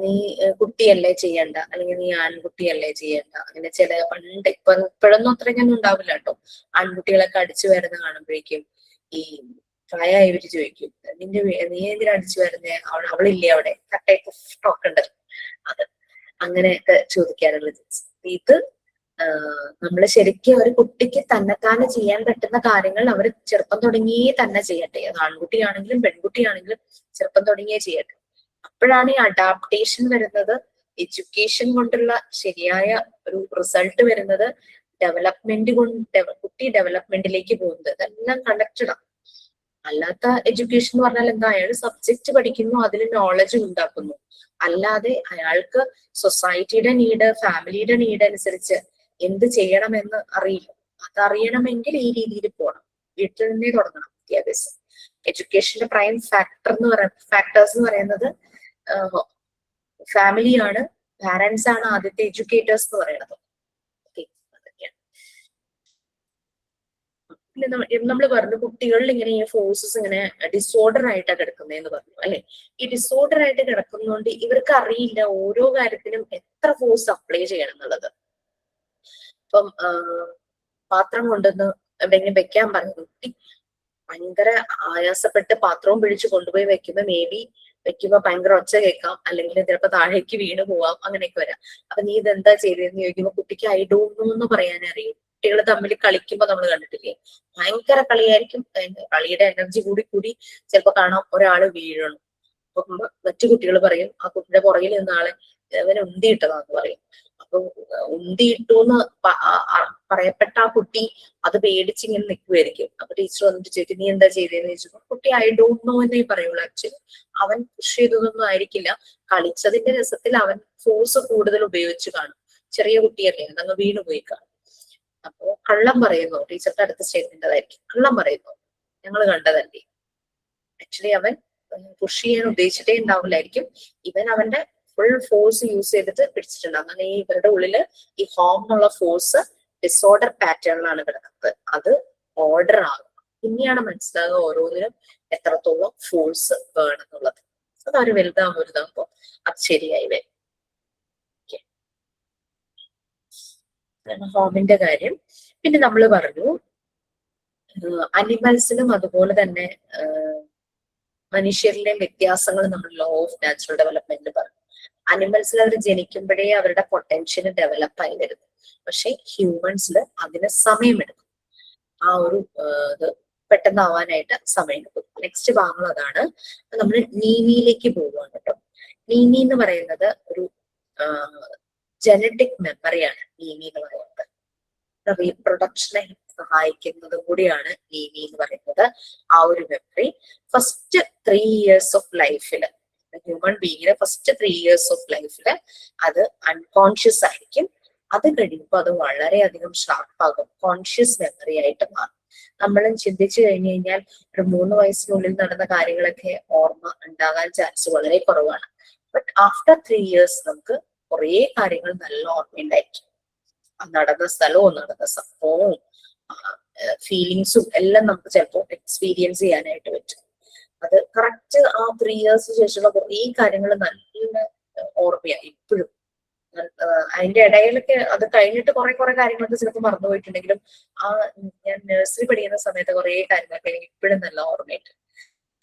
നീ കുട്ടിയല്ലേ ചെയ്യണ്ട, അല്ലെങ്കിൽ നീ ആൺകുട്ടിയല്ലേ ചെയ്യണ്ട, അങ്ങനെ ചില പണ്ട് ഇപ്പോഴൊന്നും അത്രയ്ക്കൊന്നും ഉണ്ടാവില്ല കേട്ടോ. ആൺകുട്ടികളൊക്കെ അടിച്ചു വരുന്ന കാണുമ്പോഴേക്കും ഈ പ്രായമായവര് ചോദിക്കും, നീ എന്തിനാ അടിച്ചു വരുന്നേ, അവളില്ലേ അവിടെ, ടൈപ്പ് ഓഫ് ടോക്ക് ഉണ്ട്. അത് അങ്ങനെയൊക്കെ ചോദിക്കാറുള്ളത്. ഇത് നമ്മള് ശരിക്കും ഒരു കുട്ടിക്ക് തന്നെത്താനെ ചെയ്യാൻ പറ്റുന്ന കാര്യങ്ങൾ അവർ ചെറുപ്പം തുടങ്ങിയേ തന്നെ ചെയ്യട്ടെ. അത് ആൺകുട്ടിയാണെങ്കിലും പെൺകുട്ടിയാണെങ്കിലും ചെറുപ്പം തുടങ്ങിയേ ചെയ്യട്ടെ. അപ്പോഴാണ് ഈ അഡാപ്റ്റേഷൻ വരുന്നത്. എഡ്യൂക്കേഷൻ കൊണ്ടുള്ള ശരിയായ ഒരു റിസൾട്ട് വരുന്നത്. ഡെവലപ്മെന്റ് കൊണ്ട് കുട്ടി ഡെവലപ്മെന്റിലേക്ക് പോകുന്നത്. ഇതെല്ലാം കണക്റ്റഡ് ആണ്. അല്ലാത്ത എഡ്യൂക്കേഷൻ എന്ന് പറഞ്ഞാൽ എന്താ, അയാൾ സബ്ജക്ട് പഠിക്കുന്നു, അതിൽ നോളജ് ഉണ്ടാക്കുന്നു. അല്ലാതെ അയാൾക്ക് സൊസൈറ്റിയുടെ നീഡ്, ഫാമിലിയുടെ നീഡ് അനുസരിച്ച് എന്ത് ചെയ്യണമെന്ന് അറിയില്ല. അതറിയണമെങ്കിൽ ഈ രീതിയിൽ പോകണം. വീട്ടിൽ നിന്നേ തുടങ്ങണം വിദ്യാഭ്യാസം. എഡ്യൂക്കേഷന്റെ പ്രൈം ഫാക്ടേഴ്സ് എന്ന് പറയുന്നത് ഫാമിലിയാണ്. പാരന്റ്സ് ആണ് ആദ്യത്തെ എഡ്യൂക്കേറ്റേഴ്സ് എന്ന് പറയുന്നത്. നമ്മൾ പറഞ്ഞു കുട്ടികളിൽ ഇങ്ങനെ ഈ ഫോഴ്സസ് ഇങ്ങനെ ഡിസോർഡർ ആയിട്ടാണ് കിടക്കുന്നതെന്ന് പറഞ്ഞു അല്ലെ. ഈ ഡിസോർഡർ ആയിട്ട് കിടക്കുന്നതുകൊണ്ട് ഇവർക്ക് അറിയില്ല ഓരോ കാര്യത്തിനും എത്ര ഫോഴ്സ് അപ്ലൈ ചെയ്യണം എന്നുള്ളത്. ഇപ്പം പാത്രം കൊണ്ടുവന്ന് എവിടെയെങ്കിലും വെക്കാൻ പറഞ്ഞു, കുട്ടി ഭയങ്കര ആയാസപ്പെട്ട് പാത്രവും പിടിച്ച് കൊണ്ടുപോയി വെക്കുമ്പോ മേ ബി വെക്കുമ്പോ ഭയങ്കര ഒച്ച കേൾക്കാം, അല്ലെങ്കിൽ ചിലപ്പോ താഴേക്ക് വീണ് പോവാം, അങ്ങനെയൊക്കെ വരാം. അപ്പൊ നീ ഇതെന്താ ചെയ്തതെന്ന് ചോദിക്കുമ്പോ കുട്ടിക്ക് ഐ ഡോണ്ട് നോ എന്ന് പറയാനേ അറിയും. കുട്ടികൾ തമ്മിൽ കളിക്കുമ്പോ നമ്മൾ കണ്ടിട്ടില്ലേ, ഭയങ്കര കളിയായിരിക്കും. കളിയുടെ എനർജി കൂടി ചിലപ്പോ കാണാം ഒരാള് വീഴണം. അപ്പൊ മറ്റു കുട്ടികൾ പറയും ആ കുട്ടിയുടെ പുറകിൽ നിന്ന ആളെ അവനെ ഉന്തിയിട്ടതാന്ന് പറയും. അപ്പൊ ഉന്തിയിട്ടു എന്ന് പറയപ്പെട്ട ആ കുട്ടി അത് പേടിച്ചിങ്ങനെ നിൽക്കുമായിരിക്കും. അപ്പൊ ടീച്ചർ വന്നിട്ട് ചോദിക്കും നീ എന്താ ചെയ്തതെന്ന് ചോദിച്ചപ്പോ കുട്ടി ഐ ഡോണ്ട് നോ എന്നേ പറയുള്ളൂ. ആക്ച്വലി അവൻ പുഷ് ചെയ്തതൊന്നും ആയിരിക്കില്ല, കളിച്ചതിന്റെ രസത്തിൽ അവൻ ഫോഴ്സ് കൂടുതൽ ഉപയോഗിച്ച് കാണും. ചെറിയ കുട്ടിയല്ലേ, അതങ്ങ് വീണുപോയി കാണും. അപ്പോ കള്ളം പറയുന്നു, ടീച്ചറുടെ അടുത്ത സ്റ്റേറ്റ്മെന്റ് അതായിരിക്കും, കള്ളം പറയുന്നു, ഞങ്ങൾ കണ്ടതല്ലേ. ആക്ച്വലി അവൻ പുഷ് ചെയ്യാൻ ഉദ്ദേശിച്ചിട്ടേ ഉണ്ടാവില്ലായിരിക്കും. ഇവൻ അവന്റെ ഫുൾ ഫോഴ്സ് യൂസ് ചെയ്തിട്ട് പിടിച്ചിട്ടുണ്ട്. അങ്ങനെ ഈ ഇവരുടെ ഉള്ളില് ഈ ഹോം എന്നുള്ള ഫോഴ്സ് ഡിസോർഡർ പാറ്റേണിലാണ് കിടക്കുന്നത്. അത് ഓർഡർ ആകും. പിന്നെയാണ് മനസ്സിലാകുക ഓരോന്നിനും എത്രത്തോളം ഫോഴ്സ് വേണമെന്നുള്ളത്. അത് അവർ വലുതാകുമ്പോ അത് ശരിയായി വരും. ഹോമിന്റെ കാര്യം. പിന്നെ നമ്മൾ പറഞ്ഞു അനിമൽസിനും അതുപോലെ തന്നെ മനുഷ്യരിലെയും വ്യത്യാസങ്ങൾ നമ്മൾ ലോ ഓഫ് നാച്ചുറൽ ഡെവലപ്മെന്റ് പറഞ്ഞു. അനിമൽസിൽ അവർ ജനിക്കുമ്പോഴേ അവരുടെ പൊട്ടൻഷ്യൽ ഡെവലപ്പ് ആയി വരുന്നു. പക്ഷെ ഹ്യൂമൻസിൽ അതിന് സമയമെടുക്കും. ആ ഒരു ഇത് പെട്ടെന്നാവാനായിട്ട് സമയമെടുക്കും. നെക്സ്റ്റ് ഭാഗങ്ങൾ അതാണ്. നമ്മൾ നീമിയിലേക്ക് പോവുകയാണ് കേട്ടോ. നീമി എന്ന് പറയുന്നത് ഒരു ജനറ്റിക് മെമ്മറിയാണ്. നീമി എന്ന് പറയുന്നത് റീപ്രൊഡക്ഷനെ സഹായിക്കുന്നതും കൂടിയാണ് നീമി എന്ന് പറയുന്നത്. ആ ഒരു മെമ്മറി ഫസ്റ്റ് 3 years ഓഫ് ലൈഫില്, ഹ്യൂമൻ ബീങ്ങിന്റെ ഫസ്റ്റ് 3 years ഓഫ് ലൈഫില് അത് അൺകോൺഷ്യസ് ആയിരിക്കും. അത് കഴിയുമ്പോൾ അത് വളരെയധികം ഷാർപ്പാകും, കോൺഷ്യസ് മെമ്മറി ആയിട്ട് മാറും. നമ്മളും ചിന്തിച്ചു കഴിഞ്ഞു കഴിഞ്ഞാൽ ഒരു 3 വയസ്സിനുള്ളിൽ നടന്ന കാര്യങ്ങളൊക്കെ ഓർമ്മ ഉണ്ടാകാൻ ചാൻസ് വളരെ കുറവാണ്. ബട്ട് ആഫ്റ്റർ 3 years നമുക്ക് കുറേ കാര്യങ്ങൾ നല്ല ഓർമ്മയുണ്ടായിരിക്കും. നടന്ന സ്ഥലവും നടന്ന സംഭവവും ഫീലിങ്സും എല്ലാം നമുക്ക് ചിലപ്പോൾ എക്സ്പീരിയൻസ് ചെയ്യാനായിട്ട് പറ്റും. അത് കറക്റ്റ് ആ 3 years ശേഷമുള്ള കുറേ കാര്യങ്ങൾ നല്ല ഓർമ്മയായി ഇപ്പോഴും. അതിന്റെ ഇടയിലൊക്കെ അത് കഴിഞ്ഞിട്ട് കുറെ കാര്യങ്ങളൊക്കെ ചിലപ്പോൾ മറന്നുപോയിട്ടുണ്ടെങ്കിലും ഞാൻ നഴ്സറി പഠിക്കുന്ന സമയത്ത് കുറെ കാര്യങ്ങളൊക്കെ എനിക്ക് ഇപ്പോഴും നല്ല ഓർമ്മയുണ്ട്.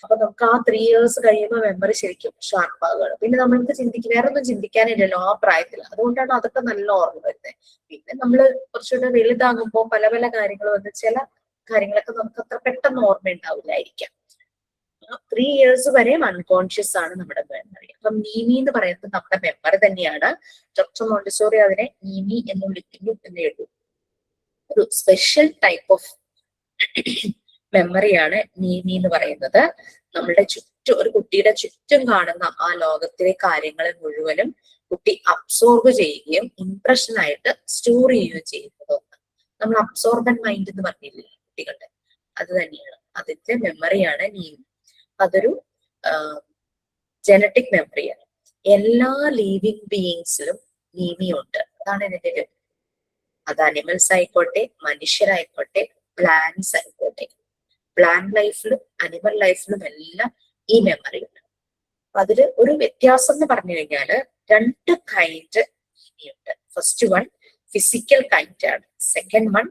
അപ്പൊ നമുക്ക് ആ 3 years കഴിയുമ്പോൾ മെമ്മറി ശരിക്കും ഷാർപ്പാകുകയാണ്. പിന്നെ നമ്മൾക്ക് വേറെ ഒന്നും ചിന്തിക്കാനില്ലല്ലോ ആ പ്രായത്തിൽ. അതുകൊണ്ടാണ് അതൊക്കെ നല്ല ഓർമ്മ വരുന്നത്. പിന്നെ നമ്മള് കുറച്ചുകൂടെ വലുതാകുമ്പോൾ പല പല കാര്യങ്ങൾ വന്ന് ചില കാര്യങ്ങളൊക്കെ നമുക്ക് അത്ര പെട്ടെന്ന് ഓർമ്മ ഉണ്ടാവില്ലായിരിക്കാം. 3 years വരെയും അൺകോൺഷ്യസ് ആണ് നമ്മുടെ മെമ്മറി. അപ്പം നീമി എന്ന് പറയുന്നത് നമ്മുടെ മെമ്മറി തന്നെയാണ്. ഡോക്ടർ മോണ്ടിസോറി അതിനെ നീമി എന്ന് വിളിക്കുന്നു എന്ന് എഴുതും. ഒരു സ്പെഷ്യൽ ടൈപ്പ് ഓഫ് മെമ്മറിയാണ് നീമി എന്ന് പറയുന്നത്. നമ്മളുടെ ചുറ്റും, ഒരു കുട്ടിയുടെ ചുറ്റും കാണുന്ന ആ ലോകത്തിലെ കാര്യങ്ങളെ മുഴുവനും കുട്ടി അബ്സോർബ് ചെയ്യുകയും ഇംപ്രഷൻ ആയിട്ട് സ്റ്റോർ ചെയ്യുകയും ചെയ്യുന്നത്. നമ്മൾ അബ്സോർബൻ മൈൻഡ് എന്ന് പറഞ്ഞില്ലേ കുട്ടികളുടെ, അത് തന്നെയാണ്. അതിന്റെ മെമ്മറിയാണ് നീമി. അതൊരു ജനറ്റിക് മെമ്മറിയാണ്. എല്ലാ ലിവിങ് ബീയിങ്സിലും നീമി ഉണ്ട്. അതാണ് ഇതിന്റെ. അത് അനിമൽസ് ആയിക്കോട്ടെ, മനുഷ്യരായിക്കോട്ടെ, പ്ലാന്റ്സ് ആയിക്കോട്ടെ. പ്ലാന്റ് ലൈഫിലും അനിമൽ ലൈഫിലും എല്ലാം ഈ മെമ്മറി ഉണ്ട്. അതില് ഒരു വ്യത്യാസം എന്ന് പറഞ്ഞു കഴിഞ്ഞാല് 2 കൈൻഡ് ഉണ്ട്. ഫസ്റ്റ് വൺ ഫിസിക്കൽ കൈൻഡ് ആണ്. സെക്കൻഡ് വൺ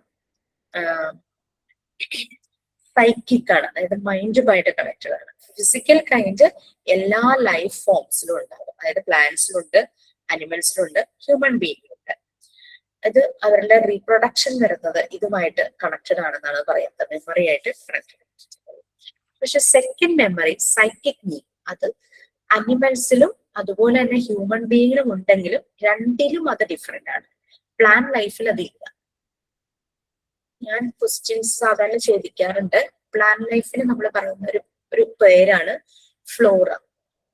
സൈക്കിക് ആണ്, അതായത് മൈൻഡുമായിട്ട് കണക്റ്റഡ് ആണ്. ഫിസിക്കൽ കൈൻഡ് എല്ലാ ലൈഫ് ഫോംസിലും ഉണ്ടാകും. അതായത് പ്ലാന്റ്സിലുണ്ട്, അനിമൽസിലുണ്ട്, ഹ്യൂമൻ ബീയിങ്ങിലുണ്ട്. അത് അവരുടെ റീപ്രൊഡക്ഷൻ വരുന്നത് ഇതുമായിട്ട് കണക്റ്റഡ് ആണെന്നാണ് പറയുന്നത്, മെമ്മറി ആയിട്ട് കണക്റ്റഡ്. പക്ഷെ സെക്കൻഡ് മെമ്മറി സൈക്കിക് നീ, അത് അനിമൽസിലും അതുപോലെ തന്നെ ഹ്യൂമൻ ബീയിങ്ങിലും ഉണ്ടെങ്കിലും രണ്ടിലും അത് ഡിഫറെന്റ് ആണ്. പ്ലാൻ ലൈഫിൽ അതില്ല. ഞാൻ ക്വസ്റ്റ്യൻസ് സാധാരണ ചോദിക്കാറുണ്ട്. പ്ലാൻ ലൈഫിന് നമ്മൾ പറയുന്ന ഒരു പേരാണ് ഫ്ലോറ.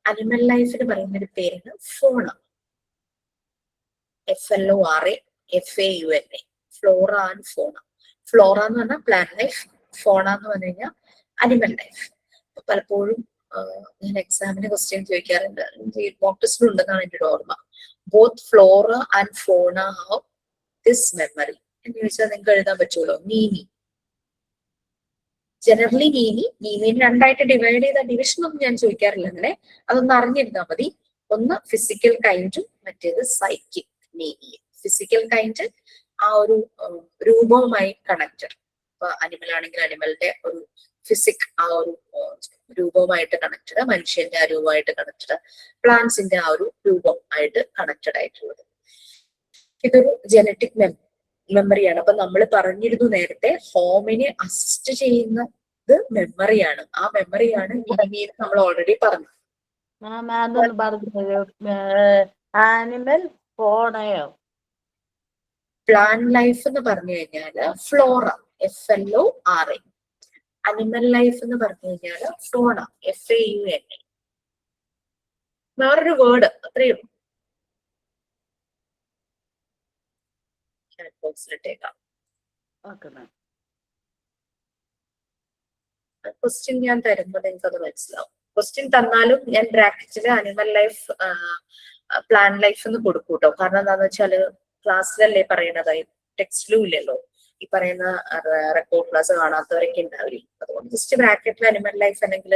അനിമൽ ലൈഫിന് പറയുന്ന ഒരു പേരാണ് ഫോണ. FLORA FAUNA, ഫ്ലോറ ആൻഡ് ഫോണ. ഫ്ലോറ എന്ന് പറഞ്ഞാൽ പ്ലാൻ ലൈഫ്, ഫോണ എന്ന് പറഞ്ഞു കഴിഞ്ഞാൽ അനിമൽ ലൈഫ്. പലപ്പോഴും ഞാൻ എക്സാമിന് ക്വസ്റ്റ്യൻ ചോദിക്കാറുണ്ട്, മോക്ക് ടെസ്റ്റിൽ ഉണ്ടെന്നാണ് എൻ്റെ ഒരു ഓർമ്മ. ബോത്ത് ഫ്ലോറ ആൻഡ് ഫോണ ഹാവ് ദിസ് മെമ്മറി എന്ന് ചോദിച്ചാൽ നിങ്ങൾക്ക് എഴുതാൻ പറ്റുമല്ലോ. നീമി, ജനറലി നീമിനെ 2ആയിട്ട് ഡിവൈഡ് ചെയ്ത ഡിവിഷൻ ഒന്നും ഞാൻ ചോദിക്കാറില്ല. അങ്ങനെ അതൊന്ന് അറിഞ്ഞിരുന്നാൽ മതി. ഒന്ന് ഫിസിക്കൽ കൈൻഡും മറ്റേത് സൈക്കിക് നീമി. ഫിസിക്കൽ കൈൻഡ് ആ ഒരു രൂപവുമായി കണക്റ്റഡ്. ഇപ്പൊ അനിമൽ ആണെങ്കിൽ അനിമലിന്റെ ഒരു ഫിസിക് ആ ഒരു രൂപവുമായിട്ട് കണക്റ്റഡ്, മനുഷ്യന്റെ ആ രൂപമായിട്ട് കണക്റ്റഡ്, പ്ലാന്റ്സിന്റെ ആ ഒരു രൂപം ആയിട്ട് കണക്റ്റഡ് ആയിട്ടുള്ളത്. ഇതൊരു ജനറ്റിക് മെമ്മറിയാണ്. അപ്പൊ നമ്മൾ പറഞ്ഞിരുന്നു നേരത്തെ, ഹോമിനെ അസിസ്റ്റ് ചെയ്യുന്നത് മെമ്മറിയാണ്. ആ മെമ്മറിയാണ് നമ്മൾ ഓൾറെഡി പറഞ്ഞു. ആനിമൽ ഫോണയോ? പ്ലാൻ ലൈഫ് എന്ന് പറഞ്ഞു കഴിഞ്ഞാല് ഫ്ലോറ, FLORA. അനിമൽ ലൈഫ് എന്ന് പറഞ്ഞു കഴിഞ്ഞാല് ഫോണ, FAUNA. വേറൊരു വേർഡ് അത്രയേ ഉള്ളൂ. ക്വസ്റ്റ്യൻ ഞാൻ തരുമ്പോൾ നിങ്ങൾക്ക് അത് മനസ്സിലാവും. ക്വസ്റ്റ്യൻ തന്നാലും ഞാൻ ബ്രാക്കറ്റില് അനിമൽ ലൈഫ്, പ്ലാൻ ലൈഫ് എന്ന് കൊടുക്കും കേട്ടോ. കാരണം എന്താന്ന് വെച്ചാല് ക്ലാസ്സിലല്ലേ പറയണത്, ടെക്സ്റ്റിലും ഇല്ലല്ലോ. ഈ പറയുന്ന റെക്കോർഡ് ക്ലാസ് കാണാത്തവരൊക്കെ ഉണ്ടാവില്ല. അതുകൊണ്ട് ജസ്റ്റ് ബ്രാക്കറ്റിൽ അനിമൽ ലൈഫ് അല്ലെങ്കിൽ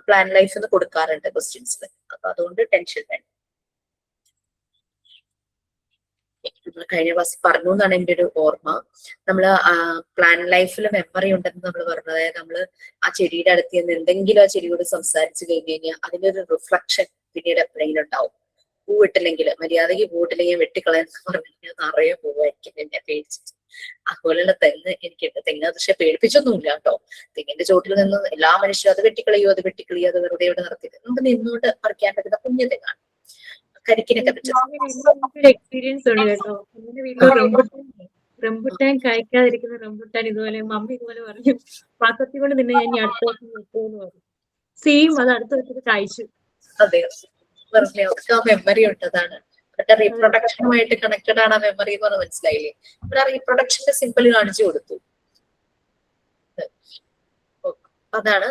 പ്ലാൻ ലൈഫ് എന്ന് കൊടുക്കാറുണ്ട് ക്വസ്റ്റ്യൻസിൽ. അപ്പൊ അതുകൊണ്ട് ടെൻഷൻ വേണ്ട. കഴിഞ്ഞ ക്ലാസ്സിൽ പറഞ്ഞു എന്നാണ് എൻ്റെ ഒരു ഓർമ്മ. നമ്മള് പ്ലാൻ ലൈഫിൽ മെമ്മറി ഉണ്ടെന്ന് നമ്മൾ പറഞ്ഞത്, അതായത് നമ്മള് ആ ചെടിയുടെ അടുത്ത് നിന്ന് എന്തെങ്കിലും ആ ചെടിയോട് സംസാരിച്ചു കഴിഞ്ഞു കഴിഞ്ഞാൽ അതിനൊരു റിഫ്ലക്ഷൻ പിന്നീട് എപ്പോഴെങ്കിലും ഉണ്ടാവും. പൂവിട്ടില്ലെങ്കിൽ, മര്യാദയ്ക്ക് പൂവിട്ടില്ലെങ്കിൽ വെട്ടിക്കളയെന്ന് പറഞ്ഞു കഴിഞ്ഞാൽ നിറയെ പൂവായിരിക്കും എന്നെ പേടിച്ചിട്ട്. അതുപോലെയുള്ള തെങ്ങ് എനിക്കുണ്ട്. തെങ്ങ് പക്ഷെ പേടിപ്പിച്ചൊന്നുമില്ല കേട്ടോ. തെങ്ങിന്റെ ചോട്ടിൽ നിന്ന് എല്ലാ മനുഷ്യരും അത് വെട്ടിക്കളയോ അത് വെട്ടിക്കളയോ അത് വെറുതെ ഇവിടെ നിർത്തി നമുക്ക് നിന്നോട്ട് പറിക്കാൻ പറ്റുന്ന കുഞ്ഞു തെങ്ങാണ്. കരിക്കിനൊക്കെ പറ്റും. എക്സ്പീരിയൻസ് ഉണ്ട് കേട്ടോ. എന്റെ വീട്ടിൽ റംബുട്ടാൻ കഴിക്കാതിരിക്കുന്ന റംബുട്ടാൻ ഇതുപോലെ മമ്മി ഇതുപോലെ പറഞ്ഞു പാത്രത്തിൽ കൊണ്ട് നിന്നെ ഞാൻ അടുത്ത വർഷം വെക്കുമെന്ന് പറഞ്ഞു. സെയിം അത് അടുത്ത വർഷത്തിൽ കഴിച്ചു. അതെ, വെറുതെ അവർക്ക് ആ മെമ്മറി ഉണ്ട്. അതാണ് അവരുടെ റീപ്രൊഡക്ഷനുമായിട്ട് കണക്റ്റഡ് ആണ് ആ മെമ്മറി എന്ന് പറഞ്ഞാൽ മനസ്സിലായില്ലേ. ഇവിടെ റീപ്രൊഡക്ഷന്റെ സിമ്പിൾ കാണിച്ചു കൊടുത്തു. അതാണ്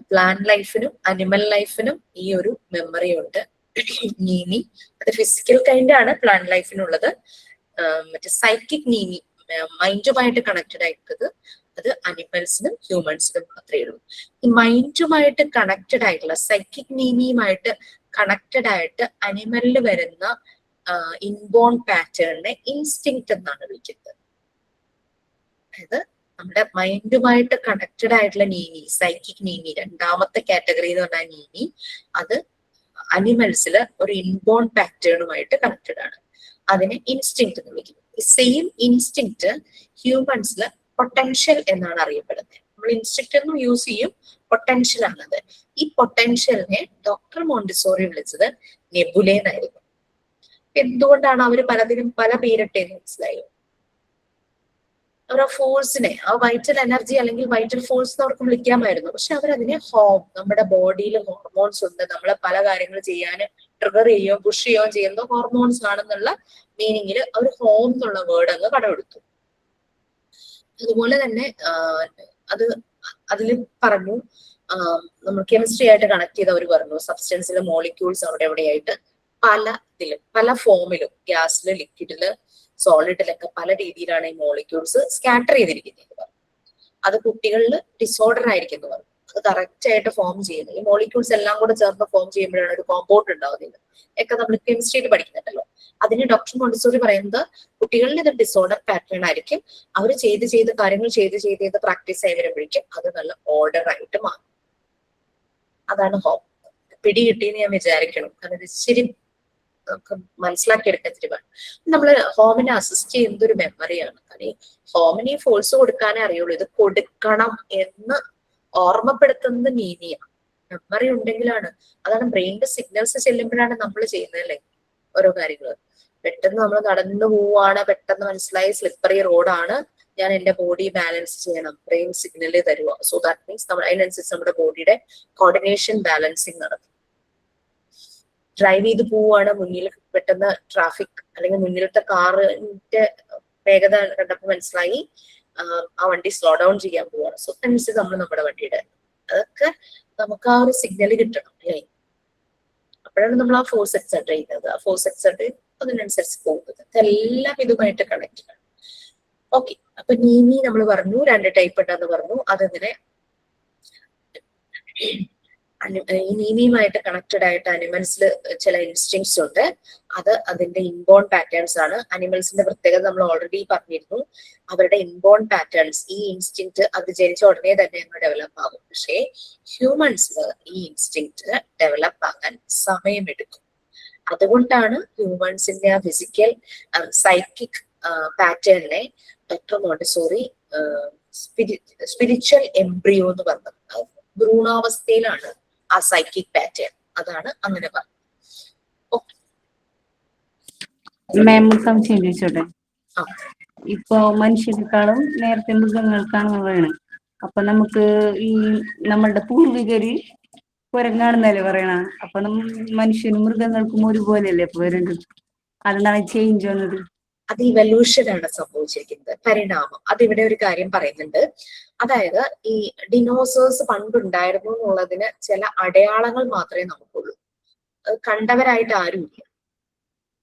പ്ലാന്റ് ലൈഫിനും അനിമൽ ലൈഫിനും ഈ ഒരു മെമ്മറി ഉണ്ട്. നീനി അത് ഫിസിക്കൽ കൈൻഡ് ആണ് പ്ലാന്റ് ലൈഫിനുള്ളത്. മറ്റേ സൈക്കിക് നീനി മൈൻഡുമായിട്ട് കണക്റ്റഡ് ആയിട്ടുള്ളത് അത് അനിമൽസിനും ഹ്യൂമൻസിനും മാത്രമേ ഉള്ളൂ. ഈ മൈൻഡുമായിട്ട് കണക്റ്റഡ് ആയിട്ടുള്ള സൈക്കിക് നീനിയുമായിട്ട് കണക്റ്റഡ് ആയിട്ട് അനിമലിൽ വരുന്ന ഇൻബോൺ പാറ്റേണിനെ ഇൻസ്റ്റിങ്ക്റ്റ് എന്നാണ് വിളിക്കുന്നത്. അതായത് നമ്മുടെ മൈൻഡുമായിട്ട് കണക്റ്റഡ് ആയിട്ടുള്ള നീനി, സൈക്കിക് നീനി, രണ്ടാമത്തെ കാറ്റഗറി എന്ന് പറഞ്ഞാൽ നീനി, അത് അനിമൽസിൽ ഒരു ഇൻബോൺ പാറ്റേണുമായിട്ട് കണക്റ്റഡ് ആണ്. അതിനെ ഇൻസ്റ്റിങ്ക്റ്റ് എന്ന് വിളിക്കുന്നത്. ഈ സെയിം ഇൻസ്റ്റിങ്ക്റ്റ് ഹ്യൂമൻസിൽ പൊട്ടൻഷ്യൽ എന്നാണ് അറിയപ്പെടുന്നത്. നമ്മൾ ഇൻസ്റ്റിങ്ക്റ്റ് എന്നും യൂസ് ചെയ്യും, പൊട്ടൻഷ്യൽ ആണത്. ഈ പൊട്ടൻഷ്യലിനെ ഡോക്ടർ മോണ്ടിസോറി വിളിച്ചത് നെബുലേന്നായിരുന്നു. എന്തുകൊണ്ടാണ് അവർ പലതിനും പല പേരിട്ടേന്ന് മനസ്സിലായോ? അവർ ആ ഫോഴ്സിനെ, ആ വൈറ്റൽ എനർജി അല്ലെങ്കിൽ വൈറ്റൽ ഫോഴ്സ് എന്ന് അവർക്ക് വിളിക്കാമായിരുന്നു. പക്ഷെ അവരതിനെ ഹോം, നമ്മുടെ ബോഡിയിൽ ഹോർമോൺസ് ഉണ്ട്, നമ്മളെ പല കാര്യങ്ങൾ ചെയ്യാൻ ട്രിഗർ ചെയ്യുകയോ പുഷ് ചെയ്യുകയോ ചെയ്യുന്ന ഹോർമോൺസ് ആണെന്നുള്ള മീനിങ്ങിൽ അവർ ഹോം എന്നുള്ള വേർഡ് അങ്ങ് കടമെടുത്തു. അതുപോലെ തന്നെ അതിൽ പറഞ്ഞു, നമ്മൾ കെമിസ്ട്രി ആയിട്ട് കണക്ട് ചെയ്ത് അവർ പറഞ്ഞു സബ്സ്റ്റൻസിലെ മോളിക്യൂൾസ് അവിടെ എവിടെയായിട്ട് പല ഫോമിലും, ഗ്യാസില്, ലിക്വിഡില്, സോളിഡിലൊക്കെ പല രീതിയിലാണ് ഈ മോളിക്യൂൾസ് സ്കാറ്റർ ചെയ്തിരിക്കുന്നത്. അത് കുട്ടികളിൽ ഡിസോർഡർ ആയിരിക്കും എന്ന് പറഞ്ഞു. അത് കറക്റ്റ് ആയിട്ട് ഫോം ചെയ്യുന്നത് ഈ മോളിക്യൂൾസ് എല്ലാം കൂടെ ചേർന്ന് ഫോം ചെയ്യുമ്പോഴാണ് ഒരു കോമ്പൗണ്ട് ഉണ്ടാവുന്നത് ഒക്കെ നമ്മൾ കെമിസ്ട്രിയിൽ പഠിക്കുന്നുണ്ടല്ലോ. അതിന് ഡോക്ടർ മോണ്ടിസോറി പറയുന്നത് കുട്ടികളിൽ ഇത് ഡിസോർഡർ പാറ്റേൺ ആയിരിക്കും. അവർ ചെയ്ത് കാര്യങ്ങൾ ചെയ്ത് പ്രാക്ടീസ് ആയി വരുമ്പോഴേക്കും അത് നല്ല ഓർഡർ ആയിട്ട് മാറും. അതാണ് ഹോം. പിടി കിട്ടിയെന്ന് ഞാൻ വിചാരിക്കണം. കാരണം ഇത് ഇച്ചിരി നമുക്ക് മനസ്സിലാക്കിയെടുക്കാൻ ഇത്തിരി വേണം. നമ്മള് ഹോമിനെ അസിസ്റ്റ് ചെയ്യുന്നത് ഒരു മെമ്മറിയാണ്. കാരണം ഈ ഹോമിന് ഈ ഫോഴ്സ് കൊടുക്കാനേ അറിയുള്ളൂ. ഇത് കൊടുക്കണം എന്ന് ഓർമ്മപ്പെടുത്തുന്നത് നീതിയാണ്. മെമ്മറി ഉണ്ടെങ്കിലാണ്. അതാണ് ബ്രെയിനിന്റെ സിഗ്നൽസ് ചെല്ലുമ്പോഴാണ് നമ്മൾ ചെയ്യുന്നതല്ലേ ഓരോ കാര്യങ്ങൾ. പെട്ടെന്ന് നമ്മൾ നടന്നു പോവാണ്, പെട്ടെന്ന് മനസ്സിലായി സ്ലിപ്പറി റോഡാണ്, ഞാൻ എന്റെ ബോഡി ബാലൻസ് ചെയ്യണം, ബ്രെയിൻ സിഗ്നൽ തരുക. സോ ദാറ്റ് മീൻസ് നമ്മൾ അതിനനുസരിച്ച് നമ്മുടെ ബോഡിയുടെ കോർഡിനേഷൻ ബാലൻസിങ് നടക്കും. ഡ്രൈവ് ചെയ്ത് പോവാണ്, മുന്നിൽ പെട്ടെന്ന് ട്രാഫിക് അല്ലെങ്കിൽ മുന്നിലത്തെ കാറിന്റെ വേഗത കണ്ടപ്പോൾ മനസ്സിലായി ആ വണ്ടി സ്ലോ ഡൗൺ ചെയ്യാൻ പോവാണ്. സോ അതനുസരിച്ച് നമ്മൾ നമ്മുടെ വണ്ടിയുടെ അതൊക്കെ നമുക്ക് ആ ഒരു സിഗ്നൽ കിട്ടണം അല്ലേ. അപ്പോഴാണ് നമ്മൾ ആ ഫോഴ്സ് എക്സെർട്ട് ചെയ്യുന്നത്. ആ ഫോഴ്സ് എക്സെർട്ട് അതിനനുസരിച്ച് പോകുന്നത്. ഇതെല്ലാം ഇതുമായിട്ട് കണക്റ്റഡ് ആണ്. ഓക്കെ, അപ്പൊ നീനി നമ്മൾ പറഞ്ഞു 2 ടൈപ്പ് ഉണ്ടെന്ന് പറഞ്ഞു. അതിങ്ങനെ ഈ നീനിയുമായിട്ട് കണക്റ്റഡ് ആയിട്ട് അനിമൽസിൽ ചില ഇൻസ്റ്റിങ്സ് ഉണ്ട്. അത് അതിന്റെ ഇൻബോൺ പാറ്റേൺസ് ആണ്. അനിമൽസിന്റെ പ്രത്യേകത നമ്മൾ ഓൾറെഡി പറഞ്ഞിരുന്നു. അവരുടെ ഇൻബോൺ പാറ്റേൺസ്, ഈ ഇൻസ്റ്റിങ്ക്റ്റ് അത് ജനിച്ച ഉടനെ തന്നെ അങ്ങ് ഡെവലപ്പ് ആകും. പക്ഷേ ഹ്യൂമൻസിൽ ഈ ഇൻസ്റ്റിങ്ക്റ്റ് ഡെവലപ്പ് ആകാൻ സമയമെടുക്കും. അതുകൊണ്ടാണ് ഹ്യൂമൻസിന്റെ ആ ഫിസിക്കൽ സൈക്കിക് പാറ്റേണിനെ ഡോക്ടർ മോണ്ടിസോറി സ്പിരിച്വൽ എംബ്രിയോ എന്ന് പറഞ്ഞത്. ഭ്രൂണാവസ്ഥയിലാണ് ആ സൈക്കിക് പാറ്റേൺ. അതാണ് അങ്ങനെ പറഞ്ഞത്. മാം സംശയം ചോദിച്ചോട്ടെ. ഇപ്പൊ മനുഷ്യരെക്കാളും നേരത്തെ മൃഗങ്ങൾക്കാണ് പറയണത്. അപ്പൊ നമുക്ക് ഈ നമ്മളുടെ പൂർവികര് കുരങ്ങാണെന്നല്ലേ പറയണ. അപ്പൊ മനുഷ്യനും മൃഗങ്ങൾക്കും ഒരുപോലെയല്ലേ ഇപ്പൊ വരേണ്ടത്? അതെന്താണ് ചേഞ്ച് വന്നത്? അത് ഇവല്യൂഷൻ ആണ് സംഭവിച്ചിരിക്കുന്നത്, പരിണാമം. അതിവിടെ ഒരു കാര്യം പറയുന്നുണ്ട്. അതായത് ഈ ഡിനോസേഴ്സ് പണ്ടുണ്ടായിരുന്നു എന്നുള്ളതിന് ചില അടയാളങ്ങൾ മാത്രമേ നമുക്കുള്ളൂ. കണ്ടവരായിട്ട് ആരുമില്ല.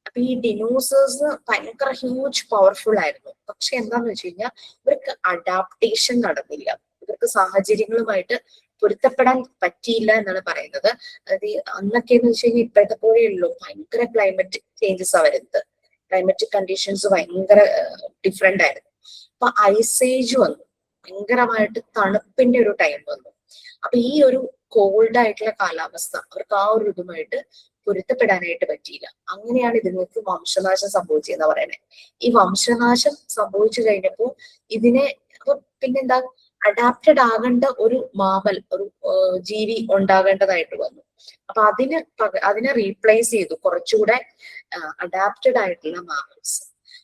അപ്പൊ ഈ ഡിനോസേഴ്സ് ഭയങ്കര ഹ്യൂജ് പവർഫുൾ ആയിരുന്നു. പക്ഷെ എന്താന്ന് വെച്ച് കഴിഞ്ഞാൽ ഇവർക്ക് അഡാപ്റ്റേഷൻ നടന്നില്ല. ഇവർക്ക് സാഹചര്യങ്ങളുമായിട്ട് പൊരുത്തപ്പെടാൻ പറ്റിയില്ല എന്നാണ് പറയുന്നത്. അതായത് അന്നൊക്കെ എന്ന് വെച്ച് കഴിഞ്ഞാൽ ഇപ്പോഴത്തെ പോലെയുള്ളൂ, ഭയങ്കര ക്ലൈമറ്റ് ചേഞ്ചസ് ആ വരുന്നത്. ക്ലൈമറ്റിക് കണ്ടീഷൻസ് ഭയങ്കര ഡിഫറെന്റ് ആയിരുന്നു. അപ്പൊ ഐസേജ് വന്നു, ഭയങ്കരമായിട്ട് തണുപ്പിന്റെ ഒരു ടൈം വന്നു. അപ്പൊ ഈ ഒരു കോൾഡ് ആയിട്ടുള്ള കാലാവസ്ഥ അവർക്ക് ആ ഒരു ഇതുമായിട്ട് പൊരുത്തപ്പെടാനായിട്ട് പറ്റിയില്ല. അങ്ങനെയാണ് ഇതുങ്ങൾക്ക് വംശനാശം സംഭവിച്ചതെന്ന് പറയുന്നത്. ഈ വംശനാശം സംഭവിച്ചു കഴിഞ്ഞപ്പോ ഇതിനെ അപ്പൊ പിന്നെന്താ, അഡാപ്റ്റഡ് ആകേണ്ട ഒരു മാമൽ, ഒരു ജീവി ഉണ്ടാകേണ്ടതായിട്ട് വന്നു. അപ്പൊ അതിനെ റീപ്ലേസ് ചെയ്തു കുറച്ചുകൂടെ അഡാപ്റ്റഡ് ആയിട്ടുള്ള മാമൽസ്.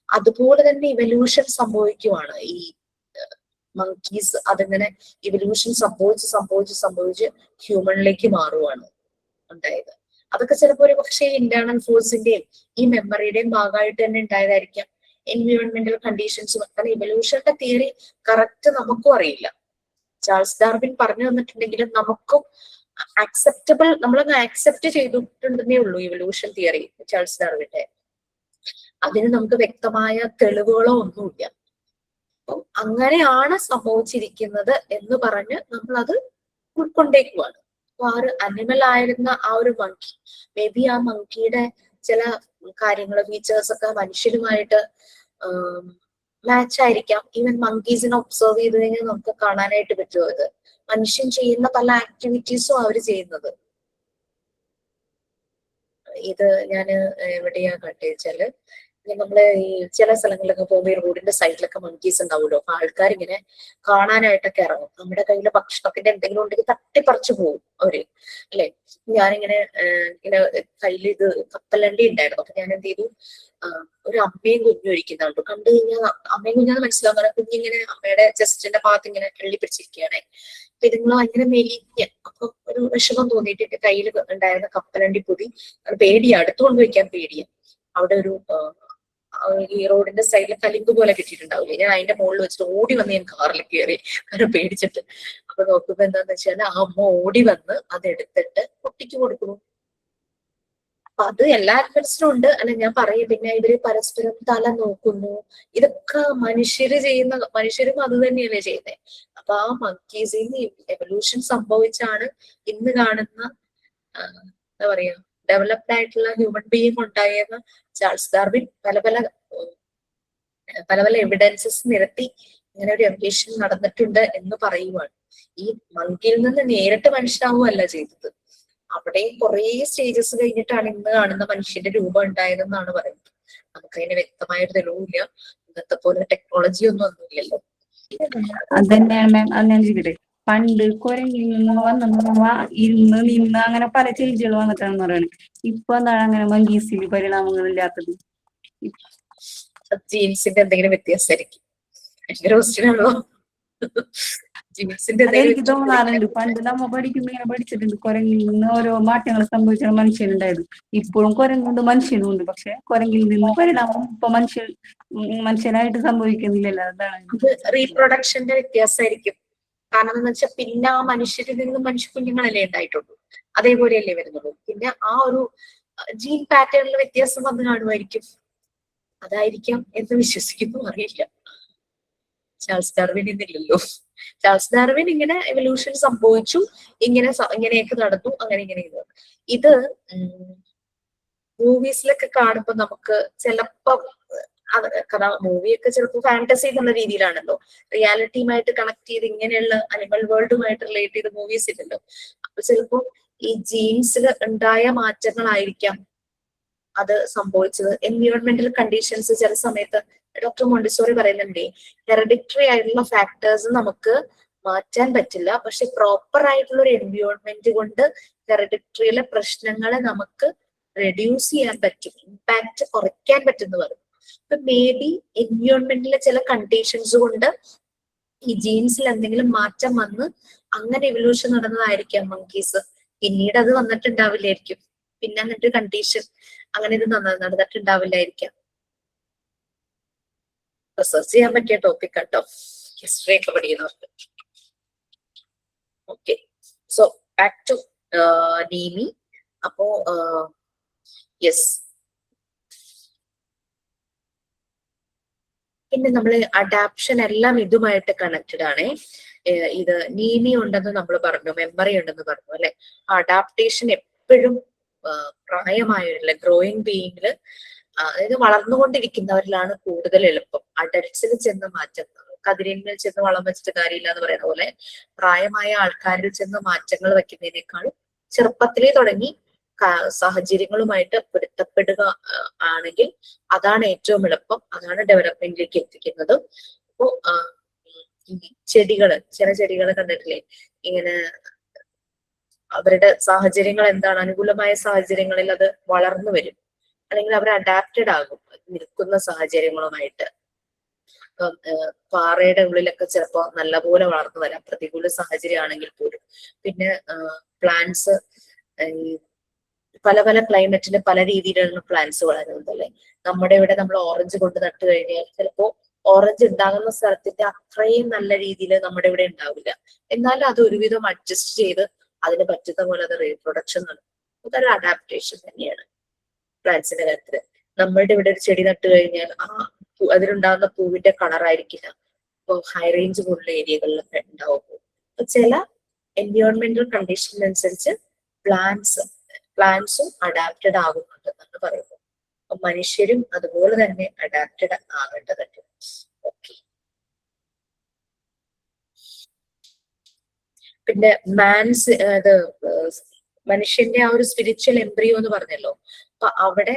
അതുപോലെ തന്നെ ഇവല്യൂഷൻ സംഭവിക്കുവാണ്. ഈ മങ്കീസ് അതിങ്ങനെ ഇവല്യൂഷൻ സംഭവിച്ച് ഹ്യൂമണിലേക്ക് മാറുവാണ് ഉണ്ടായത്. അതൊക്കെ ചിലപ്പോൾ ഒരു പക്ഷേ ഇന്റേണൽ ഫോഴ്സിന്റെയും ഈ മെമ്മറിയുടെയും ഭാഗമായിട്ട് തന്നെ ഉണ്ടായതായിരിക്കാം. എൻവയോൺമെന്റൽ കണ്ടീഷൻസും. കാരണം ഇവല്യൂഷന്റെ തിയറി കറക്റ്റ് നമുക്കും അറിയില്ല. ചാൾസ് ഡാർവിൻ പറഞ്ഞു തന്നിട്ടുണ്ടെങ്കിലും നമുക്കും അക്സെപ്റ്റബിൾ, നമ്മളങ്ങ് ആക്സെപ്റ്റ് ചെയ്തിട്ടുണ്ടെന്നേ ഉള്ളൂ ഇവല്യൂഷൻ തിയറി ചാൾസ് ഡാർവിന്റെ. അതിന് നമുക്ക് വ്യക്തമായ തെളിവുകളോ ഒന്നുമില്ല. അപ്പം അങ്ങനെയാണ് സംഭവിച്ചിരിക്കുന്നത് എന്ന് പറഞ്ഞ് നമ്മളത് ഉൾക്കൊണ്ടേക്കുവാണ്. അപ്പൊ ആ ഒരു അനിമൽ ആയിരുന്ന ആ ഒരു മങ്കി, മേ ബി ആ മങ്കിയുടെ ചില കാര്യങ്ങൾ, ഫീച്ചേഴ്സ് ഒക്കെ മനുഷ്യരുമായിട്ട് മാച്ച് ആയിരിക്കാം. ഈവൻ മങ്കീസിനെ ഒബ്സർവ് ചെയ്ത് കഴിഞ്ഞാൽ നമുക്ക് കാണാനായിട്ട് പറ്റുമോ ഇത് മനുഷ്യൻ ചെയ്യുന്ന പല ആക്ടിവിറ്റീസും അവര് ചെയ്യുന്നത്. ഇത് ഞാൻ എവിടെയാ കണ്ടുവച്ചാല്, നമ്മള് ഈ ചില സ്ഥലങ്ങളിലൊക്കെ പോകുമ്പോൾ ഈ റോഡിന്റെ സൈഡിലൊക്കെ മങ്കീസ് ഉണ്ടാവുമല്ലോ. അപ്പൊ ആൾക്കാരിങ്ങനെ കാണാനായിട്ടൊക്കെ ഇറങ്ങും. നമ്മുടെ കയ്യില് ഭക്ഷണത്തിന്റെ എന്തെങ്കിലും ഉണ്ടെങ്കിൽ തട്ടിപ്പറിച്ചു പോകും അവര്, അല്ലെ. ഞാനിങ്ങനെ ഇങ്ങനെ കയ്യിൽ ഇത് കപ്പലണ്ടി ഉണ്ടായിരുന്നു. അപ്പൊ ഞാൻ എന്ത് ചെയ്തു, ഒരു അമ്മയും കുഞ്ഞും ഇരിക്കുന്നുണ്ട്. കണ്ടു കഴിഞ്ഞാൽ അമ്മയും കുഞ്ഞാന്ന് മനസ്സിലാവും. കാരണം കുഞ്ഞിങ്ങനെ അമ്മയുടെ ചെസ്റ്റിന്റെ ഭാഗത്ത് ഇങ്ങനെ എള്ളി പിടിച്ചിരിക്കുകയാണെ. അപ്പൊ ഇതുങ്ങൾ ഭയങ്കര മെലിഞ്ഞ്. അപ്പൊ ഒരു വിഷമം തോന്നിയിട്ട് എന്റെ കയ്യിൽ ഉണ്ടായിരുന്ന കപ്പലണ്ടി പൊതി പേടിയാ, അടുത്തുകൊണ്ട് വയ്ക്കാൻ പേടിയാ. അവിടെ ഒരു ഈ റോഡിന്റെ സൈഡിൽ കലിമ്പ് പോലെ കിട്ടിയിട്ടുണ്ടാവില്ലേ, ഞാൻ അതിന്റെ മുകളിൽ വെച്ചിട്ട് ഓടി വന്ന് ഞാൻ കാറിൽ കയറി, കാരണം പേടിച്ചിട്ട്. അപ്പൊ നോക്കുമ്പോ എന്താന്ന് വെച്ചാൽ ആ അമ്മ ഓടി വന്ന് അതെടുത്തിട്ട് കുട്ടിക്ക് കൊടുക്കുന്നു. അപ്പൊ അത് എല്ലാ ആനിമൽസിലും ഉണ്ട്, അല്ല ഞാൻ പറയും. പിന്നെ ഇവര് പരസ്പരം തല നോക്കുന്നു. ഇതൊക്കെ മനുഷ്യരും അത് തന്നെയല്ലേ ചെയ്യുന്നത്. അപ്പൊ ആ മങ്കീസിൽ നിന്ന് എവല്യൂഷൻ സംഭവിച്ചാണ് ഇന്ന് കാണുന്ന എന്താ പറയാ ഡെവലപ്ഡ് ആയിട്ടുള്ള ഹ്യൂമൻ ബീയിങ് ഉണ്ടായെന്ന് ചാൾസ് ഡാർവിൻ പല പല എവിഡൻസസ് നിരത്തി ഇങ്ങനെ ഒരു എവല്യൂഷൻ നടന്നിട്ടുണ്ട് എന്ന് പറയുവാണ്. ഈ മങ്കിയിൽ നിന്ന് നേരിട്ട് മനുഷ്യനാവുകയല്ല ചെയ്തത്. അവിടെയും കുറെ സ്റ്റേജസ് കഴിഞ്ഞിട്ടാണ് ഇന്ന് കാണുന്ന മനുഷ്യന്റെ രൂപം ഉണ്ടായതെന്നാണ് പറയുന്നത്. നമുക്കതിന് വ്യക്തമായൊരു തെളിവില്ല. ഇന്നത്തെ പോലെ ടെക്നോളജി ഒന്നും ഇല്ലല്ലോ. അതന്നെയാണ് മാം. അത് ഞാൻ ചെയ്തിട്ട് പണ്ട് കുരങ്ങിൽ നിന്ന് വന്ന നിന്ന് അങ്ങനെ പല ചേഞ്ചുകൾ വന്നിട്ടാണെന്ന് പറയുന്നത്. ഇപ്പൊ എന്താണ് അങ്ങനെ മങ്കീസിൽ പരിണാമങ്ങളില്ലാത്തത്? ജീൻസിന്റെ എന്തെങ്കിലും വ്യത്യാസമായിരിക്കും. ഭയങ്കര ക്വസ്റ്റ്യനാണല്ലോ. ജീൻസിന്റെ അതെനിക്ക് തോന്നാറുണ്ട്. പണ്ട് നമ്മ പഠിക്കുമ്പോ ഇങ്ങനെ പഠിച്ചിട്ടുണ്ട്, കുരങ്ങിൽ നിന്ന് ഓരോ മാറ്റങ്ങൾ സംഭവിച്ചാണ് മനുഷ്യനുണ്ടായത്. ഇപ്പോഴും കുരങ്ങുണ്ട് മനുഷ്യനും ഉണ്ട്. പക്ഷെ കുരങ്ങിൽ നിന്ന് പരിണാമം ഇപ്പൊ മനുഷ്യനായിട്ട് സംഭവിക്കുന്നില്ലല്ലോ. അതാണ് റീപ്രൊഡക്ഷന്റെ വ്യത്യാസമായിരിക്കും. കാരണം എന്ന് വെച്ചാൽ പിന്നെ ആ മനുഷ്യരിൽ നിന്നും മനുഷ്യ കുഞ്ഞുങ്ങളല്ലേ ഉണ്ടായിട്ടുള്ളൂ, അതേപോലെയല്ലേ വരുന്നുള്ളൂ. പിന്നെ ആ ഒരു ജീൻ പാറ്റേണിൽ വ്യത്യാസം വന്ന് കാണുമായിരിക്കും. അതായിരിക്കാം എന്ന് വിശ്വസിക്കുന്നു, അറിയില്ല. ചാൾസ് ഡാർവിൻ ഇന്നില്ലല്ലോ. ചാൾസ് ഡാർവിൻ ഇങ്ങനെ എവല്യൂഷൻ സംഭവിച്ചു, ഇങ്ങനെയൊക്കെ നടന്നു, ഇങ്ങനെ ഇത് മൂവീസിലൊക്കെ കാണുമ്പോ നമുക്ക് ചിലപ്പോ മൂവിയൊക്കെ ചിലപ്പോൾ ഫാന്റസി എന്നുള്ള രീതിയിലാണല്ലോ, റിയാലിറ്റിയുമായിട്ട് കണക്ട് ചെയ്ത് ഇങ്ങനെയുള്ള അനിമൽ വേൾഡുമായിട്ട് റിലേറ്റ് ചെയ്ത മൂവീസ് ഇല്ലല്ലോ. അപ്പൊ ചിലപ്പോ ഈ ജീൻസിൽ ഉണ്ടായ മാറ്റങ്ങളായിരിക്കാം അത് സംഭവിച്ചത്. എൻവിയോൺമെന്റൽ കണ്ടീഷൻസ് ചില സമയത്ത് ഡോക്ടർ മോണ്ടിസോറി പറയുന്നുണ്ടേ, ഹെറിഡിറ്ററി ആയിട്ടുള്ള ഫാക്ടേഴ്സ് നമുക്ക് മാറ്റാൻ പറ്റില്ല, പക്ഷെ പ്രോപ്പർ ആയിട്ടുള്ള ഒരു എൻവിയോൺമെന്റ് കൊണ്ട് ഹെറിഡിറ്ററിയിലെ പ്രശ്നങ്ങളെ നമുക്ക് റെഡ്യൂസ് ചെയ്യാൻ പറ്റും, ഇമ്പാക്ട് കുറയ്ക്കാൻ പറ്റുമെന്ന് പറയും. ഇപ്പൊ മേ ബി എൻവിയോൺമെന്റിലെ ചില കണ്ടീഷൻസ് കൊണ്ട് ഈ ജീൻസിൽ എന്തെങ്കിലും മാറ്റം വന്ന് അങ്ങനെ എവല്യൂഷൻ നടന്നതായിരിക്കാം മങ്കീസ്. പിന്നീട് അത് വന്നിട്ടുണ്ടാവില്ലായിരിക്കും, പിന്നെ എന്നിട്ട് കണ്ടീഷൻ അങ്ങനെ ഇത് നടന്നിട്ടുണ്ടാവില്ലായിരിക്കാം. റിസർച്ച് ചെയ്യാൻ പറ്റിയ ടോപ്പിക് കേട്ടോ, ഹിസ്റ്ററി ഒക്കെ പഠിക്കുന്നവർക്ക്. ഓക്കെ, സോ ബാക്ക് ടു നീമി. അപ്പോ യെസ്, പിന്നെ നമ്മൾ അഡാപ്ഷൻ എല്ലാം ഇതുമായിട്ട് കണക്റ്റഡ് ആണ്. ഇത് നീമി ഉണ്ടെന്ന് നമ്മൾ പറഞ്ഞു, മെമ്മറി ഉണ്ടെന്ന് പറഞ്ഞു അല്ലെ. അഡാപ്റ്റേഷൻ എപ്പോഴും പ്രായമായവരില്, ഗ്രോയിങ് ബീയിങ്ങില്, അതായത് വളർന്നുകൊണ്ടിരിക്കുന്നവരിലാണ് കൂടുതൽ എളുപ്പം. അഡൽട്സിൽ ചെന്ന് മാറ്റം, കതിരിന്മേൽ ചെന്ന് വളം വെച്ചിട്ട് കാര്യമില്ല എന്ന് പറയുന്ന പോലെ പ്രായമായ ആൾക്കാരിൽ ചെന്ന് മാറ്റങ്ങൾ വെക്കുന്നതിനേക്കാളും ചെറുപ്പത്തിലേ തുടങ്ങി സാഹചര്യങ്ങളുമായിട്ട് പൊരുത്തപ്പെടുക ആണെങ്കിൽ അതാണ് ഏറ്റവും എളുപ്പം, അതാണ് ഡെവലപ്മെന്റിലേക്ക് എത്തിക്കുന്നത്. അപ്പോ ചെടികള്, ചില ചെടികള് കണ്ടിട്ടില്ലേ, ഇങ്ങനെ അവരുടെ സാഹചര്യങ്ങൾ എന്താണ്, അനുകൂലമായ സാഹചര്യങ്ങളിൽ അത് വളർന്നു വരും, അല്ലെങ്കിൽ അവർ അഡാപ്റ്റഡ് ആകും നിൽക്കുന്ന സാഹചര്യങ്ങളുമായിട്ട്. പാറയുടെ ഉള്ളിലൊക്കെ ചിലപ്പോ നല്ലപോലെ വളർന്നു വരാം പ്രതികൂല സാഹചര്യം ആണെങ്കിൽ പോലും. പിന്നെ പ്ലാന്റ്സ് പല പല ക്ലൈമറ്റിന് പല രീതിയിലുള്ള പ്ലാന്റ്സ് വളരുന്നത് അല്ലെ. നമ്മുടെ ഇവിടെ നമ്മൾ ഓറഞ്ച് കൊണ്ട് നട്ടു കഴിഞ്ഞാൽ ചിലപ്പോ ഓറഞ്ച് ഉണ്ടാകുന്ന സ്ഥലത്തിന്റെ അത്രയും നല്ല രീതിയിൽ നമ്മുടെ ഇവിടെ ഉണ്ടാവില്ല, എന്നാൽ അത് ഒരുവിധം അഡ്ജസ്റ്റ് ചെയ്ത് അതിന് പറ്റുന്ന പോലെ അത് റീപ്രൊഡക്ഷൻ നടക്കും. അതൊരു അഡാപ്റ്റേഷൻ തന്നെയാണ് പ്ലാന്റ്സിന്റെ കാര്യത്തില്. നമ്മളുടെ ഇവിടെ ഒരു ചെടി നട്ടു കഴിഞ്ഞാൽ അതിലുണ്ടാകുന്ന പൂവിന്റെ കളറായിരിക്കില്ല ഇപ്പൊ ഹൈ റേഞ്ച് പോലുള്ള ഏരിയകളിലൊക്കെ ഉണ്ടാവുമ്പോൾ. ചില എൻവയോൺമെന്റൽ കണ്ടീഷനനുസരിച്ച് പ്ലാന്റ്സും അഡാപ്റ്റഡ് ആകുന്നുണ്ടെന്നാണ് പറയുന്നത്. അപ്പൊ മനുഷ്യരും അതുപോലെ തന്നെ അഡാപ്റ്റഡ് ആകേണ്ടതുണ്ട്. ഓക്കെ. പിന്നെ മനുഷ്യന്റെ ആ ഒരു സ്പിരിച്വൽ എംബ്രിയോ എന്ന് പറഞ്ഞല്ലോ, അപ്പൊ അവിടെ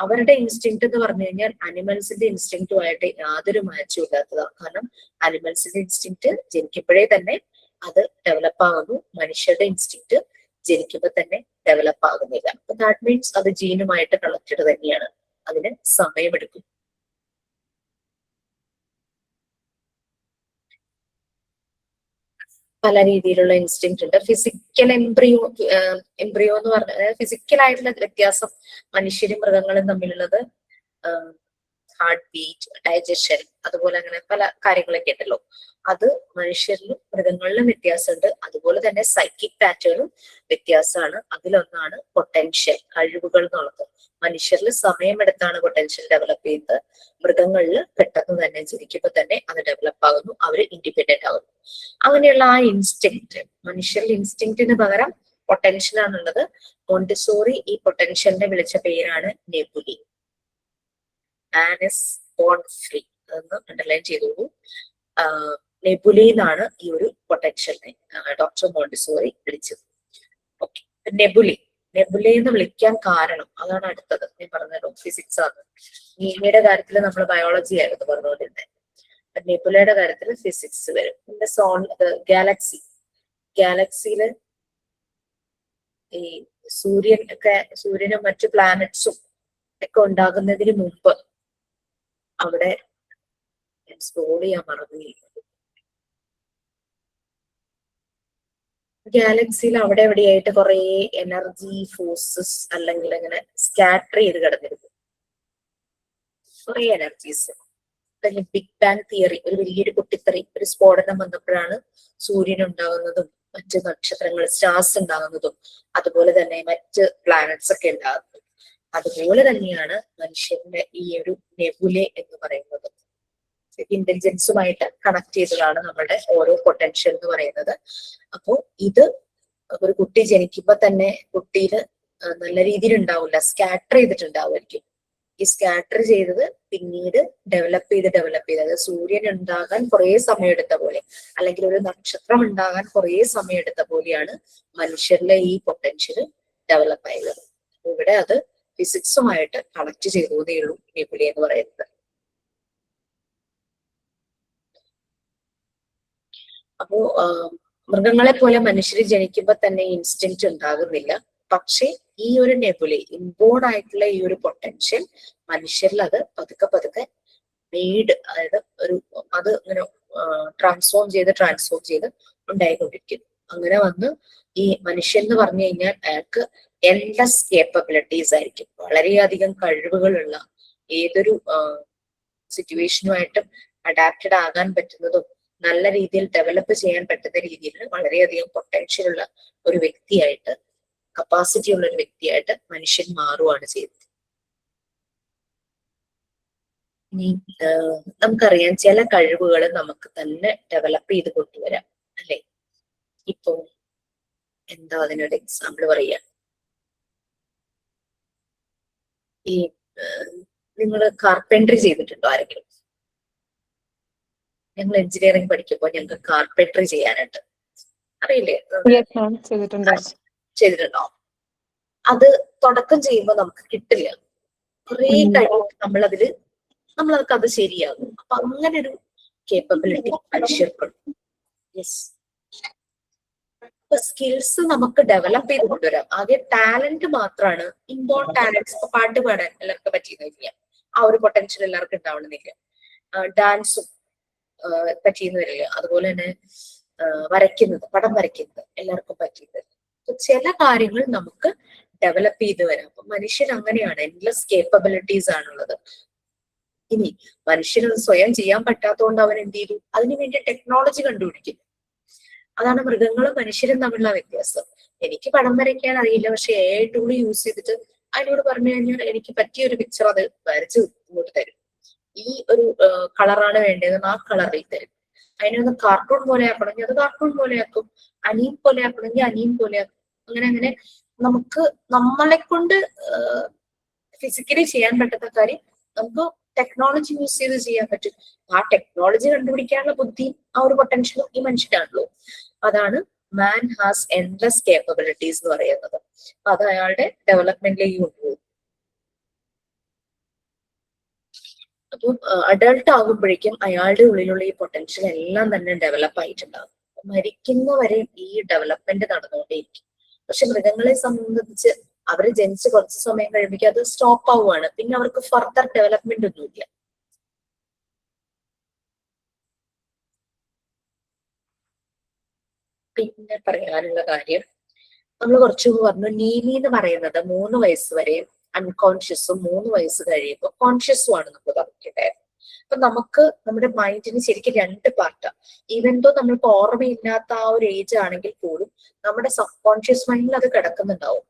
അവരുടെ ഇൻസ്റ്റിങ്ക്ട് എന്ന് പറഞ്ഞു കഴിഞ്ഞാൽ അനിമൽസിന്റെ ഇൻസ്റ്റിങ്ക്റ്റുമായിട്ട് യാതൊരു മാച്ചും ഇല്ലാത്തതാണ്. കാരണം അനിമൽസിന്റെ ഇൻസ്റ്റിങ്ക്ട് ജനിക്കുമ്പോഴേ തന്നെ അത് ഡെവലപ്പ് ആകുന്നു, മനുഷ്യരുടെ ഇൻസ്റ്റിങ്ക്ട് ജനിക്കുമ്പോൾ തന്നെ ഡെവലപ്പ് ആകുന്നില്ല. അപ്പൊ ദാറ്റ് മീൻസ് അത് ജീനുമായിട്ട് കണക്റ്റഡ് തന്നെയാണ്, അതിന് സമയമെടുക്കും. പല രീതിയിലുള്ള ഇൻസ്റ്റിങ്ക്ട് ഉണ്ട്. ഫിസിക്കൽ എംബ്രിയോ എന്ന് പറഞ്ഞ ഫിസിക്കൽ ആയിട്ടുള്ള വ്യത്യാസം മനുഷ്യരും മൃഗങ്ങളും തമ്മിലുള്ളത് ഹാർട്ട് ബീറ്റ്, ഡൈജഷൻ, അതുപോലെ അങ്ങനെ പല കാര്യങ്ങളൊക്കെ ഉണ്ടല്ലോ. അത് മനുഷ്യരിലും മൃഗങ്ങളിലും വ്യത്യാസമുണ്ട്. അതുപോലെ തന്നെ സൈക്കിക് പാറ്റേണും വ്യത്യാസമാണ്. അതിലൊന്നാണ് പൊട്ടൻഷ്യൽ, കഴിവുകൾ എന്നുള്ളത്. മനുഷ്യരിൽ സമയമെടുത്താണ് പൊട്ടൻഷ്യൽ ഡെവലപ്പ് ചെയ്യുന്നത്, മൃഗങ്ങളിൽ പെട്ടെന്ന് തന്നെ ജനിക്കുമ്പോൾ തന്നെ അത് ഡെവലപ്പ് ആകുന്നു, അവര് ഇൻഡിപെൻഡന്റ് ആകുന്നു. അങ്ങനെയുള്ള ആ ഇൻസ്റ്റിങ്ക്ട്, മനുഷ്യരിൽ ഇൻസ്റ്റിങ്ക്റ്റിന് പകരം പൊട്ടൻഷ്യൽ ആണുള്ളത്. മോണ്ടിസോറി ഈ പൊട്ടൻഷ്യലിനെ വിളിച്ച പേരാണ് നെബുലി. മാൻ ഇസ് ബോൺ ഫ്രീ, അതൊന്ന് അണ്ടർലൈൻ ചെയ്തോളൂ. നെബുലി എന്നാണ് ഈ ഒരു പൊട്ടൻഷ്യലിനെ ഡോക്ടർ മോണ്ടിസോറി വിളിച്ചത്. ഓക്കെ. നെബുലി എന്ന് വിളിക്കാൻ കാരണം അതാണ് അടുത്തത് ഞാൻ പറഞ്ഞല്ലോ, ഫിസിക്സ് ആണ്. നീമയുടെ കാര്യത്തിൽ നമ്മൾ ബയോളജി ആയിരുന്നു പറഞ്ഞുകൊണ്ടിരുന്നത്, നെബുലയുടെ കാര്യത്തിൽ ഫിസിക്സ് വരും. പിന്നെ ഗാലക്സിയില് ഈ സൂര്യനും മറ്റു പ്ലാനറ്റ്സും ഒക്കെ ഉണ്ടാകുന്നതിന് മുമ്പ് അവിടെ സ്ക്രോൾ ചെയ്യാൻ മറന്നുകഴിഞ്ഞു. ഗാലക്സിയിൽ അവിടെ എവിടെയായിട്ട് കുറെ എനർജി ഫോഴ്സസ് അല്ലെങ്കിൽ അങ്ങനെ സ്കാറ്റർ ചെയ്ത് കിടന്നിരുന്നു, കുറെ എനർജീസ്. ബിഗ് ബാങ് തിയറി, ഒരു വലിയൊരു പൊട്ടിത്തെറി, ഒരു സ്ഫോടനം വന്നപ്പോഴാണ് സൂര്യൻ ഉണ്ടാകുന്നതും മറ്റ് നക്ഷത്രങ്ങൾ, സ്റ്റാർസ് ഉണ്ടാകുന്നതും അതുപോലെ തന്നെ മറ്റ് പ്ലാനറ്റ്സ് ഒക്കെ ഉണ്ടാകുന്നത്. അതുപോലെ തന്നെയാണ് മനുഷ്യന്റെ ഈ ഒരു നെബുലെ എന്ന് പറയുന്നത്. ഇന്റലിജൻസുമായിട്ട് കണക്ട് ചെയ്തതാണ് നമ്മുടെ ഓരോ പൊട്ടൻഷ്യൽ എന്ന് പറയുന്നത്. അപ്പോ ഇത് ഒരു കുട്ടി ജനിക്കുമ്പോ തന്നെ കുട്ടിയിൽ നല്ല രീതിയിൽ ഉണ്ടാവില്ല, സ്കാറ്റർ ചെയ്തിട്ടുണ്ടാവുമായിരിക്കും. ഈ സ്കാറ്റർ ചെയ്തത് പിന്നീട് ഡെവലപ്പ് ചെയ്ത് അതായത് സൂര്യൻ ഉണ്ടാകാൻ കുറെ സമയം എടുത്ത പോലെ, അല്ലെങ്കിൽ ഒരു നക്ഷത്രം ഉണ്ടാകാൻ കുറെ സമയം എടുത്ത പോലെയാണ് മനുഷ്യരിലെ ഈ പൊട്ടൻഷ്യൽ ഡെവലപ്പ് ആയത്. ഇവിടെ അത് ഫിസിക്സുമായിട്ട് കണക്ട് ചെയ്തതേ ഉള്ളൂ നെബുല എന്ന് പറയുന്നത്. അപ്പോ മൃഗങ്ങളെ പോലെ മനുഷ്യര് ജനിക്കുമ്പോ തന്നെ ഇൻസ്റ്റിങ്ക്റ്റ് ഉണ്ടാകുന്നില്ല. പക്ഷെ ഈ ഒരു നെബുല, ഇൻബോൺ ആയിട്ടുള്ള ഈ ഒരു പൊട്ടൻഷ്യൽ മനുഷ്യരിൽ അത് പതുക്കെ അതായത് അത് ഇങ്ങനെ ട്രാൻസ്ഫോം ചെയ്ത് ഉണ്ടായിക്കൊണ്ടിരിക്കുന്നു. അങ്ങനെ വന്ന് ഈ മനുഷ്യൻ എന്ന് പറഞ്ഞു കഴിഞ്ഞാൽ അയാൾക്ക് എൻഡ്ലെസ് കേപ്പബിലിറ്റീസ് ആയിരിക്കും, വളരെയധികം കഴിവുകളുള്ള, ഏതൊരു സിറ്റുവേഷനുമായിട്ടും അഡാപ്റ്റഡ് ആകാൻ പറ്റുന്നതും നല്ല രീതിയിൽ ഡെവലപ്പ് ചെയ്യാൻ പറ്റുന്ന രീതിയിൽ വളരെയധികം പൊട്ടൻഷ്യൽ ഉള്ള ഒരു വ്യക്തിയായിട്ട്, കപ്പാസിറ്റി ഉള്ള ഒരു വ്യക്തിയായിട്ട് മനുഷ്യൻ മാറുകയാണ് ചെയ്തത്. ഇനി നമുക്കറിയാം ചില കഴിവുകൾ നമുക്ക് തന്നെ ഡെവലപ്പ് ചെയ്ത് കൊണ്ടുവരാം അല്ലെ. ഇപ്പോ എന്താ അതിനൊരു എക്സാമ്പിൾ പറയാ, ഈ നിങ്ങൾ കാർപ്പൻട്രി ചെയ്തിട്ടുണ്ടോ ആരെങ്കിലും? ഞങ്ങൾ എഞ്ചിനീയറിംഗ് പഠിക്കുമ്പോൾ ഞങ്ങൾക്ക് കാർപ്പൻട്രി ചെയ്യാനുണ്ട്, അറിയില്ലേ? ചെയ്തിട്ടുണ്ടോ? അത് തുടക്കം ചെയ്യുമ്പോൾ നമുക്ക് കിട്ടില്ല. കുറെ കഴിഞ്ഞിട്ട് നമ്മളതൊക്കെ അത് ശരിയാകും. അപ്പൊ അങ്ങനെ ഒരു കേപ്പബിലിറ്റി മനുഷ്യർക്കുണ്ട്. യെസ്. ഇപ്പൊ സ്കിൽസ് നമുക്ക് ഡെവലപ്പ് ചെയ്ത് കൊണ്ടുവരാം. ആദ്യം ടാലന്റ് മാത്രമാണ്, ഇൻബോൺ ടാലന്റ്സ്. ഇപ്പൊ പാട്ട് പാടാൻ എല്ലാവർക്കും പറ്റിയെന്നില്ല, ആ ഒരു പൊട്ടൻഷ്യൽ എല്ലാവർക്കും ഉണ്ടാവണമെന്നില്ല. ഡാൻസും പറ്റിയെന്ന് വരില്ല. അതുപോലെ തന്നെ വരയ്ക്കുന്നത്, പടം വരയ്ക്കുന്നത് എല്ലാവർക്കും പറ്റിയത്. ചില കാര്യങ്ങൾ നമുക്ക് ഡെവലപ്പ് ചെയ്ത് വരാം. അപ്പൊ മനുഷ്യൻ അങ്ങനെയാണ്, എൻലെസ് കേപ്പബിലിറ്റീസ് ആണുള്ളത്. ഇനി മനുഷ്യനത് സ്വയം ചെയ്യാൻ പറ്റാത്തതുകൊണ്ട് അവൻ എന്ത് ചെയ്തു, അതിനു വേണ്ടി ടെക്നോളജി കണ്ടുപിടിക്കും. അതാണ് മൃഗങ്ങളും മനുഷ്യരും തമ്മിലുള്ള വ്യത്യാസം. എനിക്ക് പടം വരയ്ക്കാൻ അറിയില്ല, പക്ഷെ AI ടൂൾ യൂസ് ചെയ്തിട്ട് അതിനോട് പറഞ്ഞു കഴിഞ്ഞാൽ എനിക്ക് പറ്റിയ ഒരു പിക്ചർ അത് വരച്ച് ഇങ്ങോട്ട് തരും. ഈ ഒരു കളറാണ് വേണ്ടതെന്ന് ആ കളറിൽ തരും. അതിനൊന്ന് കാർട്ടൂൺ പോലെ ആക്കണമെങ്കിൽ അത് കാർട്ടൂൺ പോലെ ആക്കും, അനീം പോലെ ആക്കണമെങ്കിൽ അനീം പോലെ ആക്കും. അങ്ങനെ അങ്ങനെ നമുക്ക് നമ്മളെ കൊണ്ട് ഫിസിക്കലി ചെയ്യാൻ പറ്റുന്ന കാര്യം നമുക്ക് ടെക്നോളജി യൂസ് ചെയ്ത് ചെയ്യാൻ പറ്റും. ആ ടെക്നോളജി കണ്ടുപിടിക്കാനുള്ള ബുദ്ധി, ആ ഒരു പൊട്ടൻഷ്യലും ഈ മനുഷ്യനാണല്ലോ. അതാണ് മാൻ ഹാസ് എൻലെസ് കേപ്പബിലിറ്റീസ് എന്ന് പറയുന്നത്. അത് അയാളുടെ ഡെവലപ്മെന്റിലേക്ക് കൊണ്ടുപോകും. അപ്പം അഡൾട്ട് ആകുമ്പോഴേക്കും അയാളുടെ ഉള്ളിലുള്ള ഈ പൊട്ടൻഷ്യൽ എല്ലാം തന്നെ ഡെവലപ്പ് ആയിട്ടുണ്ടാകും. മരിക്കുന്നവരെ ഈ ഡെവലപ്മെന്റ് നടന്നുകൊണ്ടേയിരിക്കും. പക്ഷെ മൃഗങ്ങളെ സംബന്ധിച്ച് അവര് ജനിച്ച് കുറച്ച് സമയം കഴിയുമ്പോൾ അത് സ്റ്റോപ്പ് ആവുകയാണ്. പിന്നെ അവർക്ക് ഫർദർ ഡെവലപ്മെന്റ് ഒന്നുമില്ല. പിന്നെ പറയാനുള്ള കാര്യം, നമ്മൾ കുറച്ചു മുമ്പ് പറഞ്ഞു നീലി എന്ന് പറയുന്നത് 3 വയസ്സ് വരെ അൺകോൺഷ്യസും 3 വയസ്സ് കഴിയുമ്പോൾ കോൺഷ്യസും ആണ് നമ്മൾ പറഞ്ഞിട്ടുണ്ടായിരുന്നു. അപ്പൊ നമുക്ക് നമ്മുടെ മൈൻഡിന് ശരിക്കും 2 പാർട്ടാണ്. ഈവൻ ദോ നമ്മൾക്ക് ഓർമ്മയില്ലാത്ത ആ ഒരു ഏജ് ആണെങ്കിൽ പോലും നമ്മുടെ സബ് കോൺഷ്യസ് മൈൻഡിൽ അത് കിടക്കുന്നുണ്ടാവും.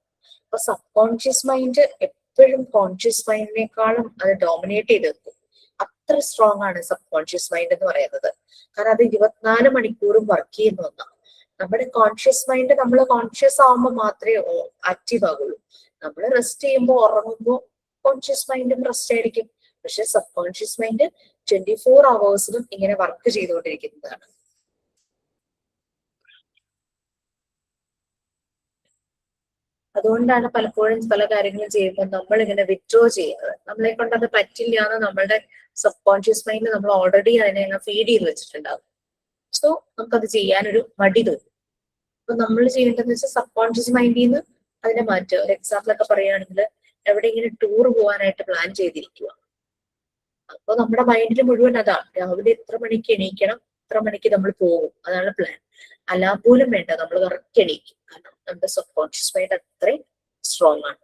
അപ്പൊ സബ് കോൺഷ്യസ് മൈൻഡ് എപ്പോഴും കോൺഷ്യസ് മൈൻഡിനേക്കാളും അത് ഡോമിനേറ്റ് ചെയ്ത് നിൽക്കും. അത്ര സ്ട്രോങ് ആണ് സബ് കോൺഷ്യസ് മൈൻഡ് എന്ന് പറയുന്നത്. കാരണം അത് 24 മണിക്കൂറും വർക്ക് ചെയ്യുന്ന ഒന്നാണ്. നമ്മുടെ കോൺഷ്യസ് മൈൻഡ് നമ്മൾ കോൺഷ്യസ് ആവുമ്പോൾ മാത്രമേ ആക്റ്റീവ് ആകുള്ളൂ. നമ്മൾ റെസ്റ്റ് ചെയ്യുമ്പോൾ, ഉറങ്ങുമ്പോൾ കോൺഷ്യസ് മൈൻഡും റെസ്റ്റ് ആയിരിക്കും. പക്ഷെ സബ് കോൺഷ്യസ് മൈൻഡ് 24 hours ഇങ്ങനെ വർക്ക് ചെയ്തുകൊണ്ടിരിക്കുന്നതാണ്. അതുകൊണ്ടാണ് പലപ്പോഴും പല കാര്യങ്ങളും ചെയ്യുമ്പോൾ നമ്മൾ ഇങ്ങനെ വിത്ഡ്രോ ചെയ്യുന്നത്. നമ്മളെ കൊണ്ട് അത് പറ്റില്ല എന്ന് നമ്മളുടെ സബ് കോൺഷ്യസ് മൈൻഡ് നമ്മൾ ഓൾറെഡി അതിനെ ഫീഡ് ചെയ്ത് വെച്ചിട്ടുണ്ടാവും. സോ നമുക്കത് ചെയ്യാനൊരു മടി തോന്നും. അപ്പൊ നമ്മൾ ചെയ്യേണ്ടതെന്ന് വെച്ചാൽ സബ് കോൺഷ്യസ് മൈൻഡിൽ നിന്ന് അതിനെ മാറ്റുക. ഒരു എക്സാമ്പിൾ ഒക്കെ പറയുകയാണെങ്കിൽ, എവിടെയെങ്കിലും ടൂർ പോകാനായിട്ട് പ്ലാൻ ചെയ്തിരിക്കുക. അപ്പൊ നമ്മുടെ മൈൻഡിൽ മുഴുവൻ അതാണ്, രാവിലെ ഇത്ര മണിക്ക് എണീക്കണം, ഇത്ര മണിക്ക് നമ്മൾ പോകും, അതാണ് പ്ലാൻ. അല്ലാ പോലും വേണ്ട, നമ്മൾ കറക്റ്റ് എണീക്കും. കാരണം നമ്മുടെ സബ് കോൺഷ്യസ് മൈൻഡ് അത്രയും സ്ട്രോങ് ആണ്.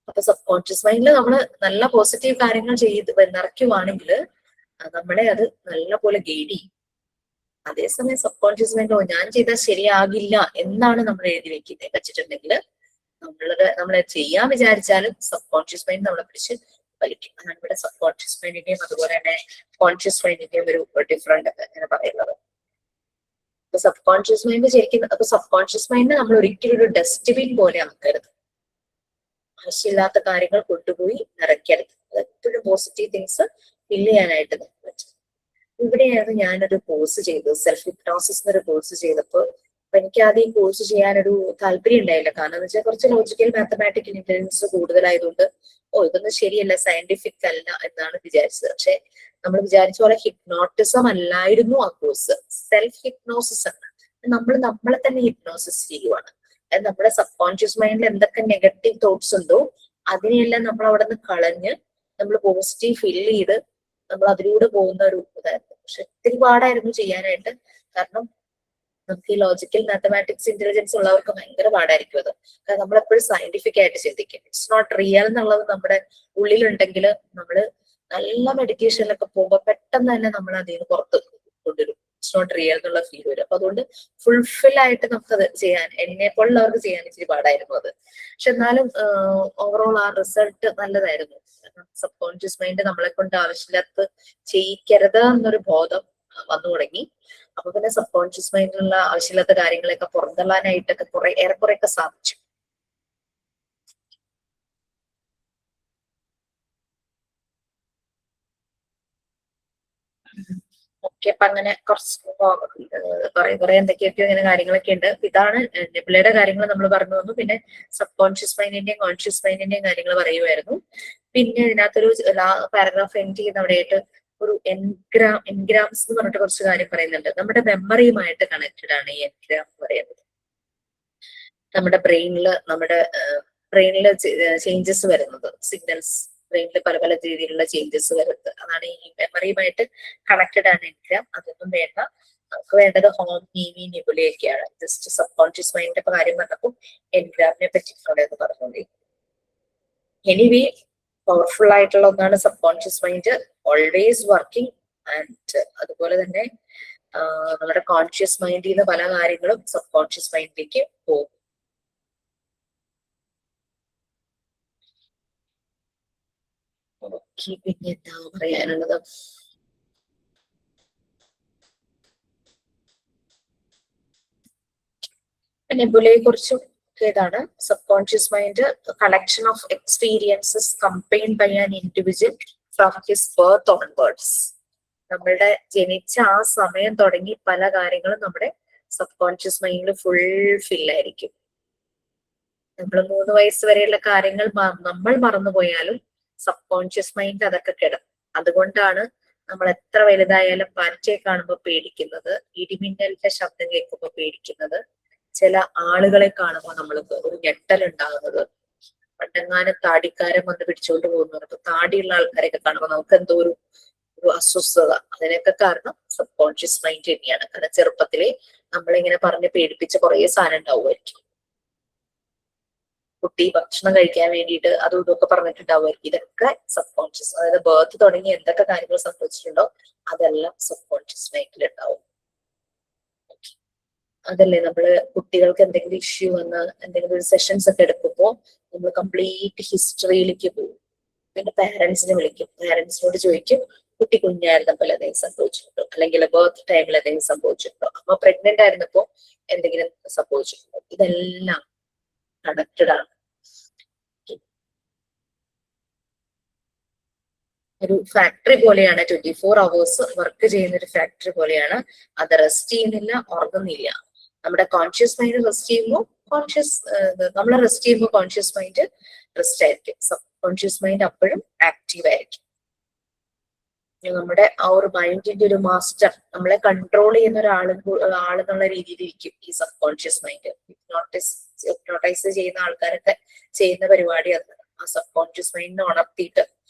അപ്പൊ സബ് കോൺഷ്യസ് മൈൻഡിൽ നമ്മൾ നല്ല പോസിറ്റീവ് കാര്യങ്ങൾ ചെയ്ത് നിറയ്ക്കുവാണെങ്കിൽ നമ്മളെ അത് നല്ല പോലെ ഗൈഡ് ചെയ്യും. അതേസമയം സബ് കോൺഷ്യസ് മൈൻഡ് ഞാൻ ചെയ്താൽ ശരിയാകില്ല എന്നാണ് നമ്മൾ എഴുതി വെച്ചിട്ടുണ്ടെങ്കിൽ നമ്മളെ ചെയ്യാൻ വിചാരിച്ചാലും സബ് കോൺഷ്യസ് മൈൻഡ് നമ്മളെ പിടിച്ച് വലിക്കും. അതാണ് ഇവിടെ സബ് കോൺഷ്യസ് മൈൻഡിന്റെയും അതുപോലെ തന്നെ കോൺഷ്യസ് മൈൻഡിന്റെയും ഒരു ഡിഫറൻറ്റ് എന്ന് പറയുന്നത്. അപ്പൊ സബ് കോൺഷ്യസ് മൈൻഡ് ശരിക്കും, അപ്പൊ സബ് കോൺഷ്യസ് മൈൻഡ് നമ്മൾ ഒരിക്കലും ഒരു ഡസ്റ്റ്ബിൻ പോലെ ആക്കരുത്. ആവശ്യമില്ലാത്ത കാര്യങ്ങൾ കൊണ്ടുപോയി നിറയ്ക്കരുത്. എപ്പോഴും പോസിറ്റീവ് തിങ്സ് ഫില്ല് ചെയ്യാനായിട്ട് പറ്റും. ഇവിടെയാണ് ഞാനൊരു കോഴ്സ് ചെയ്തത്, സെൽഫ് ഹിപ്നോസിസ് എന്നൊരു കോഴ്സ് ചെയ്തപ്പോൾ എനിക്ക് ആദ്യം ഈ കോഴ്സ് ചെയ്യാനൊരു താല്പര്യം ഉണ്ടായില്ല. കാരണം എന്ന് വെച്ചാൽ കുറച്ച് ലോജിക്കൽ മാത്തമാറ്റിക്കൽ ഇന്റലിജൻസ് കൂടുതലായതുകൊണ്ട് ഇതൊന്നും ശരിയല്ല, സയന്റിഫിക് അല്ല എന്നാണ് വിചാരിച്ചത്. പക്ഷെ നമ്മൾ വിചാരിച്ച പോലെ ഹിപ്നോട്ടിസം അല്ലായിരുന്നു ആ കോഴ്സ്. സെൽഫ് ഹിപ്നോസിസ് ആണ്. നമ്മൾ നമ്മളെ തന്നെ ഹിപ്നോസിസ് ചെയ്യുവാണ്. നമ്മുടെ സബ് കോൺഷ്യസ് മൈൻഡിൽ എന്തൊക്കെ നെഗറ്റീവ് തോട്ട്സ് ഉണ്ടോ അതിനെയെല്ലാം നമ്മൾ അവിടെ നിന്ന് കളഞ്ഞ് നമ്മൾ പോസിറ്റീവ് ഫീൽ ചെയ്ത് നമ്മൾ അതിലൂടെ പോകുന്ന ഒരു ഇതായിരുന്നു. പക്ഷെ ഒത്തിരി പാടായിരുന്നു ചെയ്യാനായിട്ട്. കാരണം നമുക്ക് ഈ ലോജിക്കൽ മാത്തമാറ്റിക്സ് ഇന്റലിജൻസ് ഉള്ളവർക്ക് ഭയങ്കര പാടായിരിക്കും അത്. കാരണം നമ്മളെപ്പോഴും സയന്റിഫിക് ആയിട്ട് ചിന്തിക്കും. ഇറ്റ്സ് നോട്ട് റിയൽ എന്നുള്ളത് നമ്മുടെ ഉള്ളിലുണ്ടെങ്കിൽ നമ്മൾ നല്ല മെഡിറ്റേഷനിലൊക്കെ പോകുമ്പോൾ പെട്ടെന്ന് തന്നെ നമ്മൾ അതിൽ നിന്ന് പുറത്ത് കൊണ്ടുവരും. ഇറ്റ്സ് നോട്ട് റിയൽ എന്നുള്ള ഫീൽ വരും. അപ്പൊ അതുകൊണ്ട് ഫുൾഫിൽ ആയിട്ട് നമുക്കത് ചെയ്യാൻ, എന്നെ പോലുള്ളവർക്ക് ചെയ്യാൻ ഇച്ചിരി പാടായിരുന്നു അത്. പക്ഷെ എന്നാലും ഓവറോൾ ആ റിസൾട്ട് നല്ലതായിരുന്നു. സബ് കോൺഷ്യസ് മൈൻഡ് നമ്മളെ കൊണ്ട് ആവശ്യമില്ലാത്ത ചെയ്യിക്കരുത് എന്നൊരു ബോധം വന്നു തുടങ്ങി. അപ്പൊ പിന്നെ സബ് കോൺഷ്യസ് മൈൻഡിലുള്ള ആവശ്യമില്ലാത്ത കാര്യങ്ങളൊക്കെ പുറന്തള്ളാനായിട്ടൊക്കെ ഏറെക്കുറെയൊക്കെ സാധിച്ചു. അപ്പൊ അങ്ങനെ കുറച്ച് കുറെ എന്തൊക്കെയൊക്കെയോ ഇങ്ങനെ കാര്യങ്ങളൊക്കെ ഉണ്ട്. ഇതാണ് നെബുലയുടെ കാര്യങ്ങൾ നമ്മൾ പറഞ്ഞു തന്നു. പിന്നെ സബ് കോൺഷ്യസ് മൈൻഡിന്റെയും കോൺഷ്യസ് മൈൻഡിന്റെയും കാര്യങ്ങൾ പറയുമായിരുന്നു. പിന്നെ ഇതിനകത്തൊരു പാരഗ്രാഫ് എൻഡ് ചെയ്യുന്ന അവിടെയായിട്ട് ഒരു എൻഗ്രാംസ് എന്ന് പറഞ്ഞിട്ട് കുറച്ച് കാര്യം പറയുന്നുണ്ട്. നമ്മുടെ മെമ്മറിയുമായിട്ട് കണക്റ്റഡ് ആണ് ഈ എൻഗ്രാം എന്ന് പറയുന്നത്. നമ്മുടെ ബ്രെയിനില് ചേഞ്ചസ് വരുന്നത്, സിഗ്നൽസ് ബ്രെയിനിൽ പല പല രീതിയിലുള്ള ചേഞ്ചസ് വരുന്നത്, അതാണ് ഈ മെമ്മറിയുമായിട്ട് കണക്റ്റഡ് ആണ് എൻഗ്രാം. അതൊന്നും വേണ്ട. നമുക്ക് വേണ്ടത് ഹോം, നീമി, നിബുലയൊക്കെയാണ്. ജസ്റ്റ് സബ് കോൺഷ്യസ് മൈൻഡിന്റെ കാര്യം പറഞ്ഞപ്പോൾ എൻഗ്രാമിനെ പറ്റി അവിടെ ഒന്ന് പറഞ്ഞോളി. എനിവേ പവർഫുൾ ആയിട്ടുള്ള ഒന്നാണ് sub conscious mind, always working. And അതുപോലെ തന്നെ നമ്മുടെ കോൺഷ്യസ് മൈൻഡിൽ നിന്ന് പല കാര്യങ്ങളും സബ് കോൺഷ്യസ് മൈൻഡിലേക്ക് പോകും. ഓക്കെ, പിന്നെ എന്താ പറയാനുള്ളത്? നെബുലയെ കുറിച്ചും ഏതാണ് sub conscious mind, collection of experiences combined by an individual from his birth onwards. നമ്മളുടെ ജനിച്ച ആ സമയം തുടങ്ങി പല കാര്യങ്ങളും നമ്മുടെ സബ് കോൺഷ്യസ് മൈൻഡിൽ ഫുൾ ഫില്ലായിരിക്കും. നമ്മൾ 3 വയസ്സ് വരെയുള്ള കാര്യങ്ങൾ നമ്മൾ മറന്നുപോയാലും സബ് കോൺഷ്യസ് മൈൻഡ് അതൊക്കെ കിടക്കും. അതുകൊണ്ടാണ് നമ്മൾ എത്ര വലുതായാലും പാറ്റയെ കാണുമ്പോൾ പേടിക്കുന്നത്, ഇടിമിന്നലിന്റെ ശബ്ദം കേൾക്കുമ്പോൾ പേടിക്കുന്നത്, ചില ആളുകളെ കാണുമ്പോൾ നമ്മൾക്ക് ഒരു ഞെട്ടൽ ഉണ്ടാകുന്നത്, പണ്ടെങ്ങാനും താടിക്കാരൻ വന്ന് പിടിച്ചോണ്ട് പോകുന്നത്, അപ്പൊ താടിയുള്ള ആൾക്കാരെയൊക്കെ കാണുമ്പോൾ നമുക്ക് എന്തോ ഒരു അസ്വസ്ഥത. അതിനൊക്കെ കാരണം സബ് കോൺഷ്യസ് മൈൻഡ് തന്നെയാണ്. കാരണം ചെറുപ്പത്തിലെ നമ്മളിങ്ങനെ പറഞ്ഞ് പേടിപ്പിച്ച കുറെ സാധനം ഉണ്ടാവുമായിരിക്കും. കുട്ടി ഭക്ഷണം കഴിക്കാൻ വേണ്ടിയിട്ട് അതും ഇതൊക്കെ പറഞ്ഞിട്ടുണ്ടാവുമായിരിക്കും. ഇതൊക്കെ സബ് കോൺഷ്യസ്, അതായത് ബർത്ത് തുടങ്ങി എന്തൊക്കെ കാര്യങ്ങൾ സംഭവിച്ചിട്ടുണ്ടോ അതെല്ലാം സബ് കോൺഷ്യസ് മൈൻഡിൽ ഉണ്ടാവും. അതല്ലേ നമ്മള് കുട്ടികൾക്ക് എന്തെങ്കിലും ഇഷ്യൂ വന്ന് എന്തെങ്കിലും ഒരു സെഷൻസ് ഒക്കെ എടുക്കുമ്പോൾ നമ്മൾ കംപ്ലീറ്റ് ഹിസ്റ്ററിയിലേക്ക് പോകും. പിന്നെ പാരന്റ്സിനെ വിളിക്കും, പാരന്റ്സിനോട് ചോദിക്കും കുട്ടി കുഞ്ഞായിരുന്നപ്പോൾ എന്തെങ്കിലും സംഭവിച്ചിട്ടുണ്ടോ, അല്ലെങ്കിൽ ബർത്ത് ടൈമിൽ എന്തെങ്കിലും സംഭവിച്ചിട്ടുണ്ടോ, അമ്മ പ്രഗ്നന്റ് ആയിരുന്നപ്പോ എന്തെങ്കിലും സംഭവിച്ചിട്ടുണ്ടോ. ഇതെല്ലാം കണക്റ്റഡ് ആണ്. ഒരു ഫാക്ടറി പോലെയാണ്, 24 hours വർക്ക് ചെയ്യുന്ന ഒരു ഫാക്ടറി പോലെയാണ്. അത് റെസ്റ്റ് ചെയ്യുന്നില്ല, ഉറങ്ങുന്നില്ല. നമ്മുടെ കോൺഷ്യസ് മൈൻഡ് റെസ്റ്റ് ചെയ്യുമ്പോൾ നമ്മൾ റെസ്റ്റ് ചെയ്യുമ്പോൾ കോൺഷ്യസ് മൈൻഡ് റെസ്റ്റ് ആയിരിക്കും. സബ് കോൺഷ്യസ് മൈൻഡ് അപ്പോഴും ആക്റ്റീവ് ആയിരിക്കും. നമ്മുടെ ആ ഒരു മൈൻഡിന്റെ ഒരു മാസ്റ്റർ, നമ്മളെ കൺട്രോൾ ചെയ്യുന്ന ആളെന്നുള്ള രീതിയിൽ ഇരിക്കും ഈ സബ് കോൺഷ്യസ് മൈൻഡ്. ഹിപ്നോട്ടൈസ് ചെയ്യുന്ന ആൾക്കാരൊക്കെ ചെയ്യുന്ന പരിപാടി അത്. ആ സബ് കോൺഷ്യസ് മൈൻഡിനെ ഉണർത്തിയിട്ട്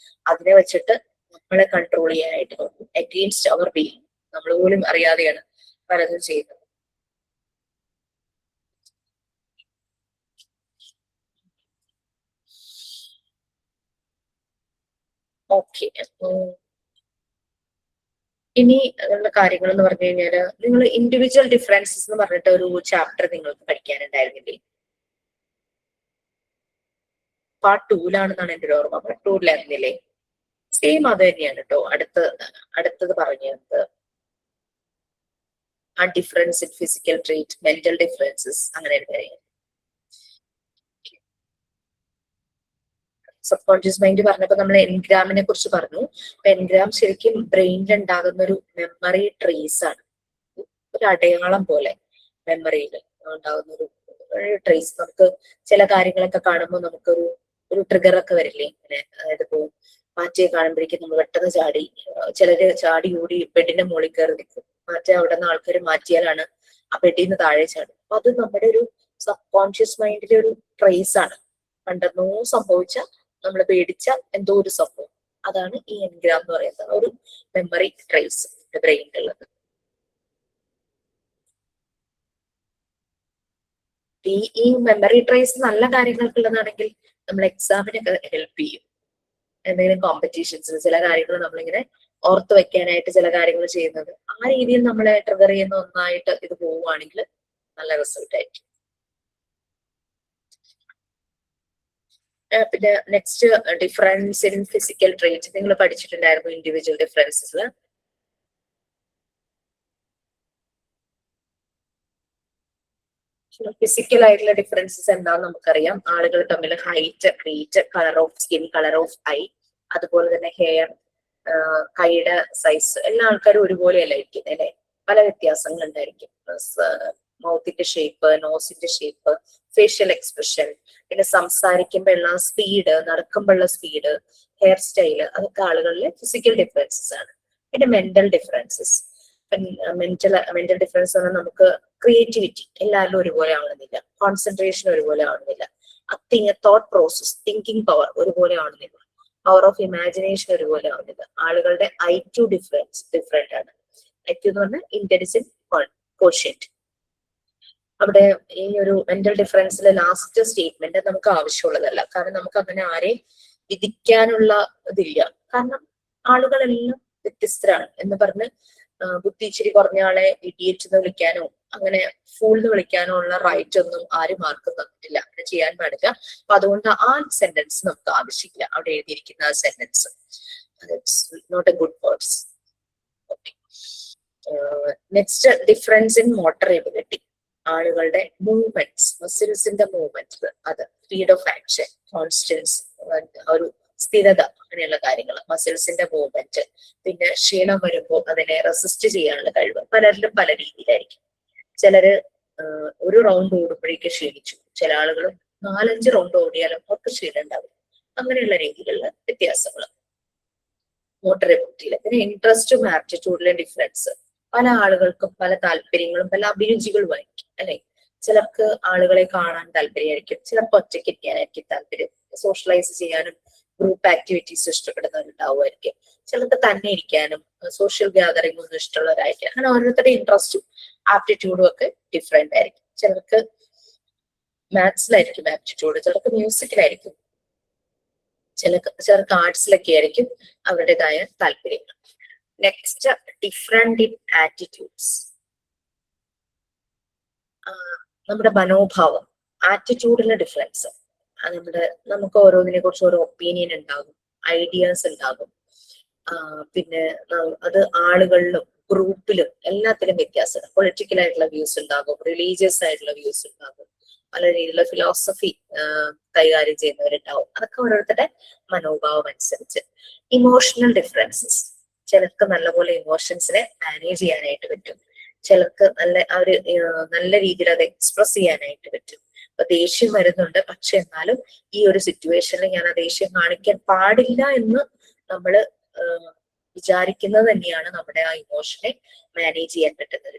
അതിനെ വെച്ചിട്ട് നമ്മളെ കൺട്രോൾ ചെയ്യാനായിട്ട് നോക്കും. അഗെയിൻസ്റ്റ് അവർ ബീയിങ്, നമ്മൾ പോലും അറിയാതെയാണ് പലതും ചെയ്യുന്നത്. ഓക്കെ, ഇനി ഉള്ള കാര്യങ്ങൾ എന്ന് പറഞ്ഞു കഴിഞ്ഞാല് നിങ്ങൾ ഇൻഡിവിജ്വൽ ഡിഫറൻസസ് എന്ന് പറഞ്ഞിട്ട് ഒരു ചാപ്റ്റർ നിങ്ങൾക്ക് പഠിക്കാനുണ്ടായിരുന്നില്ലേ? പാർട്ട് 2-ലാണെന്നാണ് എന്റെ ഒരു ഓർമ്മ. പാർട്ട് 2-ലായിരുന്നില്ലേ? സെയിം അത് തന്നെയാണ് കേട്ടോ. അടുത്തത് പറഞ്ഞത് ആ difference in physical treat, mental differences, അങ്ങനെ ഒരു കാര്യം. സബ് കോൺഷ്യസ് മൈൻഡ് പറഞ്ഞപ്പോൾ നമ്മൾ എൻഗ്രാമിനെ കുറിച്ച് പറഞ്ഞു. അപ്പൊ എൻഗ്രാം ശരിക്കും ബ്രെയിനിൽ ഉണ്ടാകുന്ന ഒരു മെമ്മറി ട്രേസ് ആണ്, ഒരു അടയാളം പോലെ മെമ്മറിയിൽ ഉണ്ടാകുന്ന ഒരു ട്രേസ്. നമുക്ക് ചില കാര്യങ്ങളൊക്കെ കാണുമ്പോൾ നമുക്കൊരു ട്രിഗർ ഒക്കെ വരില്ലേ ഇങ്ങനെ. അതായത് ഇപ്പോ പാറ്റയെ കാണുമ്പോഴേക്കും നമ്മൾ പെട്ടെന്ന് ചിലര് ചാടി ഓടി ബെഡിന്റെ മുകളിൽ കയറി നിൽക്കും. പാറ്റ അവിടെ നിന്ന് ആൾക്കാർ മാറ്റിയാലാണ് ആ ബെഡിൽ നിന്ന് താഴെ ചാടും. അപ്പൊ അത് നമ്മുടെ ഒരു സബ് കോൺഷ്യസ് മൈൻഡിലെ ഒരു ട്രേസ് ആണ്. പണ്ടെന്നോ സംഭവിച്ച, നമ്മൾ പേടിച്ച എന്തോ ഒരു സംഭവം. അതാണ് ഈ എൻഗ്രാം എന്ന് പറയുന്നത്, ഒരു മെമ്മറി ട്രേസ് ബ്രെയിനിലുള്ളത്. ഈ മെമ്മറി ട്രേസ് നല്ല കാര്യങ്ങൾക്കുള്ളതാണെങ്കിൽ നമ്മൾ എക്സാമിനൊക്കെ ഹെൽപ്പ് ചെയ്യും. എന്തെങ്കിലും കോമ്പറ്റീഷൻസ് ചില കാര്യങ്ങൾ നമ്മളിങ്ങനെ ഓർത്ത് വെക്കാനായിട്ട് ചില കാര്യങ്ങൾ ചെയ്യുന്നത്, ആ രീതിയിൽ നമ്മളെ ട്രിഗർ ചെയ്യുന്ന ഒന്നായിട്ട് ഇത് പോവുകയാണെങ്കിൽ നല്ല റിസൾട്ട് ആയിരിക്കും. പിന്നെ next difference in physical trait നിങ്ങൾ പഠിച്ചിട്ടുണ്ടായിരുന്നു, ഇൻഡിവിജ്വൽ ഡിഫറൻസസ്. ഫിസിക്കൽ ആയിട്ടുള്ള ഡിഫറൻസസ് എന്താണെന്ന് നമുക്കറിയാം. ആളുകൾ തമ്മിൽ height, weight, colour of skin, colour of eye, അതുപോലെ തന്നെ ഹെയർ, കൈയുടെ സൈസ് എല്ലാ ആൾക്കാരും ഒരുപോലെയല്ല ഇരിക്കുന്നത് അല്ലെ, പല വ്യത്യാസങ്ങൾ ഉണ്ടായിരിക്കും. മൗത്തിന്റെ ഷേപ്പ്, നോസിന്റെ ഷേപ്പ്, ഫേഷ്യൽ എക്സ്പ്രഷൻ, പിന്നെ സംസാരിക്കുമ്പോൾ ഉള്ള സ്പീഡ്, നടക്കുമ്പോഴുള്ള സ്പീഡ്, ഹെയർ സ്റ്റൈല്, അതൊക്കെ ആളുകളിലെ ഫിസിക്കൽ ഡിഫറൻസസ് ആണ്. പിന്നെ മെന്റൽ ഡിഫറൻസസ്. മെന്റൽ ഡിഫറൻസ് പറഞ്ഞാൽ നമുക്ക് ക്രിയേറ്റിവിറ്റി എല്ലാവരും ഒരുപോലെ ആവണമെന്നില്ല, കോൺസെൻട്രേഷൻ ഒരുപോലെ ആവണമെന്നില്ല, തോട്ട് പ്രോസസ്, തിങ്കിങ് പവർ ഒരുപോലെ ആവണമെന്നില്ല, പവർ ഓഫ് ഇമാജിനേഷൻ ഒരുപോലെ ആവുന്നില്ല. ആളുകളുടെ IQ ഡിഫറെന്റ് ആണ്. IQ എന്ന് പറഞ്ഞാൽ ഇന്റലിജന്റ് കോഷ്യന്റ്. അവിടെ ഈ ഒരു മെന്റൽ ഡിഫറൻസിലെ ലാസ്റ്റ് സ്റ്റേറ്റ്മെന്റ് നമുക്ക് ആവശ്യമുള്ളതല്ല. കാരണം നമുക്ക് അങ്ങനെ ആരെയും വിധിക്കാനുള്ള ഇതില്ല. കാരണം ആളുകളെല്ലാം വ്യത്യസ്തരാണ് എന്ന് പറഞ്ഞ് ബുദ്ധി ഇച്ചിരി കുറഞ്ഞ ആളെ ഇഡിയറ്റ് എന്ന് വിളിക്കാനോ അങ്ങനെ ഫൂൾ എന്ന് വിളിക്കാനോ ഉള്ള റൈറ്റ് ഒന്നും ആരും ആർക്കും തന്നിട്ടില്ല, അങ്ങനെ ചെയ്യാൻ പാടില്ല. അപ്പൊ അതുകൊണ്ട് ആ സെന്റൻസ് നമുക്ക് ആവശ്യമില്ല. അവിടെ എഴുതിയിരിക്കുന്ന ആ sentence not a good words. Next, difference in motor ability. ആളുകളുടെ മൂവ്മെന്റ്സ്, മസിൽസിന്റെ മൂവ്മെന്റ്സ്, അത് സ്പീഡ് ഓഫ് ആക്ഷൻ, കോൺസ്റ്റൻസ്, ഒരു സ്ഥിരത, അങ്ങനെയുള്ള കാര്യങ്ങൾ, മസിൽസിന്റെ മൂവ്മെന്റ്. പിന്നെ ക്ഷീണം വരുമ്പോൾ അതിനെ റെസിസ്റ്റ് ചെയ്യാനുള്ള കഴിവ് പലരിലും പല രീതിയിലായിരിക്കും. ചിലര് ഒരു റൗണ്ട് ഓടുമ്പോഴേക്ക് ക്ഷീണിച്ചു, ചില ആളുകൾ 4-5 റൗണ്ട് ഓടിയാലും അവർക്ക് ക്ഷീണം ഉണ്ടാവും. അങ്ങനെയുള്ള രീതിയിലുള്ള വ്യത്യാസങ്ങൾ മോട്ടർ എബിലിറ്റിയില്. പിന്നെ ഇൻട്രസ്റ്റും ആപ്റ്റിറ്റ്യൂഡിലെ ഡിഫറൻസ്. പല ആളുകൾക്കും പല താല്പര്യങ്ങളും പല അഭിരുചികളുമായിരിക്കും അല്ലെ. ചിലർക്ക് ആളുകളെ കാണാൻ താല്പര്യമായിരിക്കും, ചിലർക്ക് ഒറ്റയ്ക്ക് ഇരിക്കാനായിരിക്കും താല്പര്യം, സോഷ്യലൈസ് ചെയ്യാനും ഗ്രൂപ്പ് ആക്ടിവിറ്റീസ് ഇഷ്ടപ്പെടുന്നവരുണ്ടാവുമായിരിക്കും. ചിലർക്ക് തന്നെ ഇരിക്കാനും സോഷ്യൽ ഗ്യാതറിംഗ് ഒന്നും ഇഷ്ടമുള്ളവരായിരിക്കും. അങ്ങനെ ഓരോരുത്തരുടെ ഇൻട്രസ്റ്റും ആപ്റ്റിറ്റ്യൂഡും ഒക്കെ ഡിഫറെന്റ് ആയിരിക്കും. ചിലർക്ക് മാത്സിലായിരിക്കും ആപ്റ്റിറ്റ്യൂഡ്, ചിലർക്ക് മ്യൂസിക്കിലായിരിക്കും, ചിലർക്ക് ആർട്സിലൊക്കെ ആയിരിക്കും അവരുടേതായ താല്പര്യങ്ങൾ. Next, different in attitudes. നമ്മുടെ മനോഭാവം, ആറ്റിറ്റ്യൂഡിലെ ഡിഫറൻസ്. നമുക്ക് ഓരോന്നിനെ കുറിച്ച് ഓരോ ഒപ്പീനിയൻ ഉണ്ടാകും, ഐഡിയാസ് ഉണ്ടാകും. പിന്നെ അത് ആളുകളിലും ഗ്രൂപ്പിലും എല്ലാത്തിലും വ്യത്യാസമാണ്. പൊളിറ്റിക്കൽ ആയിട്ടുള്ള വ്യൂസ് ഉണ്ടാകും, റിലീജിയസ് ആയിട്ടുള്ള വ്യൂസ് ഉണ്ടാകും, പല രീതിയിലുള്ള ഫിലോസഫി കൈകാര്യം ചെയ്യുന്നവരുണ്ടാവും. അതൊക്കെ ഓരോരുത്തരുടെ മനോഭാവം അനുസരിച്ച്. Emotional differences. ചിലർക്ക് നല്ലപോലെ ഇമോഷൻസിനെ മാനേജ് ചെയ്യാനായിട്ട് പറ്റും, ചിലർക്ക് നല്ല രീതിയിൽ അത് എക്സ്പ്രസ് ചെയ്യാനായിട്ട് പറ്റും. അപ്പൊ ദേഷ്യം വരുന്നുണ്ട്, പക്ഷെ എന്നാലും ഈ ഒരു സിറ്റുവേഷനിൽ ഞാൻ ആ ദേഷ്യം കാണിക്കാൻ പാടില്ല എന്ന് നമ്മൾ വിചാരിക്കുന്നത് തന്നെയാണ് നമ്മുടെ ആ ഇമോഷനെ മാനേജ് ചെയ്യാൻ പറ്റുന്നത്.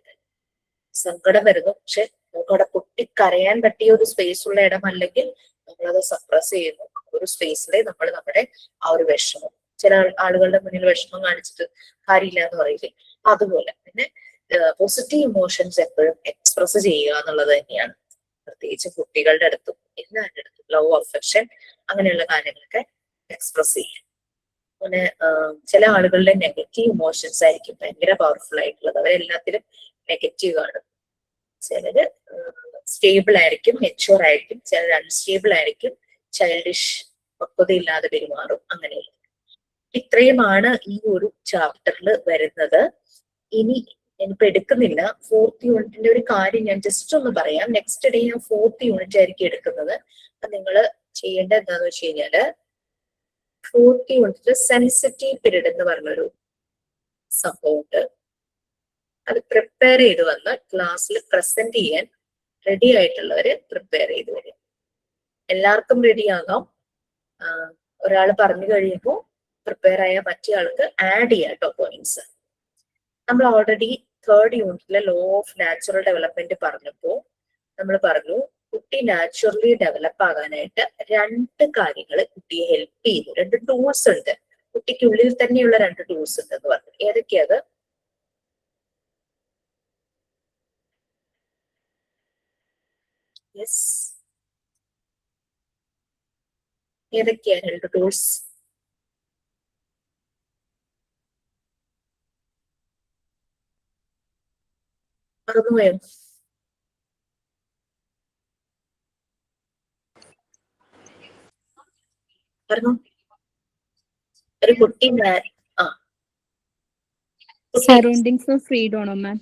സങ്കടം വരുന്നു, പക്ഷെ നമുക്കവിടെ പൊട്ടിക്കരയാൻ പറ്റിയ ഒരു സ്പേസ് ഉള്ള ഇടം അല്ലെങ്കിൽ നമ്മളത് സപ്രസ് ചെയ്യുന്നു. ഒരു സ്പേസിലെ നമ്മൾ നമ്മുടെ ആ ഒരു വിഷമം, ചില ആളുകളുടെ മുന്നിൽ വിഷമം കാണിച്ചിട്ട് കാര്യമില്ല എന്ന് പറയില്ലേ, അതുപോലെ. പിന്നെ പോസിറ്റീവ് ഇമോഷൻസ് എപ്പോഴും എക്സ്പ്രസ് ചെയ്യുക എന്നുള്ളത് തന്നെയാണ്. പ്രത്യേകിച്ച് കുട്ടികളുടെ അടുത്തും എല്ലാവരുടെ അടുത്തും ലവ്, അഫെക്ഷൻ, അങ്ങനെയുള്ള കാര്യങ്ങളൊക്കെ എക്സ്പ്രസ് ചെയ്യാൻ. അങ്ങനെ ചില ആളുകളുടെ നെഗറ്റീവ് ഇമോഷൻസ് ആയിരിക്കും ഭയങ്കര പവർഫുൾ ആയിട്ടുള്ളത്, അവരെല്ലാത്തിലും നെഗറ്റീവ് ആണ്. ചിലര് സ്റ്റേബിൾ ആയിരിക്കും, മെച്യൂർ ആയിരിക്കും, ചിലർ അൺസ്റ്റേബിൾ ആയിരിക്കും, ചൈൽഡിഷ്, പക്വതയില്ലാതെ പെരുമാറും. അങ്ങനെയുള്ള ഇത്രയുമാണ് ഈ ഒരു ചാപ്റ്ററിൽ വരുന്നത്. ഇനി ഞാനിപ്പോ എടുക്കുന്നില്ല. 4th യൂണിറ്റിന്റെ ഒരു കാര്യം ഞാൻ ജസ്റ്റ് ഒന്ന് പറയാം. നെക്സ്റ്റ് ഡേ ഞാൻ 4th യൂണിറ്റ് ആയിരിക്കും എടുക്കുന്നത്. അപ്പൊ നിങ്ങൾ ചെയ്യേണ്ടത് എന്താന്ന് വെച്ച് കഴിഞ്ഞാല് 4th യൂണിറ്റില് സെൻസിറ്റീവ് പീരീഡ് എന്ന് പറഞ്ഞൊരു സംഭവമുണ്ട്. അത് പ്രിപ്പയർ ചെയ്ത് വന്ന് ക്ലാസ്സിൽ പ്രസന്റ് ചെയ്യാൻ റെഡി ആയിട്ടുള്ളവര് പ്രിപ്പയർ ചെയ്ത് വരും. എല്ലാവർക്കും റെഡി ആകാം. ഒരാൾ പറഞ്ഞു കഴിയുമ്പോൾ പ്രിപ്പയർ ആയ മറ്റേ ആൾക്ക് ആഡ് ചെയ്യാം കേട്ടോ പോയിന്റ്സ്. നമ്മൾ ഓൾറെഡി 3rd യൂണിറ്റിലെ ലോ ഓഫ് നാച്ചുറൽ ഡെവലപ്മെന്റ് പറഞ്ഞപ്പോൾ നമ്മൾ പറഞ്ഞു കുട്ടി നാച്ചുറലി ഡെവലപ്പ് ആകാനായിട്ട് 2 കാര്യങ്ങൾ കുട്ടിയെ ഹെൽപ്പ് ചെയ്യുന്നു. 2 ടൂൾസ് ഉണ്ട്, കുട്ടിക്കുള്ളിൽ തന്നെയുള്ള 2 ടൂൾസ് ഉണ്ടെന്ന് പറഞ്ഞു. ഏതൊക്കെയത്? യെസ്, ഏതൊക്കെയാ 2 ടൂൾസ്? മറന്നുപോയോ? പറഞ്ഞു. ഒരു കുട്ടി സറൗണ്ടിങ്സ് ഓഫ് ഫ്രീഡം ആണോ മാം?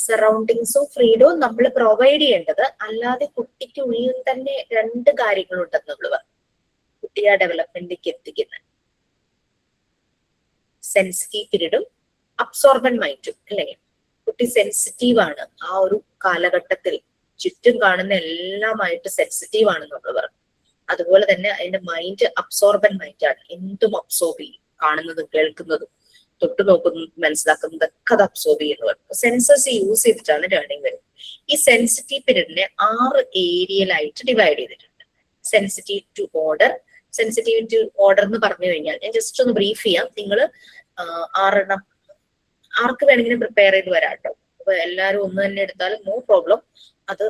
സറൗണ്ടിങ്സും ഫ്രീഡവും നമ്മൾ പ്രൊവൈഡ് ചെയ്യേണ്ടത്. അല്ലാതെ കുട്ടിക്ക് ഉള്ളിൽ തന്നെ 2 കാര്യങ്ങളുണ്ടെന്ന് നമ്മൾ പറഞ്ഞു, കുട്ടിയെ ഡെവലപ്മെന്റിലേക്ക് എത്തിക്കുന്നത്. സെൻസിറ്റീവ് പീരീഡും അബ്സോർബൻ മൈൻഡും അല്ലെ. കുട്ടി സെൻസിറ്റീവ് ആണ് ആ ഒരു കാലഘട്ടത്തിൽ, ചുറ്റും കാണുന്ന എല്ലാമായിട്ട് സെൻസിറ്റീവ് ആണെന്ന് നമ്മൾ പറഞ്ഞു. അതുപോലെ തന്നെ അതിന്റെ മൈൻഡ് അബ്സോർബൻ മൈൻഡാണ്, എന്തും അബ്സോർബ് ചെയ്യും, കാണുന്നതും കേൾക്കുന്നതും തൊട്ട് നോക്കുന്നതും മനസ്സിലാക്കുന്നതൊക്കെ അത് അബ്സോർബ് ചെയ്യുന്നവർ. സെൻസസ് യൂസ് ചെയ്തിട്ടാണ് ലേണിംഗ് വരുന്നത്. ഈ സെൻസിറ്റീവ് പീരീഡിനെ 6 ഏരിയയിലായിട്ട് ഡിവൈഡ് ചെയ്തിട്ടുണ്ട്. Sensitive to order. Sensitive to order എന്ന് പറഞ്ഞു കഴിഞ്ഞാൽ ഞാൻ ജസ്റ്റ് ഒന്ന് ബ്രീഫ് ചെയ്യാം. നിങ്ങൾ 6 എണ്ണം ആർക്ക് വേണമെങ്കിലും പ്രിപ്പയർ ചെയ്ത് വരാം കേട്ടോ. അപ്പൊ എല്ലാവരും ഒന്ന് തന്നെ എടുത്താലും നോ പ്രോബ്ലം. അത്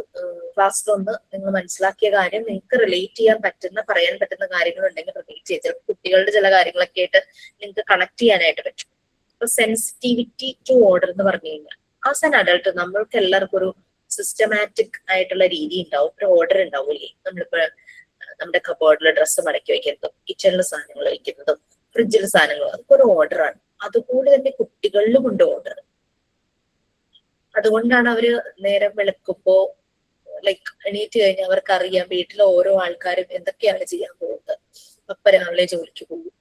ക്ലാസ്സിലൊന്ന് നിങ്ങൾ മനസ്സിലാക്കിയ കാര്യം നിങ്ങൾക്ക് റിലേറ്റ് ചെയ്യാൻ പറ്റുന്ന, പറയാൻ പറ്റുന്ന കാര്യങ്ങൾ ഉണ്ടെങ്കിൽ റിലേറ്റ് ചെയ്ത്, ചിലപ്പോൾ കുട്ടികളുടെ ചില കാര്യങ്ങളൊക്കെ ആയിട്ട് നിങ്ങൾക്ക് കണക്ട് ചെയ്യാനായിട്ട് പറ്റും. അപ്പൊ സെൻസിറ്റിവിറ്റി ടു ഓർഡർ എന്ന് പറഞ്ഞു കഴിഞ്ഞാൽ ആസ് ആൻ അഡൾട്ട് നമ്മൾക്ക് എല്ലാവർക്കും ഒരു സിസ്റ്റമാറ്റിക് ആയിട്ടുള്ള രീതി ഉണ്ടാവും, ഒരു ഓർഡർ ഉണ്ടാവില്ലേ. നമ്മളിപ്പോ നമ്മുടെ കബോർഡിൽ ഡ്രസ്സ് മടക്കി വയ്ക്കുന്നതും കിച്ചണിൽ സാധനങ്ങൾ വയ്ക്കുന്നതും ഫ്രിഡ്ജിൽ സാധനങ്ങൾ, അതൊക്കെ ഒരു ഓർഡറാണ്. അതുപോലെ തന്നെ കുട്ടികളിലും ഉണ്ട് ഓർഡർ. അതുകൊണ്ടാണ് അവര് നേരം വെളുക്കുമ്പോ ലൈക്ക് എണീറ്റ് കഴിഞ്ഞാൽ അവർക്ക് അറിയാം വീട്ടിലെ ഓരോ ആൾക്കാരും എന്തൊക്കെയാണ് ചെയ്യാൻ പോകുന്നത്. പപ്പ രാവിലെ ജോലിക്ക് പോകും,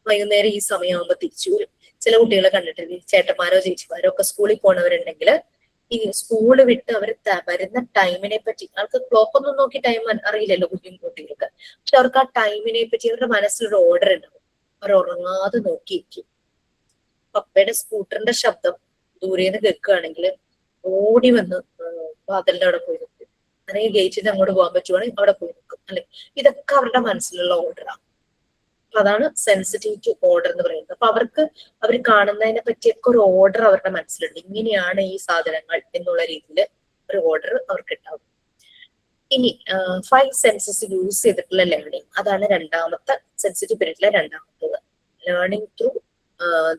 വൈകുന്നേരം ഈ സമയമാകുമ്പോ തിരിച്ചു വരും. ചില കുട്ടികളെ കണ്ടിട്ടില്ലേ, ചേട്ടന്മാരോ ചേച്ചിമാരോ ഒക്കെ സ്കൂളിൽ പോണവരുണ്ടെങ്കിൽ ഈ സ്കൂള് വിട്ട് അവർ വരുന്ന ടൈമിനെ പറ്റി, അവർക്ക് ക്ലോക്ക് ഒന്നും നോക്കി ടൈം അറിയില്ലല്ലോ കുട്ടികൾക്ക്, പക്ഷെ അവർക്ക് ആ ടൈമിനെ പറ്റി അവരുടെ മനസ്സിലൊരു ഓർഡർ ഉണ്ടാവും. അവർ ഉറങ്ങാതെ നോക്കിയിരിക്കും. പപ്പയുടെ സ്കൂട്ടറിന്റെ ശബ്ദം ദൂരേന്ന് കേൾക്കുകയാണെങ്കിൽ ഓടി വന്ന് വാതിലിന്റെ അവിടെ പോയി നിൽക്കും. അല്ലെങ്കിൽ ഗേറ്റിന് അങ്ങോട്ട് പോകാൻ പറ്റുവാണെങ്കിൽ അവിടെ പോയി നിൽക്കും അല്ലെ. ഇതൊക്കെ അവരുടെ മനസ്സിലുള്ള ഓർഡറാണ്. അപ്പൊ അതാണ് സെൻസിറ്റീവ് ടു ഓർഡർ എന്ന് പറയുന്നത്. അപ്പൊ അവർക്ക് അവർ കാണുന്നതിനെ പറ്റിയൊക്കെ ഒരു ഓർഡർ അവരുടെ മനസ്സിലുണ്ട്. ഇങ്ങനെയാണ് ഈ സാധനങ്ങൾ എന്നുള്ള രീതിയിൽ ഒരു ഓർഡർ അവർക്ക് ഉണ്ടാവും. ഇനി 5 സെൻസസ് യൂസ് ചെയ്തിട്ടുള്ള ലേണിംഗ്, അതാണ് രണ്ടാമത്തെ സെൻസിറ്റീവ് പീരീഡിലെ രണ്ടാമത്തത്. Learning through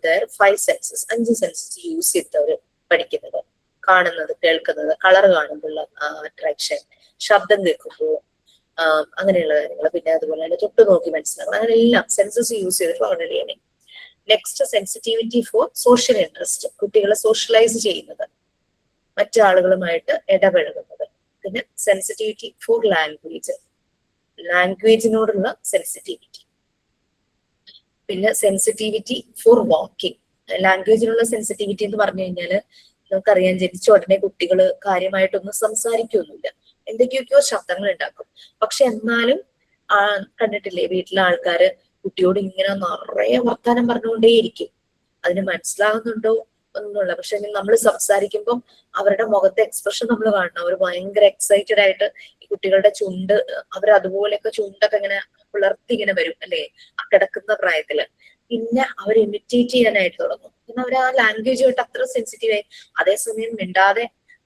their 5 senses, 5 senses use ചെയ്തവര് പഠിക്കുന്നത്. കാണുന്നത്, കേൾക്കുന്നത്, കളർ കാണുമ്പോഴുള്ള അട്രാക്ഷൻ, ശബ്ദം കേൾക്കുമ്പോൾ അങ്ങനെയുള്ള കാര്യങ്ങൾ, പിന്നെ അതുപോലെ തന്നെ തൊട്ട് നോക്കി മനസ്സിലാക്കണം, അങ്ങനെ എല്ലാം സെൻസസ് യൂസ് ചെയ്തിട്ട് വളരെ learning. Next sensitivity for social interest, കുട്ടികളെ സോഷ്യലൈസ് ചെയ്യുന്നത്, മറ്റാളുകളുമായിട്ട് ഇടപഴകുന്നത്. പിന്നെ സെൻസിറ്റിവിറ്റി ഫോർ ലാംഗ്വേജ്, ലാംഗ്വേജിനോടുള്ള സെൻസിറ്റിവിറ്റി. പിന്നെ സെൻസിറ്റിവിറ്റി ഫോർ വാക്കിംഗ്, ലാംഗ്വേജിനുള്ള സെൻസിറ്റിവിറ്റി എന്ന് പറഞ്ഞു കഴിഞ്ഞാല് നമുക്കറിയാം ജനിച്ച ഉടനെ കുട്ടികൾ കാര്യമായിട്ടൊന്നും സംസാരിക്കൊന്നുമില്ല, എന്തൊക്കെയൊക്കെയോ ശബ്ദങ്ങൾ ഉണ്ടാക്കും. പക്ഷെ എന്നാലും കണ്ടിട്ടില്ലേ വീട്ടിലെ ആൾക്കാര് കുട്ടിയോട് ഇങ്ങനെ നിറയെ വർത്താനം പറഞ്ഞുകൊണ്ടേയിരിക്കും. അതിന് മനസ്സിലാകുന്നുണ്ടോ ഒന്നുമില്ല, പക്ഷെ നമ്മൾ സംസാരിക്കുമ്പോൾ അവരുടെ മുഖത്തെ എക്സ്പ്രഷൻ നമ്മൾ കാണണം. അവർ ഭയങ്കര എക്സൈറ്റഡ് ആയിട്ട് ഈ കുട്ടികളുടെ ചുണ്ട്, അവർ അതുപോലെയൊക്കെ ചുണ്ടൊക്കെ ഇങ്ങനെ പുലർത്തി ഇങ്ങനെ വരും അല്ലെ ആ കിടക്കുന്ന പ്രായത്തില്. പിന്നെ അവർ ഇമിറ്റേറ്റ് ചെയ്യാനായിട്ട് തുടങ്ങും. പിന്നെ അവർ ആ ലാംഗ്വേജുമായിട്ട് അത്ര സെൻസിറ്റീവ് ആയി. അതേസമയം മിണ്ടാതെ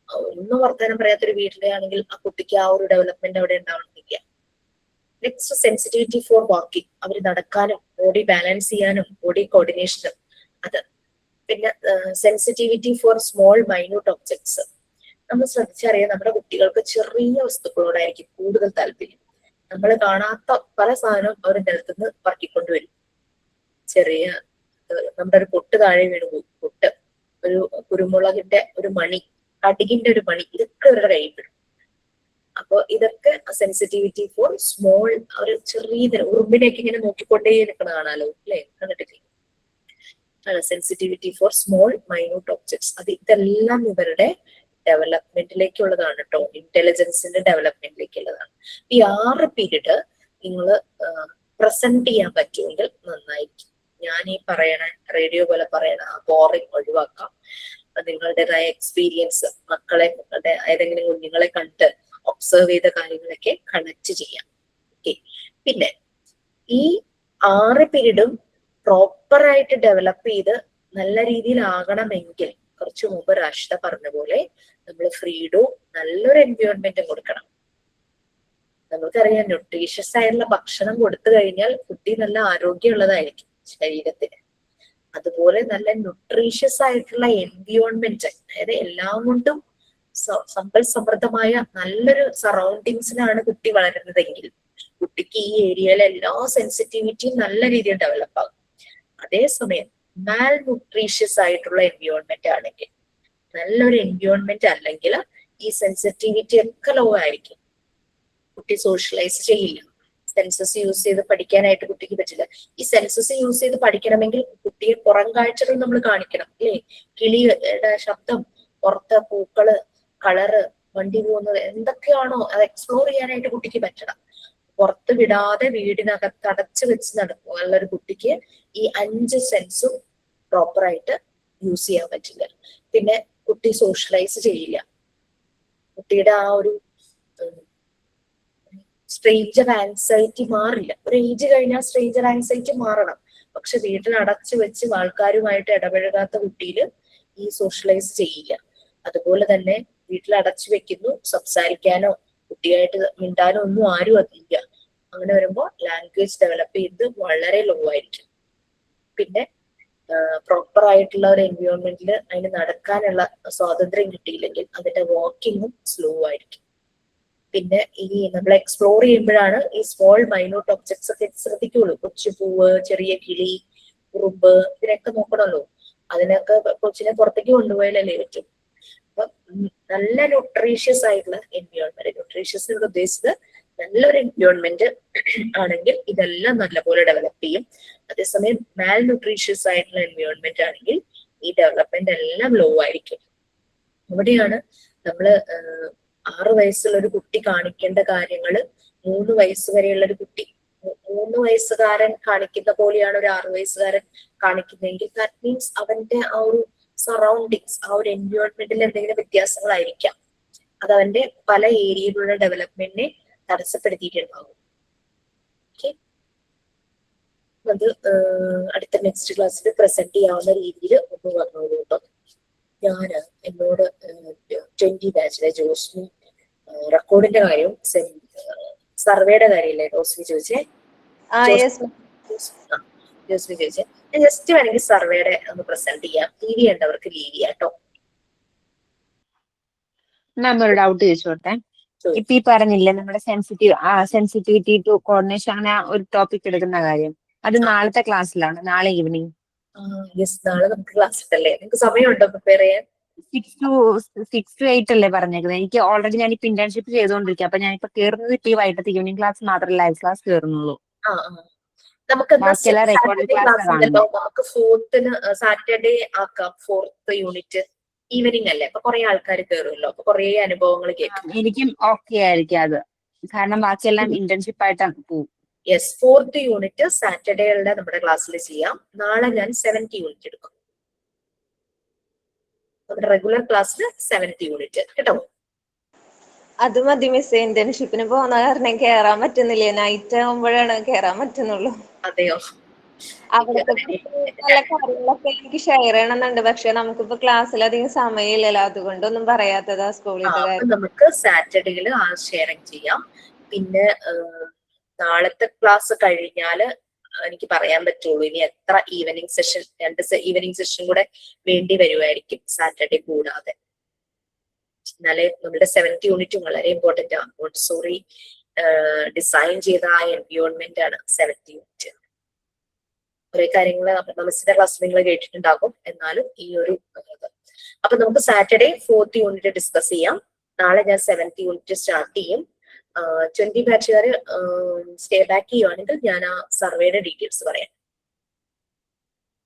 ഒന്നും വർത്തമാനം പറയാത്തൊരു വീട്ടിലെ ആണെങ്കിൽ ആ കുട്ടിക്ക് ആ ഒരു ഡെവലപ്മെന്റ് അവിടെ ഉണ്ടാവണമെന്നില്ല. നെക്സ്റ്റ് സെൻസിറ്റിവിറ്റി ഫോർ വാക്കിംഗ്, അവർ നടക്കാനും ബോഡി ബാലൻസ് ചെയ്യാനും ബോഡി കോർഡിനേഷനും അത്. പിന്നെ sensitivity four small minute objects, നമ്മൾ ശ്രദ്ധിച്ചറിയാം നമ്മുടെ കുട്ടികൾക്ക് ചെറിയ വസ്തുക്കളോടായിരിക്കും കൂടുതൽ താല്പര്യം. നമ്മൾ കാണാത്ത പല സാധനവും അവർ നിലത്തുനിന്ന് പറക്കിക്കൊണ്ടുവരും. ചെറിയ നമ്മുടെ ഒരു പൊട്ട് താഴെ വീണു പോയി, പൊട്ട്, ഒരു കുരുമുളകിന്റെ ഒരു മണി, കടുകിന്റെ ഒരു മണി, ഇതൊക്കെ അവരുടെ കയ്യിൽ വിടും. അപ്പൊ ഇതൊക്കെ സെൻസിറ്റിവിറ്റി ഫോർ സ്മോൾ, ഒരു ചെറിയ ഉറുമ്പിനെയൊക്കെ ഇങ്ങനെ നോക്കിക്കൊണ്ടേ നിൽക്കുന്ന കാണാലോ അല്ലെ, കണ്ടിട്ടില്ലേ. Sensitivity four small minute objects, അത് ഇതെല്ലാം ഇവരുടെ ഡെവലപ്മെന്റിലേക്കുള്ളതാണ് കേട്ടോ, ഇന്റലിജൻസിന്റെ ഡെവലപ്മെന്റിലേക്കുള്ളതാണ്. ഈ 6 പീരീഡ് നിങ്ങൾ പ്രസന്റ് ചെയ്യാൻ പറ്റുമെങ്കിൽ നന്നായിരിക്കും. ഞാൻ ഈ പറയണ റേഡിയോ പോലെ പറയണ ബോറിംഗ് ഒഴിവാക്കാം. നിങ്ങളുടേതായ എക്സ്പീരിയൻസ്, നിങ്ങളുടെ ഏതെങ്കിലും കുഞ്ഞുങ്ങളെ കണ്ട് ഒബ്സർവ് ചെയ്ത കാര്യങ്ങളൊക്കെ കണക്ട് ചെയ്യാം. ഓക്കെ. പിന്നെ ഈ 6 പീരീഡും പ്രോപ്പർ ആയിട്ട് ഡെവലപ്പ് ചെയ്ത് നല്ല രീതിയിൽ ആകണമെങ്കിൽ കുറച്ചു മുമ്പ് രാഷിത പറഞ്ഞ പോലെ നമ്മൾ ഫ്രീഡവും നല്ലൊരു എൻവയോൺമെന്റും കൊടുക്കണം. നമുക്കറിയാം ന്യൂട്രീഷ്യസ് ആയിട്ടുള്ള ഭക്ഷണം കൊടുത്തു കഴിഞ്ഞാൽ കുട്ടി നല്ല ആരോഗ്യമുള്ളതായിരിക്കും ശരീരത്തിന്. അതുപോലെ നല്ല ന്യൂട്രീഷ്യസ് ആയിട്ടുള്ള എൻവയോൺമെന്റ്, അതായത് എല്ലാം കൊണ്ടും സമ്പൽ സമൃദ്ധമായ നല്ലൊരു സറൗണ്ടിങ്സിലാണ് കുട്ടി വളരുന്നതെങ്കിൽ കുട്ടിക്ക് ഈ ഏരിയയിലെ എല്ലാ സെൻസിറ്റിവിറ്റിയും നല്ല രീതിയിൽ ഡെവലപ്പ് ആകും. അതേസമയം മാൽ ന്യൂട്രീഷ്യസ് ആയിട്ടുള്ള എൻവയോൺമെന്റ് ആണെങ്കിൽ, നല്ലൊരു എൻവയോൺമെന്റ് അല്ലെങ്കിൽ ഈ സെൻസിറ്റിവിറ്റി ഒക്കെ ലോ ആയിരിക്കും. കുട്ടി സോഷ്യലൈസ് ചെയ്യില്ല, സെൻസസ് യൂസ് ചെയ്ത് പഠിക്കാനായിട്ട് കുട്ടിക്ക് പറ്റില്ല. ഈ സെൻസസ് യൂസ് ചെയ്ത് പഠിക്കണമെങ്കിൽ കുട്ടിയെ പുറം കാഴ്ചകൾ നമ്മൾ കാണിക്കണം അല്ലേ? കിളിയുടെ ശബ്ദം, പുറത്തെ പൂക്കള്, കളറ്, വണ്ടി പോകുന്നത് എന്തൊക്കെയാണോ അത് എക്സ്പ്ലോർ ചെയ്യാനായിട്ട് കുട്ടിക്ക് പറ്റണം. പുറത്ത് വിടാതെ വീടിനകത്ത് അടച്ചു വെച്ച് നടക്കുക ഒരു കുട്ടിക്ക് ഈ 5 സെൻസും പ്രോപ്പറായിട്ട് യൂസ് ചെയ്യാൻ പറ്റില്ല. പിന്നെ കുട്ടി സോഷ്യലൈസ് ചെയ്യില്ല. കുട്ടിയുടെ ആ ഒരു സ്ട്രേഞ്ചർ ആൻസൈറ്റി മാറില്ല. ഒരു ഏജ് കഴിഞ്ഞാൽ സ്ട്രേഞ്ചർ ആൻസൈറ്റി മാറണം. പക്ഷെ വീട്ടിൽ അടച്ചു വെച്ച് ആൾക്കാരുമായിട്ട് ഇടപഴകാത്ത കുട്ടിയിൽ ഈ സോഷ്യലൈസ് ചെയ്യില്ല. അതുപോലെ തന്നെ വീട്ടിൽ അടച്ചു വെക്കുന്നു, സംസാരിക്കാനോ കുട്ടിയായിട്ട് മിണ്ടാനോ ഒന്നും ആരും അതില്ല. അങ്ങനെ വരുമ്പോൾ ലാംഗ്വേജ് ഡെവലപ്പ് ചെയ്ത് വളരെ ലോ ആയിരിക്കും. പിന്നെ പ്രോപ്പർ ആയിട്ടുള്ള ഒരു എൻവയോൺമെന്റിൽ അതിന് നടക്കാനുള്ള സ്വാതന്ത്ര്യം കിട്ടിയില്ലെങ്കിൽ അതിന്റെ വാക്കിങ്ങും സ്ലോ ആയിരിക്കും. പിന്നെ ഈ നമ്മൾ എക്സ്പ്ലോർ ചെയ്യുമ്പോഴാണ് ഈ സ്മോൾ മൈന്യൂട്ട് ഒബ്ജക്ട്സ് ഒക്കെ ശ്രദ്ധിക്കുള്ളൂ. കൊച്ചുപൂവ്, ചെറിയ കിളി, ഉറുമ്പ്, ഇതിനൊക്കെ നോക്കണമല്ലോ. അതിനൊക്കെ കൊച്ചിനെ പുറത്തേക്ക് കൊണ്ടുപോയാലല്ലേ പറ്റും. അപ്പൊ നല്ല ന്യൂട്രീഷ്യസ് ആയിട്ടുള്ള എൻവയോൺമെന്റ്, ന്യൂട്രീഷ്യസ് എന്ന് ഉദ്ദേശിച്ചത് നല്ലൊരു എൻവയോൺമെന്റ് ആണെങ്കിൽ ഇതെല്ലാം നല്ലപോലെ ഡെവലപ്പ് ചെയ്യും. അതേസമയം മാൽ ന്യൂട്രീഷ്യസ് ആയിട്ടുള്ള എൻവയോൺമെന്റ് ആണെങ്കിൽ ഈ ഡെവലപ്മെന്റ് എല്ലാം ലോ ആയിരിക്കും. അവിടെയാണ് നമ്മള് 6 വയസ്സുള്ള ഒരു കുട്ടി കാണിക്കേണ്ട കാര്യങ്ങള് 3 വയസ്സ് വരെയുള്ള ഒരു കുട്ടി 3 വയസ്സുകാരൻ കാണിക്കുന്ന പോലെയാണ് ഒരു 6 വയസ്സുകാരൻ കാണിക്കുന്നതെങ്കിൽ ദാറ്റ് മീൻസ് അവന്റെ ആ ഒരു സറൗണ്ടിങ്സ്, ആ ഒരു എൻവയോൺമെന്റിൽ എന്തെങ്കിലും വ്യത്യാസങ്ങളായിരിക്കാം. അത് അവന്റെ പല ഏരിയയിലുള്ള ഡെവലപ്മെന്റിനെ തടസ്സപ്പെടുത്തിയിട്ടുണ്ടാകും. ഓക്കെ, അത് അടുത്ത നെക്സ്റ്റ് ക്ലാസ്സിൽ പ്രസന്റ് ചെയ്യാവുന്ന രീതിയിൽ ഒന്ന് പറഞ്ഞോളൂ കേട്ടോ. ഞാന് എന്നോട് 20 ബാച്ചിലെ ജോസ്മി റെക്കോർഡിന്റെ കാര്യവും സർവേയുടെ കാര്യമില്ലേ ജോസ്മി ചോദിച്ചേ? ജോസ്മി ചോദിച്ചേ. ഞാൻ ജസ്റ്റ് വേണമെങ്കിൽ സർവേയുടെ ഒന്ന് പ്രസന്റ് ചെയ്യാം. ലീവ് ചെയ്യേണ്ടവർക്ക് ലീവ് ചെയ്യാം കേട്ടോ. മാം ഒരു ഡൗട്ട് ചോദിച്ചോട്ടെ. ഇപ്പൊ ഈ പറഞ്ഞില്ലേ നമ്മുടെ സെൻസിറ്റിവിറ്റി ടു കോർഡിനേഷൻ അങ്ങനെ ഒരു ടോപ്പിക് എടുക്കുന്ന കാര്യം, അത് നാളത്തെ ക്ലാസ്സിലാണ്, നാളെ ഈവനിങ്. യെസ്, നാളെ നമുക്ക് ക്ലാസ് ഉണ്ടല്ലേ? നിങ്ങൾക്ക് സമയമുണ്ടോ പ്രിപ്പയർ ചെയ്യാൻ? 6 to 8 അല്ലേ പറഞ്ഞേക്കുന്നത്? എനിക്ക് ഓൾറെഡി ഞാനിപ്പോ ഇന്റേൺഷിപ്പ് ചെയ്തുകൊണ്ടിരിക്കുക. അപ്പൊ ഞാനിപ്പോ കേറുന്നത് ഇപ്പൊ ഈ വൈകിട്ടത്തെ ഈവനിങ് ക്ലാസ് മാത്രമേ ലൈവ് ക്ലാസ് കയറുന്നുള്ളൂ. നമുക്ക് ബാക്കിയെല്ലാം റെക്കോർഡ് ക്ലാസ് ഉണ്ടല്ലോ. നമുക്ക് 4th സാറ്റർഡേ ആക്കാം. 4th യൂണിറ്റ് ഈവനിങ് അല്ലേ? അപ്പൊ കുറെ ആൾക്കാർ കയറുമല്ലോ. അപ്പൊ കുറെ അനുഭവങ്ങൾ കേൾക്കും. എനിക്കും ഓക്കെ ആയിരിക്കും അത്, കാരണം ബാക്കിയെല്ലാം ഇന്റേൺഷിപ്പ് ആയിട്ടാണ് പോകും. യെസ്, 4th യൂണിറ്റ് സാറ്റർഡേകളുടെ നമ്മുടെ ക്ലാസ്സിൽ ചെയ്യാം. നാളെ ഞാൻ 7th യൂണിറ്റ് എടുക്കും. നമ്മുടെ റെഗുലർ ക്ലാസ്സിൽ 7th യൂണിറ്റ് കേട്ടോ. അത് മതി മിസ്. ഇന്റേൺഷിപ്പിന് പോകുന്ന കാരണം കേറാൻ പറ്റുന്നില്ല. നൈറ്റ് ആകുമ്പോഴാണ് കേറാൻ പറ്റുന്നുള്ളൂ. അതെയോ? അവിടുത്തെ നല്ല കാര്യങ്ങളൊക്കെ എനിക്ക് ഷെയർ ചെയ്യണമെന്നുണ്ട്. പക്ഷെ നമുക്കിപ്പോ ക്ലാസ്സിൽ അധികം സമയമില്ലല്ലോ, അതുകൊണ്ടൊന്നും പറയാത്തതാ സ്കൂളിലത്തെ കാര്യം. നമുക്ക് സാറ്റർഡേയിൽ ആ ഷെയറിങ് ചെയ്യാം. പിന്നെ നാളത്തെ ക്ലാസ് കഴിഞ്ഞാല് എനിക്ക് പറയാൻ പറ്റുള്ളൂ ഇനി എത്ര ഈവനിങ് സെഷൻ, 2 ഈവനിങ് സെഷൻ കൂടെ വേണ്ടി വരുമായിരിക്കും സാറ്റർഡേ കൂടാതെ. എന്നാലേ നമ്മുടെ 7th യൂണിറ്റും വളരെ ഇമ്പോർട്ടന്റ് ആണ്. മോണ്ടിസോറി ഡിസൈൻ ചെയ്ത ആ എൻവയോൺമെന്റ് ആണ് 7th യൂണിറ്റ്. കുറെ കാര്യങ്ങൾ മിസ്സിന്റെ ക്ലാസ് നിങ്ങൾ കേട്ടിട്ടുണ്ടാകും. എന്നാലും ഈ ഒരു അപ്പൊ നമുക്ക് സാറ്റർഡേ 4th യൂണിറ്റ് ഡിസ്കസ് ചെയ്യാം. നാളെ ഞാൻ 7th യൂണിറ്റ് സ്റ്റാർട്ട് ചെയ്യും. 20 ബാച്ചുകാര് സ്റ്റേ ബാക്ക് ചെയ്യുവാണെങ്കിൽ ഞാൻ ആ സർവേയുടെ ഡീറ്റെയിൽസ് പറയാം.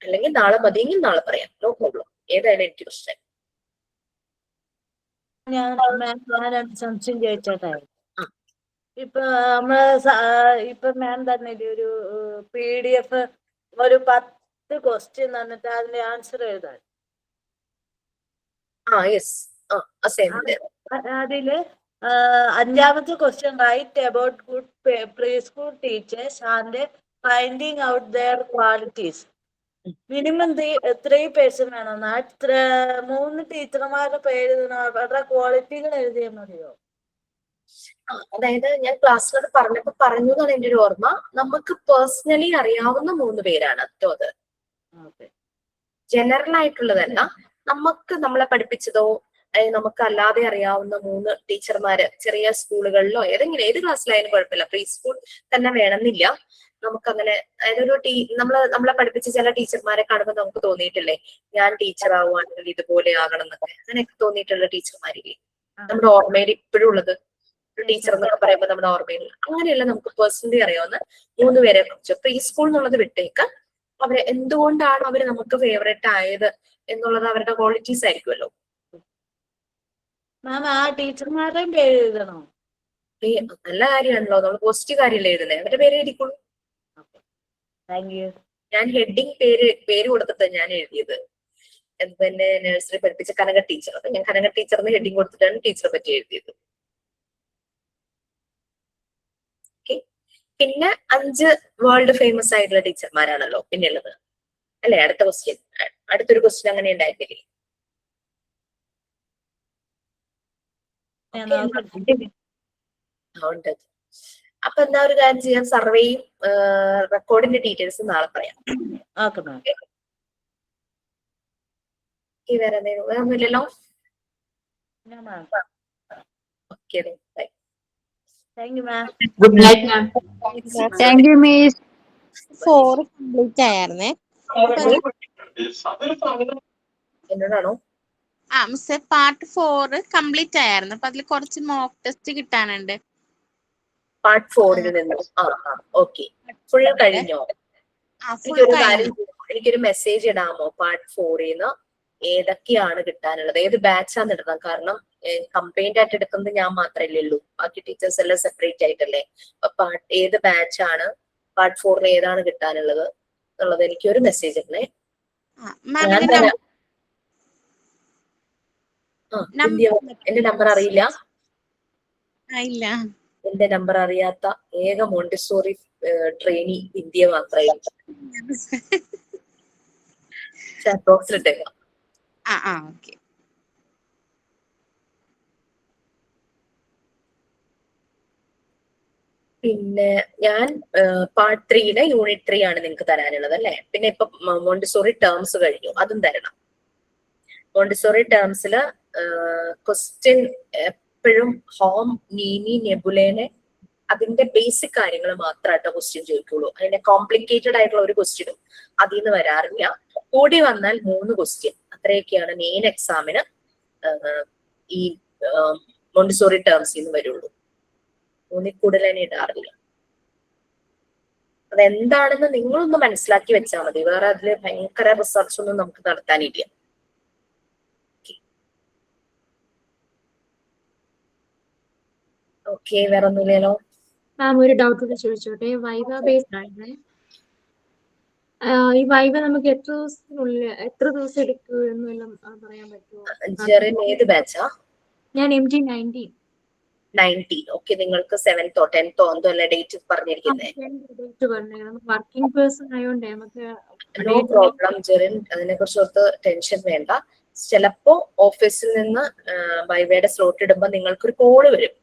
അല്ലെങ്കിൽ നാളെ മതിയെങ്കിൽ നാളെ പറയാം. No problem. ഏതായാലും എനിക്ക് പ്രശ്നം. ഞാൻ സംശയം ചോദിച്ചോട്ടെ? ഇപ്പൊ നമ്മള് ഇപ്പൊ മാം തന്നെ ഒരു PDF ഒരു 10 ക്വസ്റ്റ്യൻ തന്നിട്ട് അതിന്റെ ആൻസർ എഴുതാൻ. Yes, assignment. അതില് 5ാമത്തെ question, write about good pre school teachers and finding out their qualities. Minimum 3 person വേണം. 3 ടീച്ചർമാരുടെ പേര് അവരുടെ ക്വാളിറ്റികൾ എഴുതിയാൽ മതിയോ? അതായത് ഞാൻ ക്ലാസ്സിലത് പറഞ്ഞു എന്നാണ് എന്റെ ഒരു ഓർമ്മ. നമുക്ക് പേഴ്സണലി അറിയാവുന്ന 3 പേരാണ് കേട്ടോ. അത് ജനറൽ ആയിട്ടുള്ളതല്ല. നമുക്ക് നമ്മളെ പഠിപ്പിച്ചതോ നമുക്ക് അല്ലാതെ അറിയാവുന്ന 3 ടീച്ചർമാര് ചെറിയ സ്കൂളുകളിലോ ഏതെങ്കിലും ഏത് ക്ലാസ്സിലായാലും കുഴപ്പമില്ല. പ്രീ സ്കൂൾ തന്നെ വേണമെന്നില്ല. നമുക്കങ്ങനെ അതായത് ഒരു നമ്മളെ പഠിപ്പിച്ച ചില ടീച്ചർമാരെ കാണുമ്പോൾ നമുക്ക് തോന്നിയിട്ടില്ലേ ഞാൻ ടീച്ചർ ആവുകയാണെങ്കിൽ ഇതുപോലെ ആകണം എന്നൊക്കെ, അങ്ങനെയൊക്കെ തോന്നിയിട്ടുള്ള ടീച്ചർമാരില്ലേ നമ്മുടെ ഓർമ്മയിൽ ഇപ്പോഴും ഉള്ളത്? ഒരു ടീച്ചർ എന്നൊക്കെ പറയുമ്പോൾ നമ്മുടെ ഓർമ്മയിൽ അങ്ങനെയല്ല നമുക്ക് പേഴ്സണലി അറിയാവുന്ന 3 പേരെ കുറിച്ച്. പ്രീ സ്കൂൾ എന്നുള്ളത് വിട്ടേക്ക്, അവരെ എന്തുകൊണ്ടാണ് അവര് നമുക്ക് ഫേവറേറ്റ് ആയത് എന്നുള്ളത് അവരുടെ ക്വാളിറ്റീസ് ആയിരിക്കുമല്ലോ. മാം ആ ടീച്ചർമാരുടെയും പേര് എഴുതണോ? നല്ല കാര്യമാണല്ലോ, നമ്മൾ പോസിറ്റീവ് കാര്യമല്ലേ എഴുതുന്നത്, അവരുടെ പേര് എഴുതിക്കോളൂ. Thank you. ഞാൻ ഹെഡിങ് പേര് കൊടുത്തിട്ട് ഞാൻ എഴുതിയത്. എന്നെ നഴ്സറി പഠിപ്പിച്ച കനക ടീച്ചർ, അപ്പൊ ഞാൻ കനക ടീച്ചറിന് ഹെഡിങ് കൊടുത്തിട്ടാണ് ടീച്ചറെ പറ്റി എഴുതിയത്. പിന്നെ 5 വേൾഡ് ഫേമസ് ആയിട്ടുള്ള ടീച്ചർമാരാണല്ലോ പിന്നെ ഉള്ളത് അല്ലെ. അടുത്തൊരു ക്വസ്റ്റ്യൻ അങ്ങനെ ഉണ്ടായിരുന്നില്ലേ? ഉണ്ട്. അപ്പൊ എന്താ ഒരു കാര്യം ചെയ്യാൻ, സർവേയും റെക്കോർഡിന്റെ ഡീറ്റെയിൽസ് നാളെ പറയാം. വേറെ ഒന്നുമില്ലല്ലോ? Okay, bye. Thank you ma'am. Good night ma'am. Thank you miss. 4 complete ആയിരുന്നേ. എന്നോടാണോ? മിസ് പാർട്ട് 4 കംപ്ലീറ്റ് ആയിരുന്നു. അപ്പൊ അതിൽ കുറച്ച് മോക്ക് ടെസ്റ്റ് കിട്ടാനുണ്ട്. പാർട്ട് 4 നിന്ന് ഓക്കെ, ഫുൾ കഴിഞ്ഞോ? എനിക്കൊരു മെസ്സേജ് ഇടാമോ? പാർട്ട് 4 ഏതൊക്കെയാണ് കിട്ടാനുള്ളത്, ഏത് ബാച്ചാന്ന് ഇടണം. കാരണം കമ്പൈൻഡ് ആയിട്ട് എടുക്കുന്നത് ഞാൻ മാത്രമല്ലേ ഉള്ളൂ, ബാക്കി ടീച്ചേഴ്സ് എല്ലാം സെപ്പറേറ്റ് ആയിട്ടല്ലേ. അപ്പൊ ഏത് ബാച്ചാണ്, പാർട്ട് 4 ഏതാണ് കിട്ടാനുള്ളത് എന്നുള്ളത് എനിക്കൊരു മെസ്സേജ് ഇടണേ. ഞാൻ തരാം. എന്റെ നമ്പർ അറിയില്ല? ഇല്ല. എന്റെ നമ്പർ അറിയാത്ത ഏക മോണ്ടിസോറി ട്രെയിനി വിദ്യ മാത്രമേ ചാറ്റ് ബോക്സിൽ ഇട്ടേക്കാം. ഓക്കെ. പിന്നെ ഞാൻ പാർട്ട് 3 യൂണിറ്റ് 3 ആണ് നിങ്ങൾക്ക് തരാനുള്ളത് അല്ലെ. പിന്നെ ഇപ്പൊ മോണ്ടിസോറി ടേംസ് കഴിഞ്ഞു, അതും തരണം. മോണ്ടിസോറി ടേംസില് ക്വസ്റ്റ്യൻ എപ്പോഴും ഹോം, നീനി, നെബുലേനെ അതിന്റെ ബേസിക് കാര്യങ്ങൾ മാത്രമായിട്ട് ക്വസ്റ്റ്യൻ ചോദിക്കുള്ളൂ. അതിന്റെ കോംപ്ലിക്കേറ്റഡ് ആയിട്ടുള്ള ഒരു ക്വസ്റ്റ്യനും അതിൽ നിന്ന് വരാറില്ല. കൂടി വന്നാൽ 3 ക്വസ്റ്റ്യൻ, അത്രയൊക്കെയാണ് മെയിൻ എക്സാമിന് ഈ മോണ്ടിസോറി ടേംസിൽ നിന്ന് വരുള്ളൂ. 3 കൂടുതൽ തന്നെ ഇടാറില്ല. അതെന്താണെന്ന് നിങ്ങളൊന്ന് മനസ്സിലാക്കി വെച്ചാൽ മതി. വേറെ അതില് ഭയങ്കര റിസർച്ച് ഒന്നും നമുക്ക് നടത്താനില്ല. ഓക്കെ, വേറെ ഒന്നുമില്ലല്ലോ? മാം ഒരു ഡൗട്ട് കൂടി ചോദിച്ചോട്ടെ. വൈവ ബേസ്ഡ് ആയിരുന്നേ. ഈ വൈവ നമുക്ക് എത്ര ദിവസം എടുക്കും എന്നെല്ലാം പറയാൻ പറ്റുമോ? ജെറിൻ ഏത് ബാച്ചാ? ഞാൻ MG 19. ഓക്കെ, നിങ്ങൾക്ക് 7th or 10th എന്തോ അല്ല ഡേറ്റ് പറഞ്ഞിരിക്കുന്നത്? വർക്കിംഗ് പേഴ്സൺ ആയതുകൊണ്ട് നമുക്ക് നോ പ്രോബ്ലം ജെറിൻ, അതിനെ കുറിച്ച് ടെൻഷൻ വേണ്ട. ചിലപ്പോ ഓഫീസിൽ നിന്ന് വൈവയുടെ സ്ലോട്ട് ഇടുമ്പോ നിങ്ങൾക്കൊരു കോള് വരും.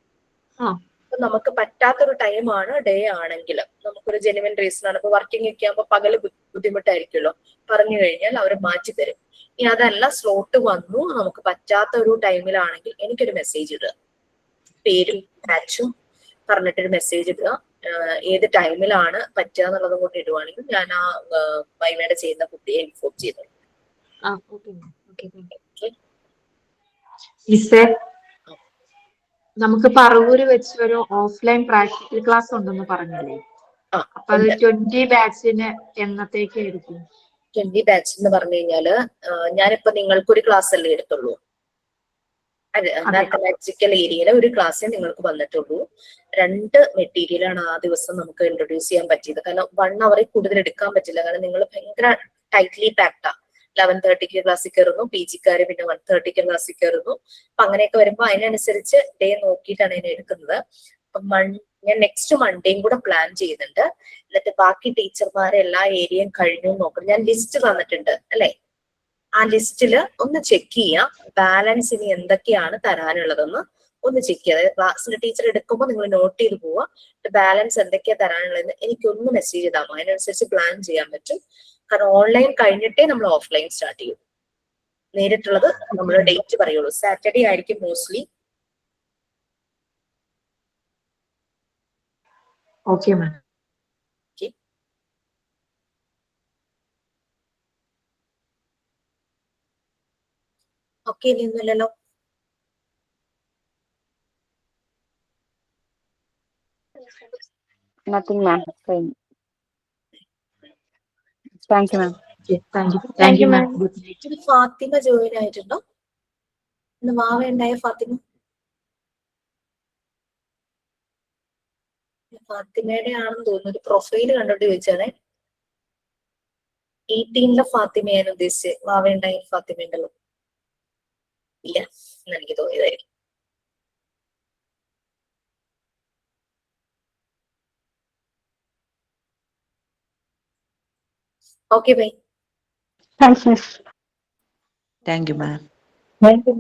അപ്പൊ നമുക്ക് പറ്റാത്തൊരു ടൈമാണ്, ഡേ ആണെങ്കിലും നമുക്കൊരു ജെനുവിൻ റീസൺ ആണ്. ഇപ്പൊ വർക്കിംഗ് ഒക്കെ ആകുമ്പോൾ പകല് ബുദ്ധിമുട്ടായിരിക്കുമല്ലോ, പറഞ്ഞു കഴിഞ്ഞാൽ അവർ മാറ്റി തരും. ഇനി അതല്ല, സ്ലോട്ട് വന്നു നമുക്ക് പറ്റാത്ത ഒരു ടൈമിലാണെങ്കിൽ എനിക്കൊരു മെസ്സേജ് ഇടുക, പേരും ബാച്ചും പറഞ്ഞിട്ടൊരു മെസ്സേജ് ഇടുക. ഏത് ടൈമിലാണ് പറ്റുക എന്നുള്ളതും കൊണ്ട് ഇടുവാണെങ്കിൽ ഞാൻ ആ വൈവയുടെ ചെയ്യുന്ന കുട്ടിയെ ഇൻഫോം ചെയ്തു. നമുക്ക് പറവൂര് വെച്ച് ഒരു ഓഫ്ലൈൻ പ്രാക്ടിക്കൽ ക്ലാസ് ഉണ്ടെന്ന് പറഞ്ഞില്ലേ? അപ്പൊ അത് 20 ബാച്ചിന് എന്നത്തേക്കായിരിക്കും? 20 ബാച്ച് എന്ന് പറഞ്ഞു കഴിഞ്ഞാല് ഞാനിപ്പോ നിങ്ങൾക്കൊരു ക്ലാസ് അല്ലേ എടുത്തുള്ളൂ. മാത്തമാറ്റിക്കൽ ഏരിയയിലെ ഒരു ക്ലാസ്സേ നിങ്ങൾക്ക് വന്നിട്ടുള്ളൂ. 2 മെറ്റീരിയലാണ് ആ ദിവസം നമുക്ക് ഇൻട്രൊഡ്യൂസ് ചെയ്യാൻ പറ്റിയത്. കാരണം 1 അവറിൽ കൂടുതൽ എടുക്കാൻ പറ്റില്ല. കാരണം നിങ്ങൾ ഭയങ്കര ടൈറ്റ്ലി പാക്ഡാ. 11:30 ക്ലാസ്സിൽ കയറുന്നു, PG-ക്കാര് പിന്നെ 1:30 ക്ലാസ്സിൽ കയറുന്നു. അപ്പൊ അങ്ങനെയൊക്കെ വരുമ്പോ അതിനനുസരിച്ച് ഡേ നോക്കിയിട്ടാണ് ഇതിനെ എടുക്കുന്നത്. അപ്പൊ ഞാൻ നെക്സ്റ്റ് മൺഡേയും കൂടെ പ്ലാൻ ചെയ്യുന്നുണ്ട്. എന്നിട്ട് ബാക്കി ടീച്ചർമാരെ എല്ലാ ഏരിയയും കഴിഞ്ഞു നോക്കണം. ഞാൻ ലിസ്റ്റ് തന്നിട്ടുണ്ട് അല്ലെ, ആ ലിസ്റ്റില് ഒന്ന് ചെക്ക് ചെയ്യാം. ബാലൻസ് ഇനി എന്തൊക്കെയാണ് തരാനുള്ളതെന്ന് ഒന്ന് ചെക്ക് ചെയ്യുക. അതായത് ക്ലാസ്സിന്റെ ടീച്ചർ എടുക്കുമ്പോൾ നിങ്ങൾ നോട്ട് ചെയ്ത് പോവുക. ബാലൻസ് എന്തൊക്കെയാ തരാനുള്ളതെന്ന് എനിക്കൊന്ന് മെസ്സേജ് ചെയ്താമോ, അതിനനുസരിച്ച് പ്ലാൻ ചെയ്യാൻ പറ്റും. കാരണം ഓൺലൈൻ കഴിഞ്ഞിട്ടേ നമ്മൾ ഓഫ്ലൈൻ സ്റ്റാർട്ട് ചെയ്യും. നേരിട്ടുള്ളത് നമ്മൾ ഡേറ്റ് പറയുള്ളൂ. സാറ്റർഡേ ആയിരിക്കും മോസ്റ്റ്ലി. Okay ma'am. ഓക്കെ, ഇല്ലല്ലോ? Nothing ma'am. Thank you ma'am. Thank you ma'am. Good night. ഇത് ഫാത്തിമ ജോയിൻ ആയിട്ടുണ്ടോ? ഇന്ന് വാവ ഉണ്ടായ ഫാത്തിമ? ഫാത്തിമയുടെ ആണെന്ന് തോന്നുന്നു. ഒരു പ്രൊഫൈല് കണ്ടോണ്ട് ചോദിച്ചാണേ. 18 ഫാത്തിമയാണ് ഉദ്ദേശിച്ചത്. വാവ ഉണ്ടായ ഫാത്തിമ ഉണ്ടല്ലോ. ഇല്ല എന്ന് എനിക്ക് തോന്നിയതായിരിക്കും. Okay bye. Thanks miss. Thank you ma'am. Thank you.